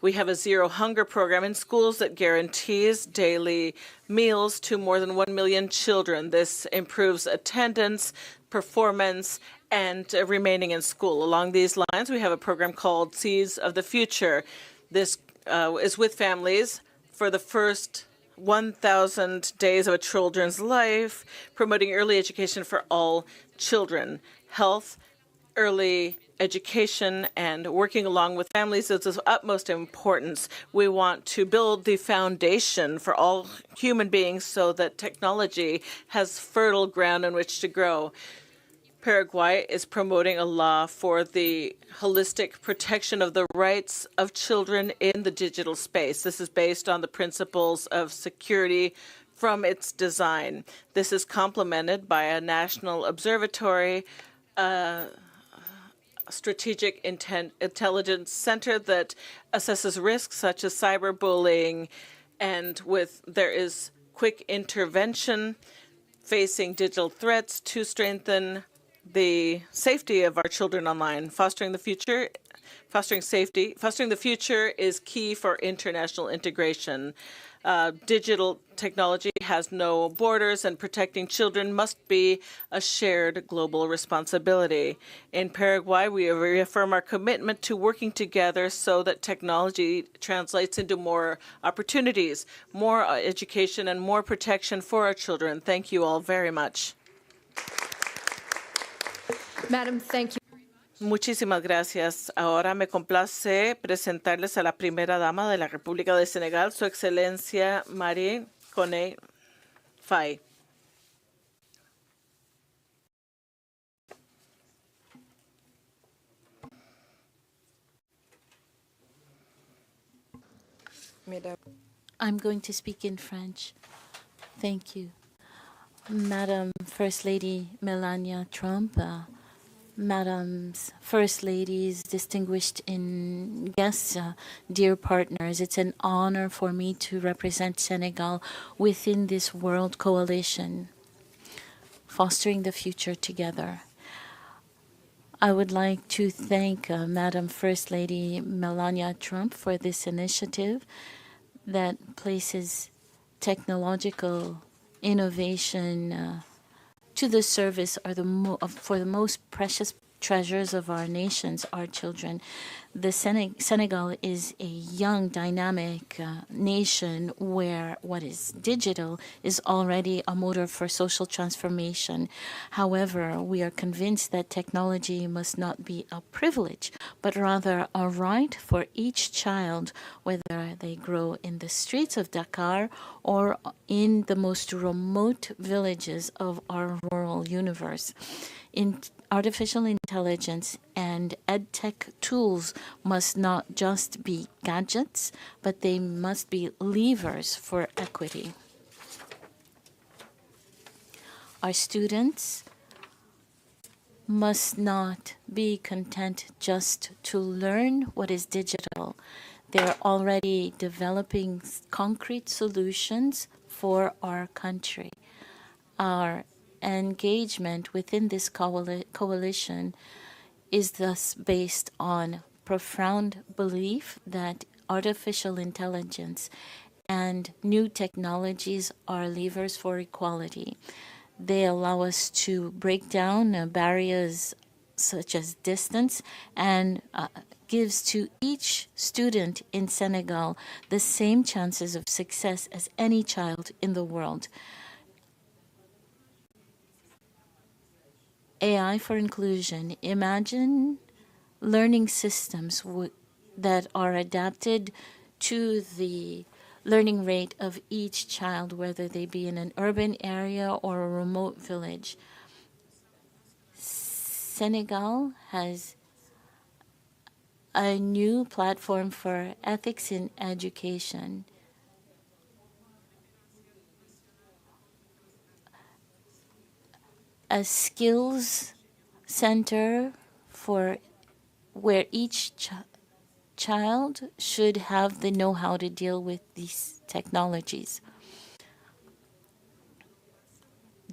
We have a zero hunger program in schools that guarantees daily meals to more than 1 million children. This improves attendance, performance, and remaining in school. Along these lines, we have a program called Seeds of the Future. This is with families for the first 1,000 days of a children's life, promoting early education for all children. Health, early education, and working along with families is of utmost importance. We want to build the foundation for all human beings so that technology has fertile ground on which to grow. Paraguay is promoting a law for the holistic protection of the rights of children in the digital space. This is based on the principles of security from its design. This is complemented by a national observatory, strategic intelligence center that assesses risks such as cyberbullying, and there is quick intervention facing digital threats to strengthen the safety of our children online. Fostering the future is key for international integration. Digital technology has no borders, and protecting children must be a shared global responsibility. In Paraguay, we reaffirm our commitment to working together so that technology translates into more opportunities, more education, and more protection for our children. Thank you all very much. Madam, thank you. Muchísimas gracias. Ahora me complace presentarles a la primera dama de la República de Senegal, Su Excelencia Marie Koné Faye. I'm going to speak in French. Thank you. Madam First Lady Melania Trump, Madams, First Ladies, distinguished guests, dear partners, it's an honor for me to represent Senegal within this World Coalition, Fostering the Future Together. I would like to thank Madam First Lady Melania Trump for this initiative that places technological innovation to the service for the most precious treasures of our nations, our children. Senegal is a young, dynamic nation where what is digital is already a motor for social transformation. However, we are convinced that technology must not be a privilege, but rather a right for each child, whether they grow in the streets of Dakar or in the most remote villages of our rural universe. Artificial intelligence and EdTech tools must not just be gadgets, but they must be levers for equity. Our students must not be content just to learn what is digital. They're already developing concrete solutions for our country. Our engagement within this coalition is thus based on profound belief that artificial intelligence and new technologies are levers for equality. They allow us to break down barriers such as distance and gives to each student in Senegal the same chances of success as any child in the world. AI for inclusion. Imagine learning systems that are adapted to the learning rate of each child, whether they be in an urban area or a remote village. Senegal has a new platform for ethics in education. A skills center for where each child should have the know-how to deal with these technologies.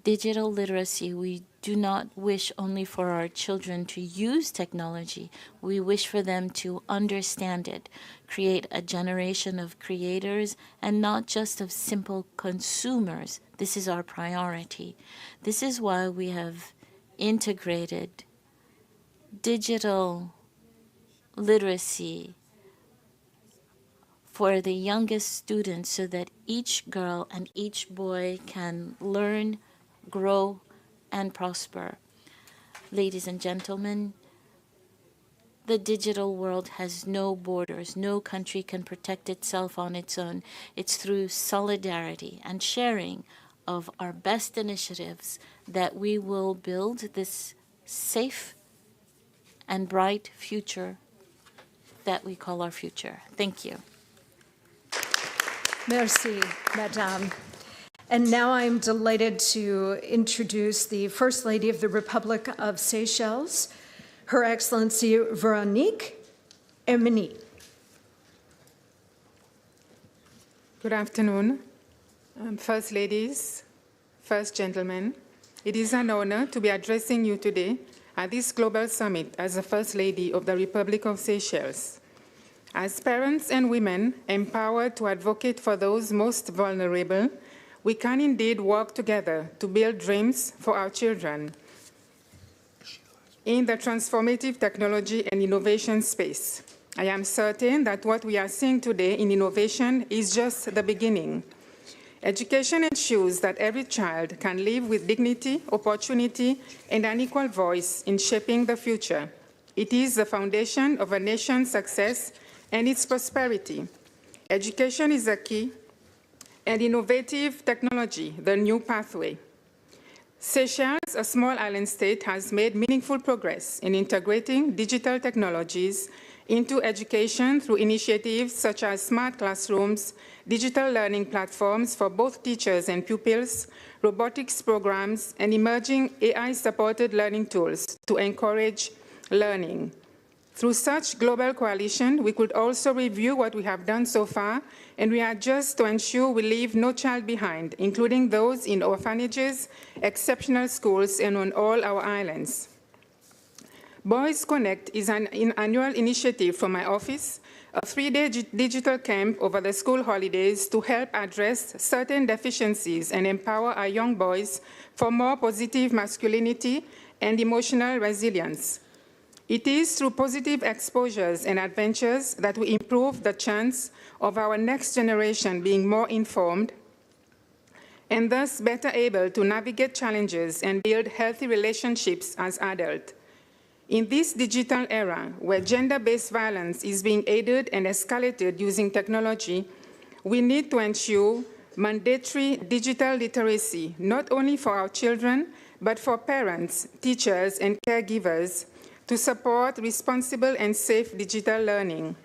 Digital literacy, we do not wish only for our children to use technology. We wish for them to understand it, create a generation of creators and not just of simple consumers. This is our priority. This is why we have integrated digital literacy for the youngest students so that each girl and each boy can learn, grow, and prosper. Ladies and gentlemen, the digital world has no borders. No country can protect itself on its own. It's through solidarity and sharing of our best initiatives that we will build this safe and bright future that we call our future. Thank you. Merci, Madame. And now I'm delighted to introduce the First Lady of the Republic of Seychelles, Her Excellency Veronique Herminy. Good afternoon, First Ladies, First Gentlemen. It is an honor to be addressing you today at this global summit as the First Lady of the Republic of Seychelles. As parents and women empowered to advocate for those most vulnerable, we can indeed work together to build dreams for our children. In the transformative technology and innovation space, I am certain that what we are seeing today in innovation is just the beginning. Education ensures that every child can live with dignity, opportunity, and an equal voice in shaping the future. It is the foundation of a nation's success and its prosperity. Education is a key, and innovative technology, the new pathway. Seychelles, a small island state, has made meaningful progress in integrating digital technologies into education through initiatives such as smart classrooms, digital learning platforms for both teachers and pupils, robotics programs, and emerging AI-supported learning tools to encourage learning. Through such global coalition, we could also review what we have done so far and readjust to ensure we leave no child behind, including those in orphanages, exceptional schools, and on all our islands. Boys Connect is an annual initiative from my office, a 3-day digital camp over the school holidays to help address certain deficiencies and empower our young boys for more positive masculinity and emotional resilience. It is through positive exposures and adventures that we improve the chance of our next generation being more informed and thus better able to navigate challenges and build healthy relationships as adults. In this digital era, where gender-based violence is being aided and escalated using technology, we need to ensure mandatory digital literacy, not only for our children, but for parents, teachers, and caregivers to support responsible and safe digital learning.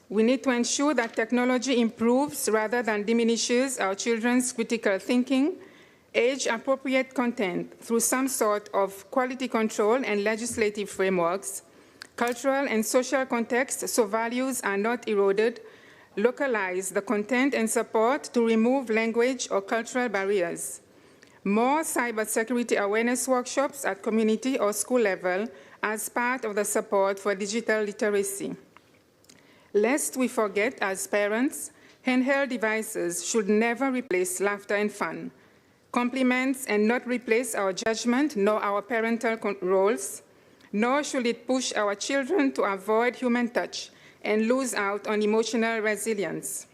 We need to ensure that technology improves rather than diminishes our children's critical thinking, age-appropriate content through some sort of quality control and legislative frameworks, cultural and social context so values are not eroded, localize the content and support to remove language or cultural barriers. More cybersecurity awareness workshops at community or school level as part of the support for digital literacy. Lest we forget, as parents, handheld devices should never replace laughter and fun, complements and not replace our judgment nor our parental roles, nor should it push our children to avoid human touch and lose out on emotional resilience.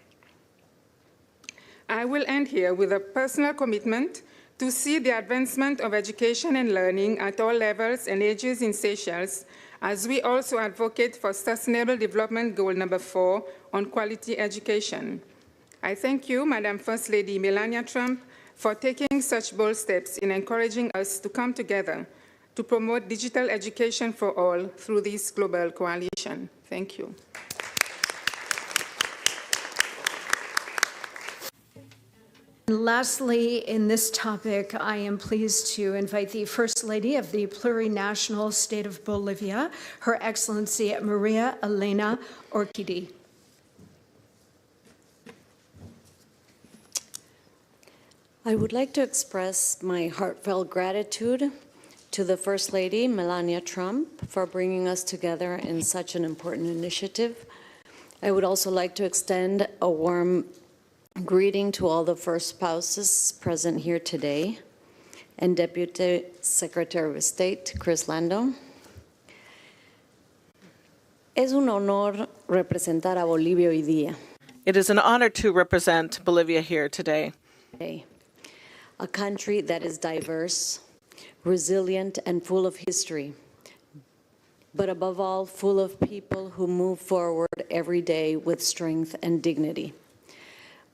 I will end here with a personal commitment to see the advancement of education and learning at all levels and ages in Seychelles, as we also advocate for Sustainable Development Goal number 4 on quality education. I thank you, Madam First Lady Melania Trump, for taking such bold steps in encouraging us to come together to promote digital education for all through this global coalition. Thank you. And lastly, in this topic, I am pleased to invite the First Lady of the plurinational state of Bolivia, Her Excellency Maria Elena Orquídez. I would like to express my heartfelt gratitude to the First Lady, Melania Trump, for bringing us together in such an important initiative. I would also like to extend a warm greeting to all the first spouses present here today, and Deputy Secretary of State, Chris Lando. Es un honor representar a Bolivia hoy día. It is an honor to represent Bolivia here today. A country that is diverse, resilient, and full of history, but above all, full of people who move forward every day with strength and dignity.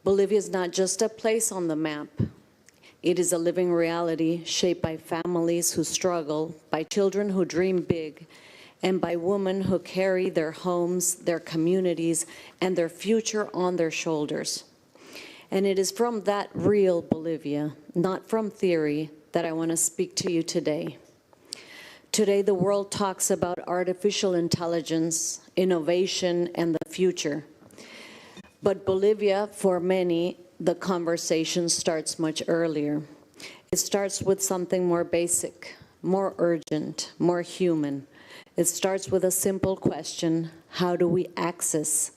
Bolivia is not just a place on the map. It is a living reality shaped by families who struggle, by children who dream big, and by women who carry their homes, their communities, and their future on their shoulders. And it is from that real Bolivia, not from theory, that I want to speak to you today. Today, the world talks about artificial intelligence, innovation, and the future. But Bolivia, for many, the conversation starts much earlier. It starts with something more basic, more urgent, more human. It starts with a simple question: how do we access?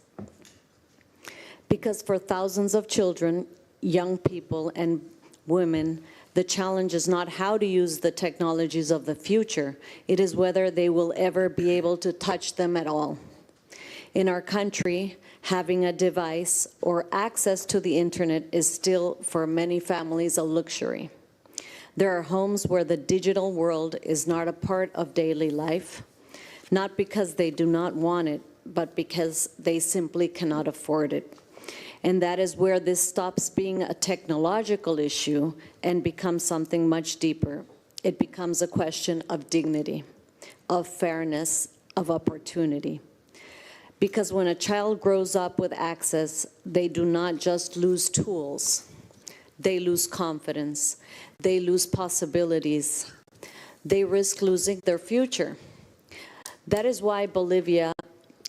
Because for thousands of children, young people, and women, the challenge is not how to use the technologies of the future. It is whether they will ever be able to touch them at all. In our country, having a device or access to the internet is still, for many families, a luxury. There are homes where the digital world is not a part of daily life, not because they do not want it, but because they simply cannot afford it. And that is where this stops being a technological issue and becomes something much deeper. It becomes a question of dignity, of fairness, of opportunity. Because when a child grows up with access, they do not just lose tools. They lose confidence. They lose possibilities. They risk losing their future. That is why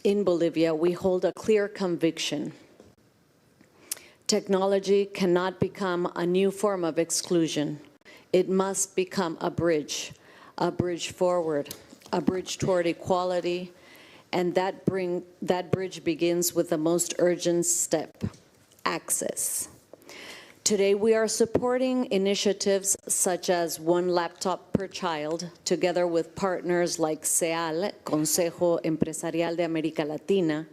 in Bolivia, we hold a clear conviction. Technology cannot become a new form of exclusion. It must become a bridge forward, a bridge toward equality, and that bridge begins with the most urgent step: access. Today, we are supporting initiatives such as one laptop per child, together with partners like CEAL, Consejo Empresarial de América Latina,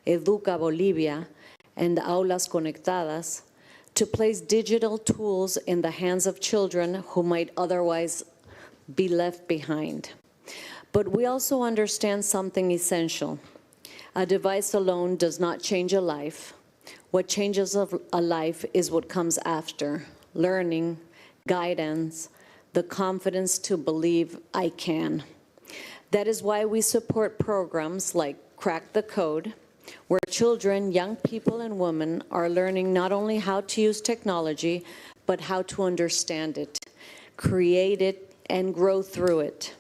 Educa Bolivia, and Aulas Conectadas, to place digital tools in the hands of children who might otherwise be left behind. But we also understand something essential. A device alone does not change a life. What changes a life is what comes after: learning, guidance, the confidence to believe I can. That is why we support programs like Crack the Code, where children, young people, and women are learning not only how to use technology, but how to understand it, create it, and grow through it.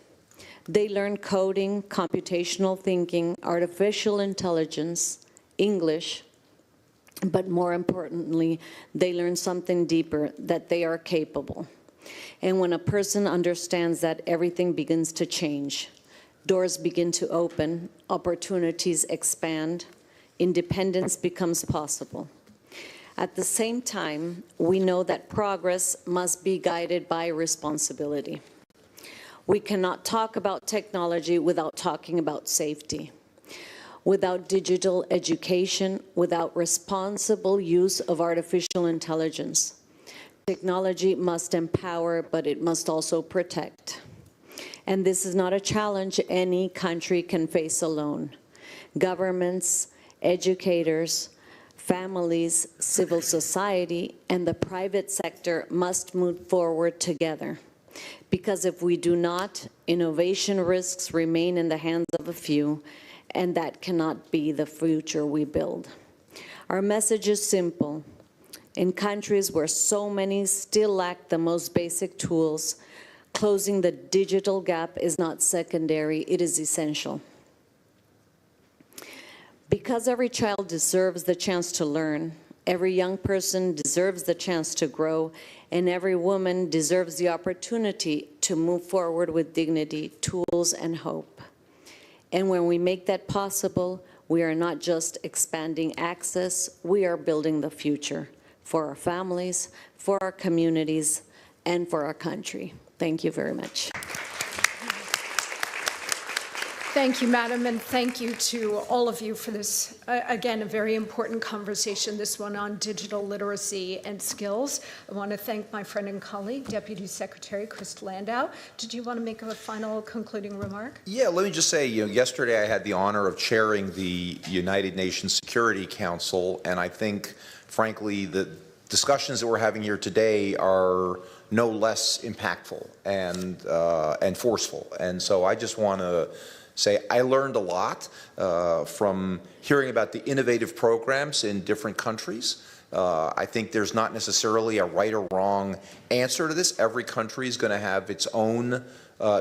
They learn coding, computational thinking, artificial intelligence, English, but more importantly, they learn something deeper, that they are capable. And when a person understands that, everything begins to change. Doors begin to open, opportunities expand, independence becomes possible. At the same time, we know that progress must be guided by responsibility. We cannot talk about technology without talking about safety. Without digital education, without responsible use of artificial intelligence. Technology must empower, but it must also protect. And this is not a challenge any country can face alone. Governments, educators, families, civil society, and the private sector must move forward together. Because if we do not, innovation risks remain in the hands of a few, and that cannot be the future we build. Our message is simple. In countries where so many still lack the most basic tools, closing the digital gap is not secondary, it is essential. Because every child deserves the chance to learn, every young person deserves the chance to grow, and every woman deserves the opportunity to move forward with dignity, tools, and hope. And when we make that possible, we are not just expanding access, we are building the future for our families, for our communities, and for our country. Thank you very much. Thank you, Madam, and thank you to all of you for this, again, a very important conversation, this one on digital literacy and skills. I want to thank my friend and colleague, Deputy Secretary Chris Landau. Did you want to make a final concluding remark? Yeah, let me just say, yesterday I had the honor of chairing the United Nations Security Council, and I think, frankly, the discussions that we're having here today are no less impactful and forceful. And so I just want to say I learned a lot from hearing about the innovative programs in different countries. I think there's not necessarily a right or wrong answer to this. Every country is going to have its own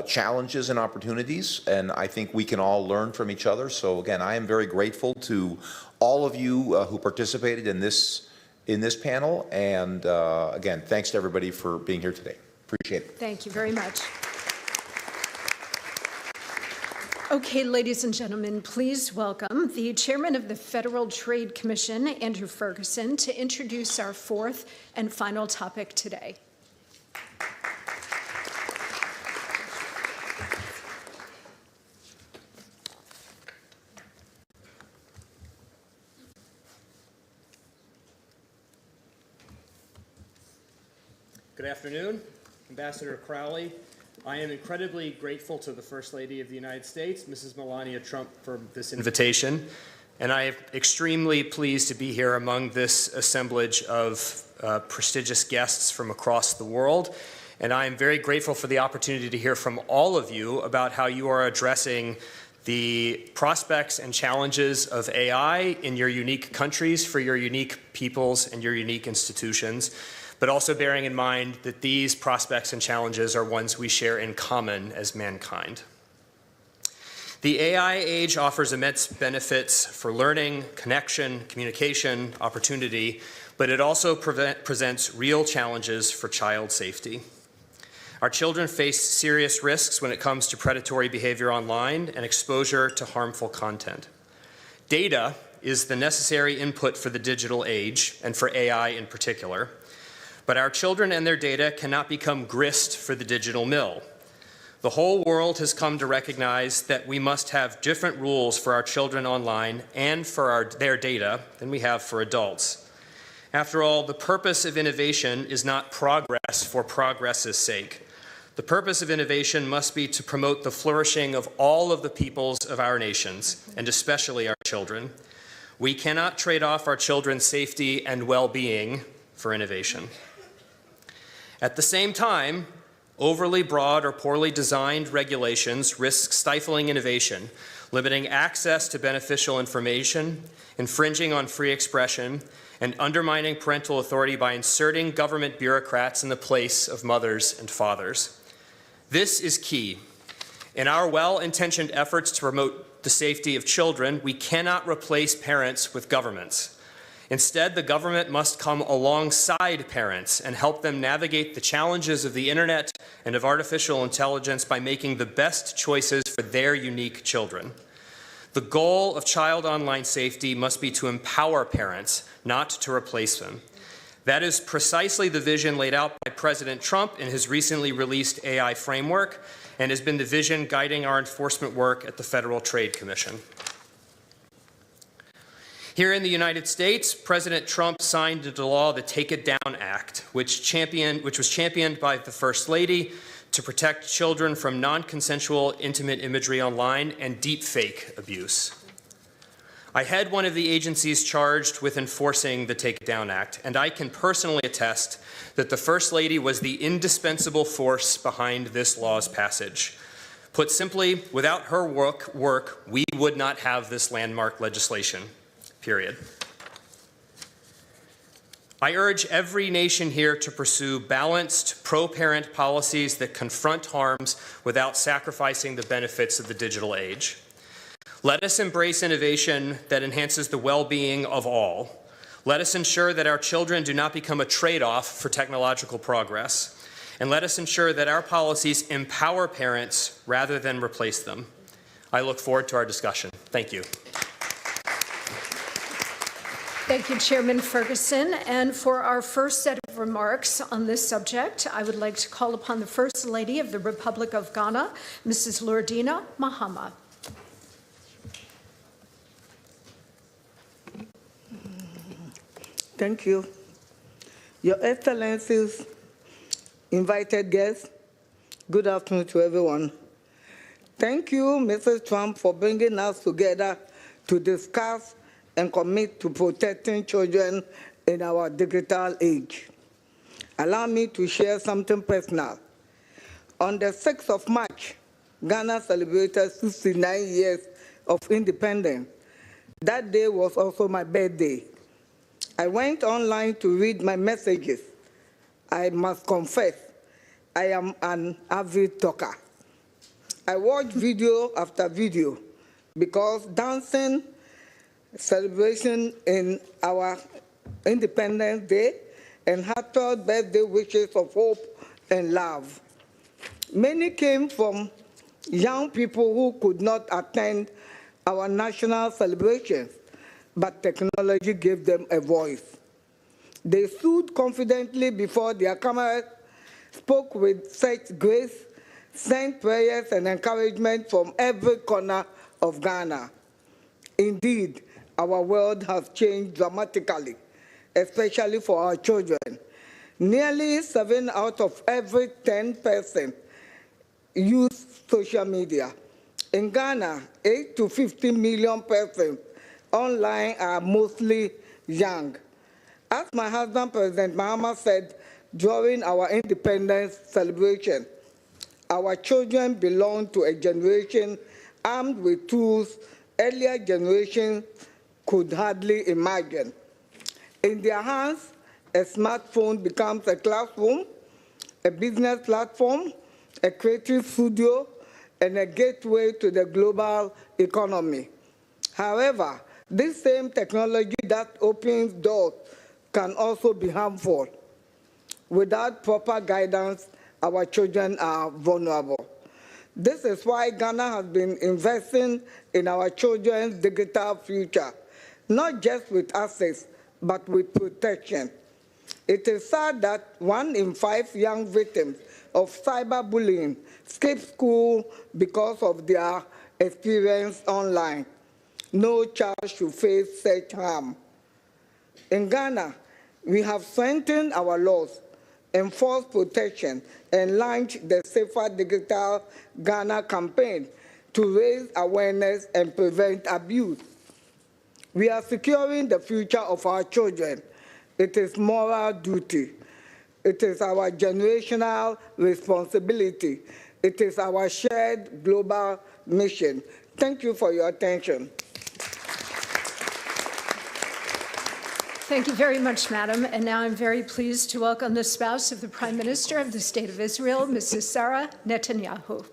challenges and opportunities, and I think we can all learn from each other. So again, I am very grateful to all of you who participated in this panel, and again, thanks to everybody for being here today. Appreciate it. Thank you very much. Okay, ladies and gentlemen, please welcome the Chairman of the Federal Trade Commission, Andrew Ferguson, to introduce our fourth and final topic today. Good afternoon, Ambassador Crowley. I am incredibly grateful to the First Lady of the United States, Mrs. Melania Trump, for this invitation, and I am extremely pleased to be here among this assemblage of prestigious guests from across the world, and I am very grateful for the opportunity to hear from all of you about how you are addressing the prospects and challenges of AI in your unique countries, for your unique peoples and your unique institutions, but also bearing in mind that these prospects and challenges are ones we share in common as mankind. The AI age offers immense benefits for learning, connection, communication, opportunity, but it also presents real challenges for child safety. Our children face serious risks when it comes to predatory behavior online and exposure to harmful content. Data is the necessary input for the digital age, and for AI in particular. But our children and their data cannot become grist for the digital mill. The whole world has come to recognize that we must have different rules for our children online and for their data than we have for adults. After all, the purpose of innovation is not progress for progress's sake. The purpose of innovation must be to promote the flourishing of all of the peoples of our nations, and especially our children. We cannot trade off our children's safety and well-being for innovation. At the same time, overly broad or poorly designed regulations risk stifling innovation, limiting access to beneficial information, infringing on free expression, and undermining parental authority by inserting government bureaucrats in the place of mothers and fathers. This is key. In our well-intentioned efforts to promote the safety of children, we cannot replace parents with governments. Instead, the government must come alongside parents and help them navigate the challenges of the internet and of artificial intelligence by making the best choices for their unique children. The goal of child online safety must be to empower parents, not to replace them. That is precisely the vision laid out by President Trump in his recently released AI framework, and has been the vision guiding our enforcement work at the Federal Trade Commission. Here in the United States, President Trump signed into law the Take It Down Act, which was championed by the First Lady to protect children from non-consensual intimate imagery online and deepfake abuse. I head one of the agencies charged with enforcing the Take It Down Act, and I can personally attest that the First Lady was the indispensable force behind this law's passage. Put simply, without her work, we would not have this landmark legislation, period. I urge every nation here to pursue balanced, pro-parent policies that confront harms without sacrificing the benefits of the digital age. Let us embrace innovation that enhances the well-being of all. Let us ensure that our children do not become a trade-off for technological progress. And let us ensure that our policies empower parents rather than replace them. I look forward to our discussion. Thank you. Thank you, Chairman Ferguson. And for our first set of remarks on this subject, I would like to call upon the First Lady of the Republic of Ghana, Mrs. Lordina Mahama. Thank you. Your Excellencies, invited guests, good afternoon to everyone. Thank you, Mrs. Trump, for bringing us together to discuss and commit to protecting children in our digital age. Allow me to share something personal. On the 6th of March, Ghana celebrated 69 years of independence. That day was also my birthday. I went online to read my messages. I must confess, I am an avid talker. I watched video after video because dancing, celebration in our Independence Day, and heartfelt birthday wishes of hope and love. Many came from young people who could not attend our national celebrations, but technology gave them a voice. They stood confidently before their cameras, spoke with such grace, sent prayers and encouragement from every corner of Ghana. Indeed, our world has changed dramatically, especially for our children. Nearly 7 out of every 10 persons use social media. In Ghana, 8 to 15 million persons online are mostly young. As my husband, President Mahama, said during our independence celebration, our children belong to a generation armed with tools earlier generations could hardly imagine. In their hands, a smartphone becomes a classroom, a business platform, a creative studio, and a gateway to the global economy. However, this same technology that opens doors can also be harmful. Without proper guidance, our children are vulnerable. This is why Ghana has been investing in our children's digital future, not just with access, but with protection. It is sad that 1 in 5 young victims of cyberbullying skip school because of their experience online. No child should face such harm. In Ghana, we have strengthened our laws, enforced protection, and launched the Safer Digital Ghana campaign to raise awareness and prevent abuse. We are securing the future of our children. It is moral duty. It is our generational responsibility. It is our shared global mission. Thank you for your attention. Thank you very much, Madam. And now I'm very pleased to welcome the spouse of the Prime Minister of the State of Israel, Mrs. Sarah Netanyahu.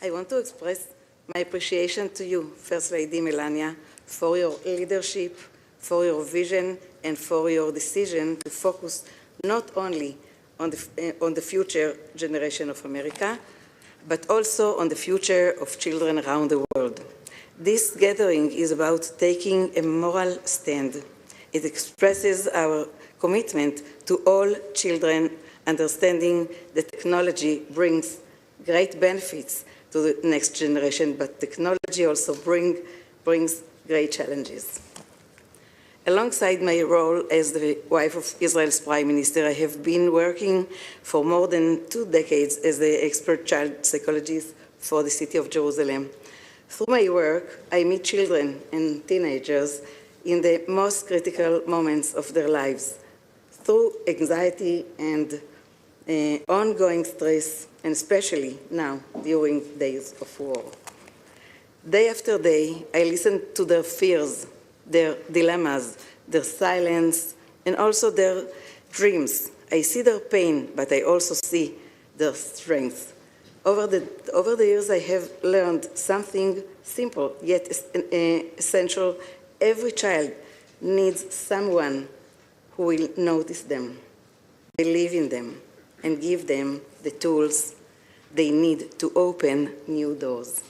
I want to express my appreciation to you, First Lady Melania, for your leadership, for your vision, and for your decision to focus not only on the future generation of America, but also on the future of children around the world. This gathering is about taking a moral stand. It expresses our commitment to all children, understanding that technology brings great benefits to the next generation, but technology also brings great challenges. Alongside my role as the wife of Israel's Prime Minister, I have been working for more than 2 decades as the expert child psychologist for the city of Jerusalem. Through my work, I meet children and teenagers in the most critical moments of their lives, through anxiety and ongoing stress, and especially now during days of war. Day after day, I listen to their fears, their dilemmas, their silence, and also their dreams. I see their pain, but I also see their strength. Over the years, I have learned something simple yet essential. Every child needs someone who will notice them, believe in them, and give them the tools they need to open new doors.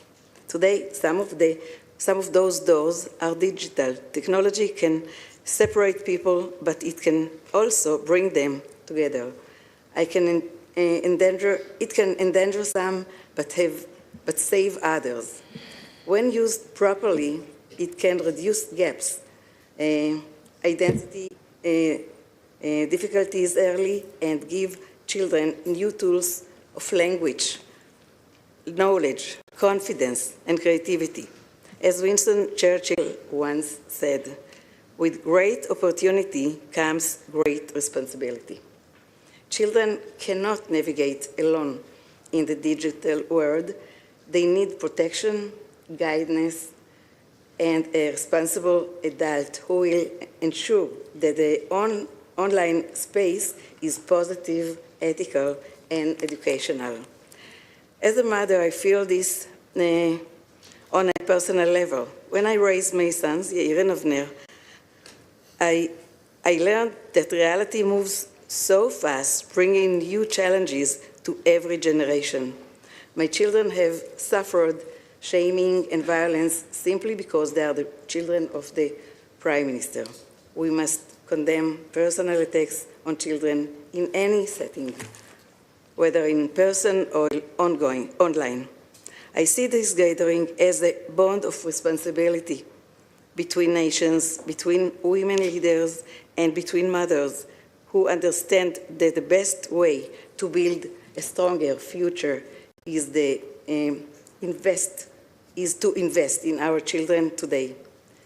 Today, some of those doors are digital. Technology can separate people, but it can also bring them together. It can endanger some, but save others. When used properly, it can reduce gaps, identity difficulties early, and give children new tools of language, knowledge, confidence, and creativity. As Winston Churchill once said, with great opportunity comes great responsibility. Children cannot navigate alone in the digital world. They need protection, guidance, and a responsible adult who will ensure that the online space is positive, ethical, and educational. As a mother, I feel this on a personal level. When I raised my sons, Yair and Avner, I learned that reality moves so fast, bringing new challenges to every generation. My children have suffered shaming and violence simply because they are the children of the Prime Minister. We must condemn personal attacks on children in any setting, whether in person or online. I see this gathering as a bond of responsibility between nations, between women leaders, and between mothers who understand that the best way to build a stronger future is to invest in our children today.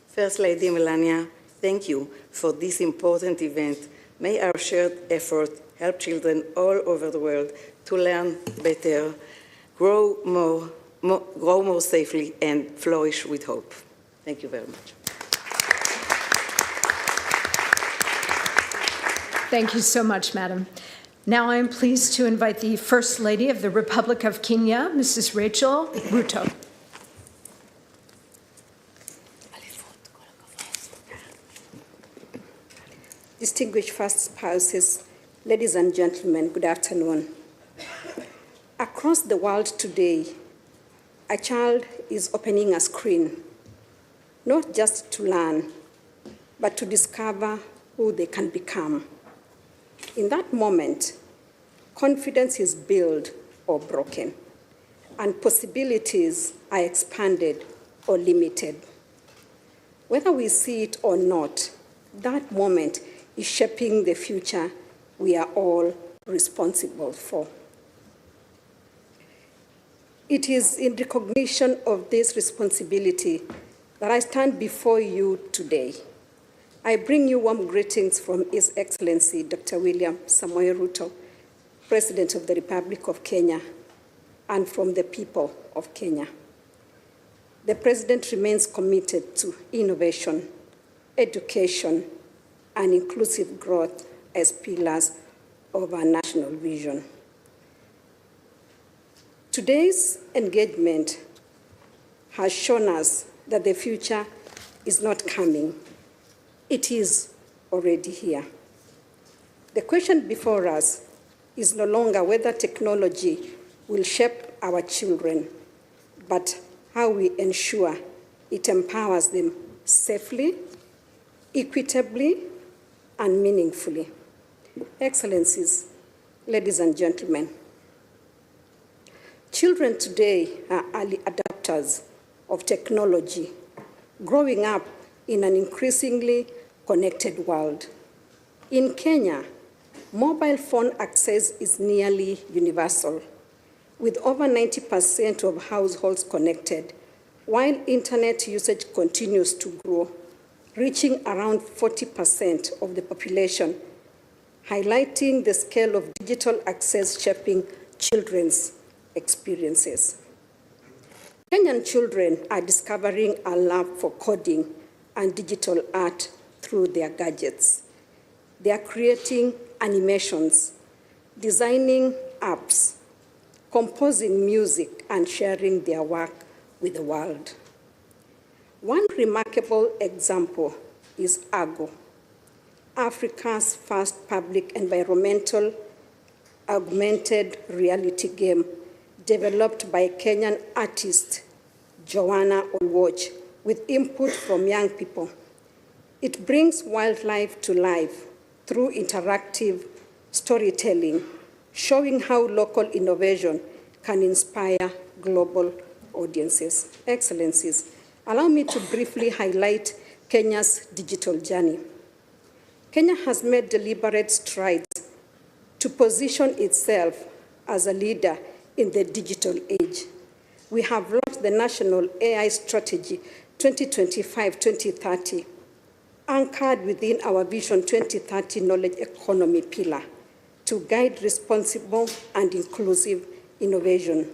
First Lady Melania, thank you for this important event. May our shared effort help children all over the world to learn better, grow more safely, and flourish with hope. Thank you very much. Thank you so much, Madam. Now I am pleased to invite the First Lady of the Republic of Kenya, Mrs. Rachel Ruto. Distinguished first spouses, ladies and gentlemen, good afternoon. Across the world today, a child is opening a screen, not just to learn, but to discover who they can become. In that moment, confidence is built or broken, and possibilities are expanded or limited. Whether we see it or not, that moment is shaping the future we are all responsible for. It is in recognition of this responsibility that I stand before you today. I bring you warm greetings from His Excellency Dr. William Samoei Ruto, President of the Republic of Kenya, and from the people of Kenya. The President remains committed to innovation, education, and inclusive growth as pillars of our national vision. Today's engagement has shown us that the future is not coming. It is already here. The question before us is no longer whether technology will shape our children, but how we ensure it empowers them safely, equitably, and meaningfully. Excellencies, ladies and gentlemen, children today are early adopters of technology, growing up in an increasingly connected world. In Kenya, mobile phone access is nearly universal, with over 90% of households connected, while internet usage continues to grow, reaching around 40% of the population, highlighting the scale of digital access shaping children's experiences. Kenyan children are discovering a love for coding and digital art through their gadgets. They are creating animations, designing apps, composing music, and sharing their work with the world. One remarkable example is Argo, Africa's first public environmental augmented reality game developed by Kenyan artist Joanna Olwoch with input from young people. It brings wildlife to life through interactive storytelling, showing how local innovation can inspire global audiences. Excellencies, allow me to briefly highlight Kenya's digital journey. Kenya has made deliberate strides to position itself as a leader in the digital age. We have launched the National AI Strategy 2025-2030, anchored within our Vision 2030 Knowledge Economy pillar to guide responsible and inclusive innovation.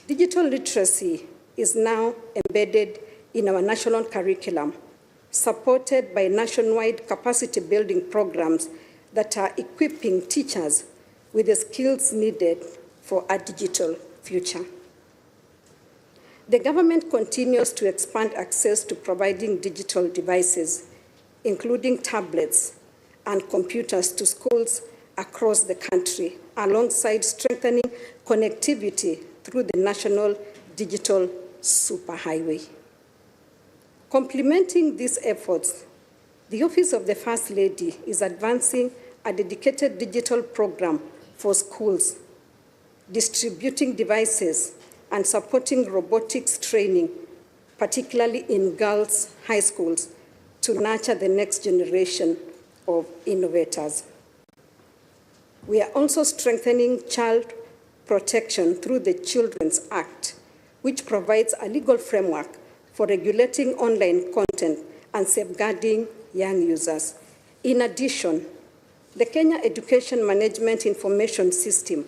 Digital literacy is now embedded in our national curriculum, supported by nationwide capacity-building programs that are equipping teachers with the skills needed for a digital future. The government continues to expand access to providing digital devices, including tablets and computers, to schools across the country, alongside strengthening connectivity through the National Digital Superhighway. Complementing these efforts, the Office of the First Lady is advancing a dedicated digital program for schools, distributing devices and supporting robotics training, particularly in girls' high schools, to nurture the next generation of innovators. We are also strengthening child protection through the Children's Act, which provides a legal framework for regulating online content and safeguarding young users. In addition, the Kenya Education Management Information System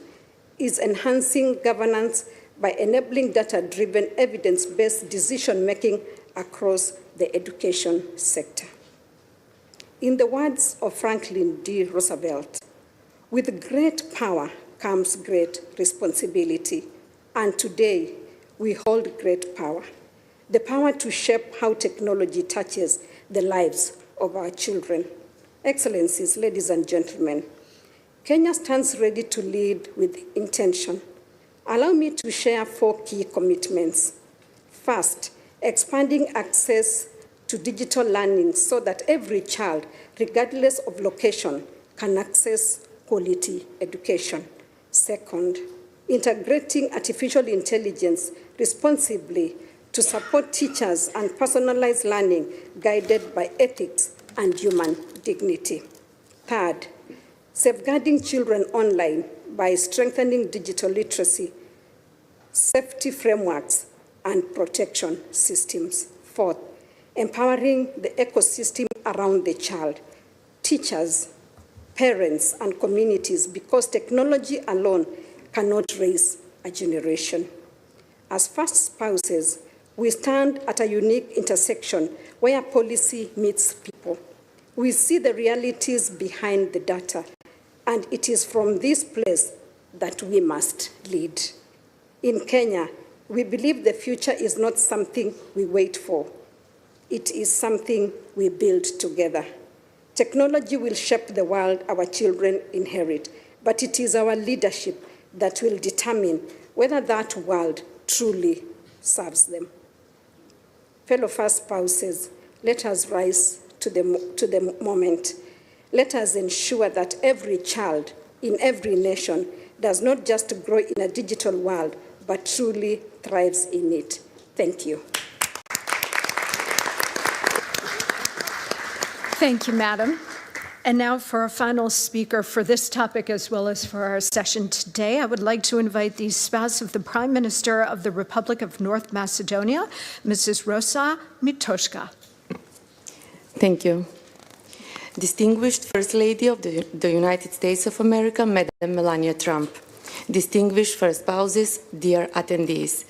is enhancing governance by enabling data-driven, evidence-based decision-making across the education sector. In the words of Franklin D. Roosevelt, with great power comes great responsibility, and today we hold great power, the power to shape how technology touches the lives of our children. Excellencies, ladies and gentlemen, Kenya stands ready to lead with intention. Allow me to share 4 key commitments. First, expanding access to digital learning so that every child, regardless of location, can access quality education. Second, integrating artificial intelligence responsibly to support teachers and personalized learning guided by ethics and human dignity. Third, safeguarding children online by strengthening digital literacy, safety frameworks, and protection systems. Fourth, empowering the ecosystem around the child, teachers, parents, and communities, because technology alone cannot raise a generation. As first spouses, we stand at a unique intersection where policy meets people. We see the realities behind the data, and it is from this place that we must lead. In Kenya, we believe the future is not something we wait for. It is something we build together. Technology will shape the world our children inherit, but it is our leadership that will determine whether that world truly serves them. Fellow first spouses, let us rise to the moment. Let us ensure that every child in every nation does not just grow in a digital world, but truly thrives in it. Thank you. Thank you, Madam. And now for our final speaker for this topic as well as for our session today, I would like to invite the spouse of the Prime Minister of the Republic of North Macedonia, Mrs. Rosa Mitoshka. Thank you. Distinguished First Lady of the United States of America, Madam Melania Trump. Distinguished first spouses, dear attendees.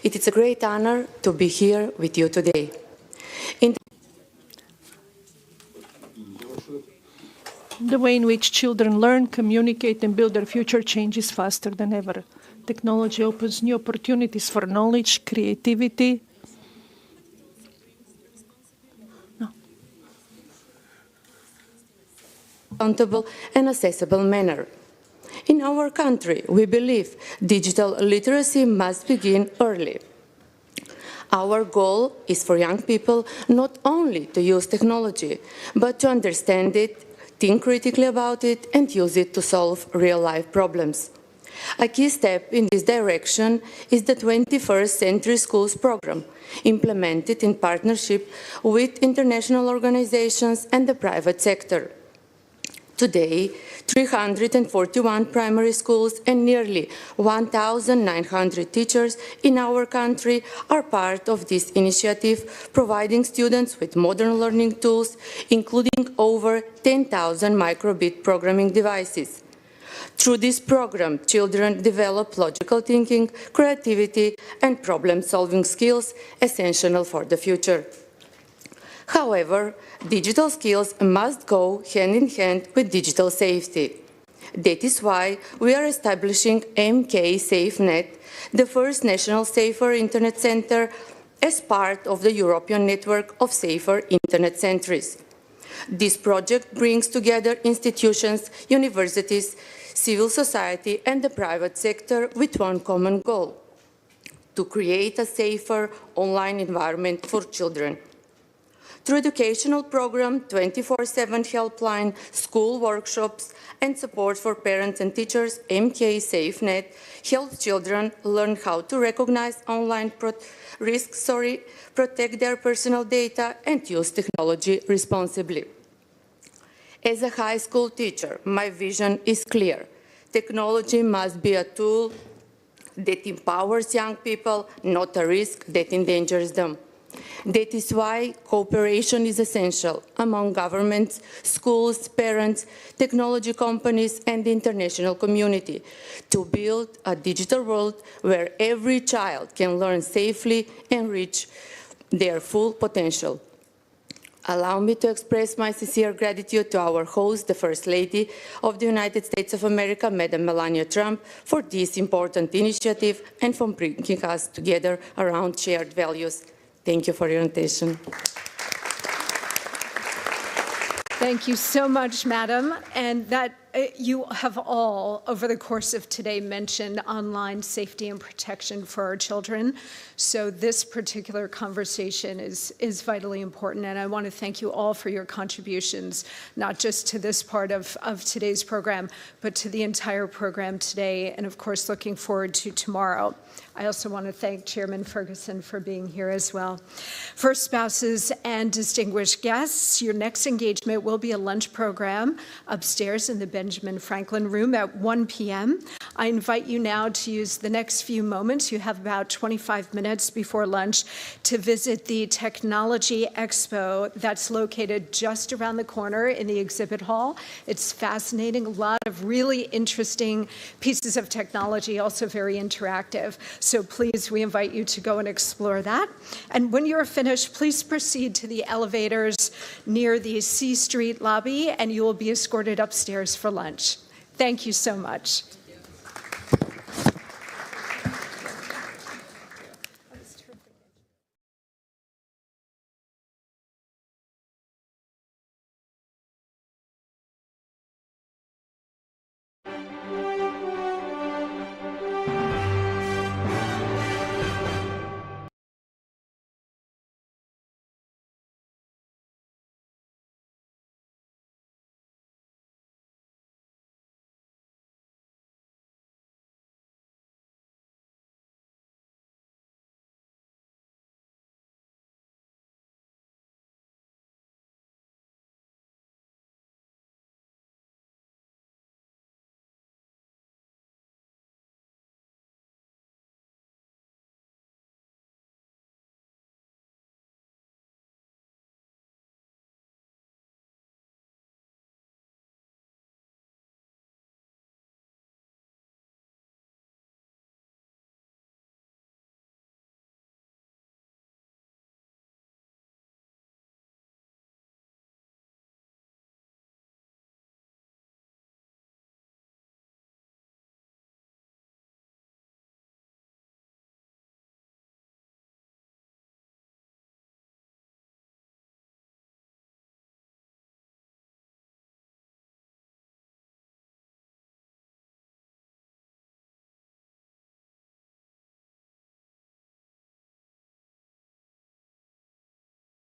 It is a great honor to be here with you today. The way in which children learn, communicate, and build their future changes faster than ever. Technology opens new opportunities for knowledge, creativity, accountable and accessible manner. In our country, we believe digital literacy must begin early. Our goal is for young people not only to use technology, but to understand it, think critically about it, and use it to solve real-life problems. A key step in this direction is the 21st Century Schools program, implemented in partnership with international organizations and the private sector. Today, 341 primary schools and nearly 1,900 teachers in our country are part of this initiative, providing students with modern learning tools, including over 10,000 microbit programming devices. Through this program, children develop logical thinking, creativity, and problem-solving skills essential for the future. However, digital skills must go hand in hand with digital safety. That is why we are establishing MK SafeNet, the first national safer internet center, as part of the European network of safer internet centers. This project brings together institutions, universities, civil society, and the private sector with one common goal: to create a safer online environment for children. Through educational program, 24/7 helpline, school workshops, and support for parents and teachers, MK SafeNet helps children learn how to recognize online risks, protect their personal data, and use technology responsibly. As a high school teacher, my vision is clear. Technology must be a tool that empowers young people, not a risk that endangers them. That is why cooperation is essential among governments, schools, parents, technology companies, and the international community to build a digital world where every child can learn safely and reach their full potential. Allow me to express my sincere gratitude to our host, the First Lady of the United States of America, Madam Melania Trump, for this important initiative and for bringing us together around shared values. Thank you for your attention. Thank you so much, Madam. And that you have all, over the course of today, mentioned online safety and protection for our children. So this particular conversation is vitally important, and I want to thank you all for your contributions, not just to this part of today's program, but to the entire program today, and of course, looking forward to tomorrow. I also want to thank Chairman Ferguson for being here as well. For spouses and distinguished guests, your next engagement will be a lunch program upstairs in the Benjamin Franklin Room at 1 p.m. I invite you now to use the next few moments. You have about 25 minutes before lunch to visit the Technology Expo that's located just around the corner in the exhibit hall. It's fascinating, a lot of really interesting pieces of technology, also very interactive. So please, we invite you to go and explore that. And when you're finished, please proceed to the elevators near the C Street lobby, and you will be escorted upstairs for lunch. Thank you so much.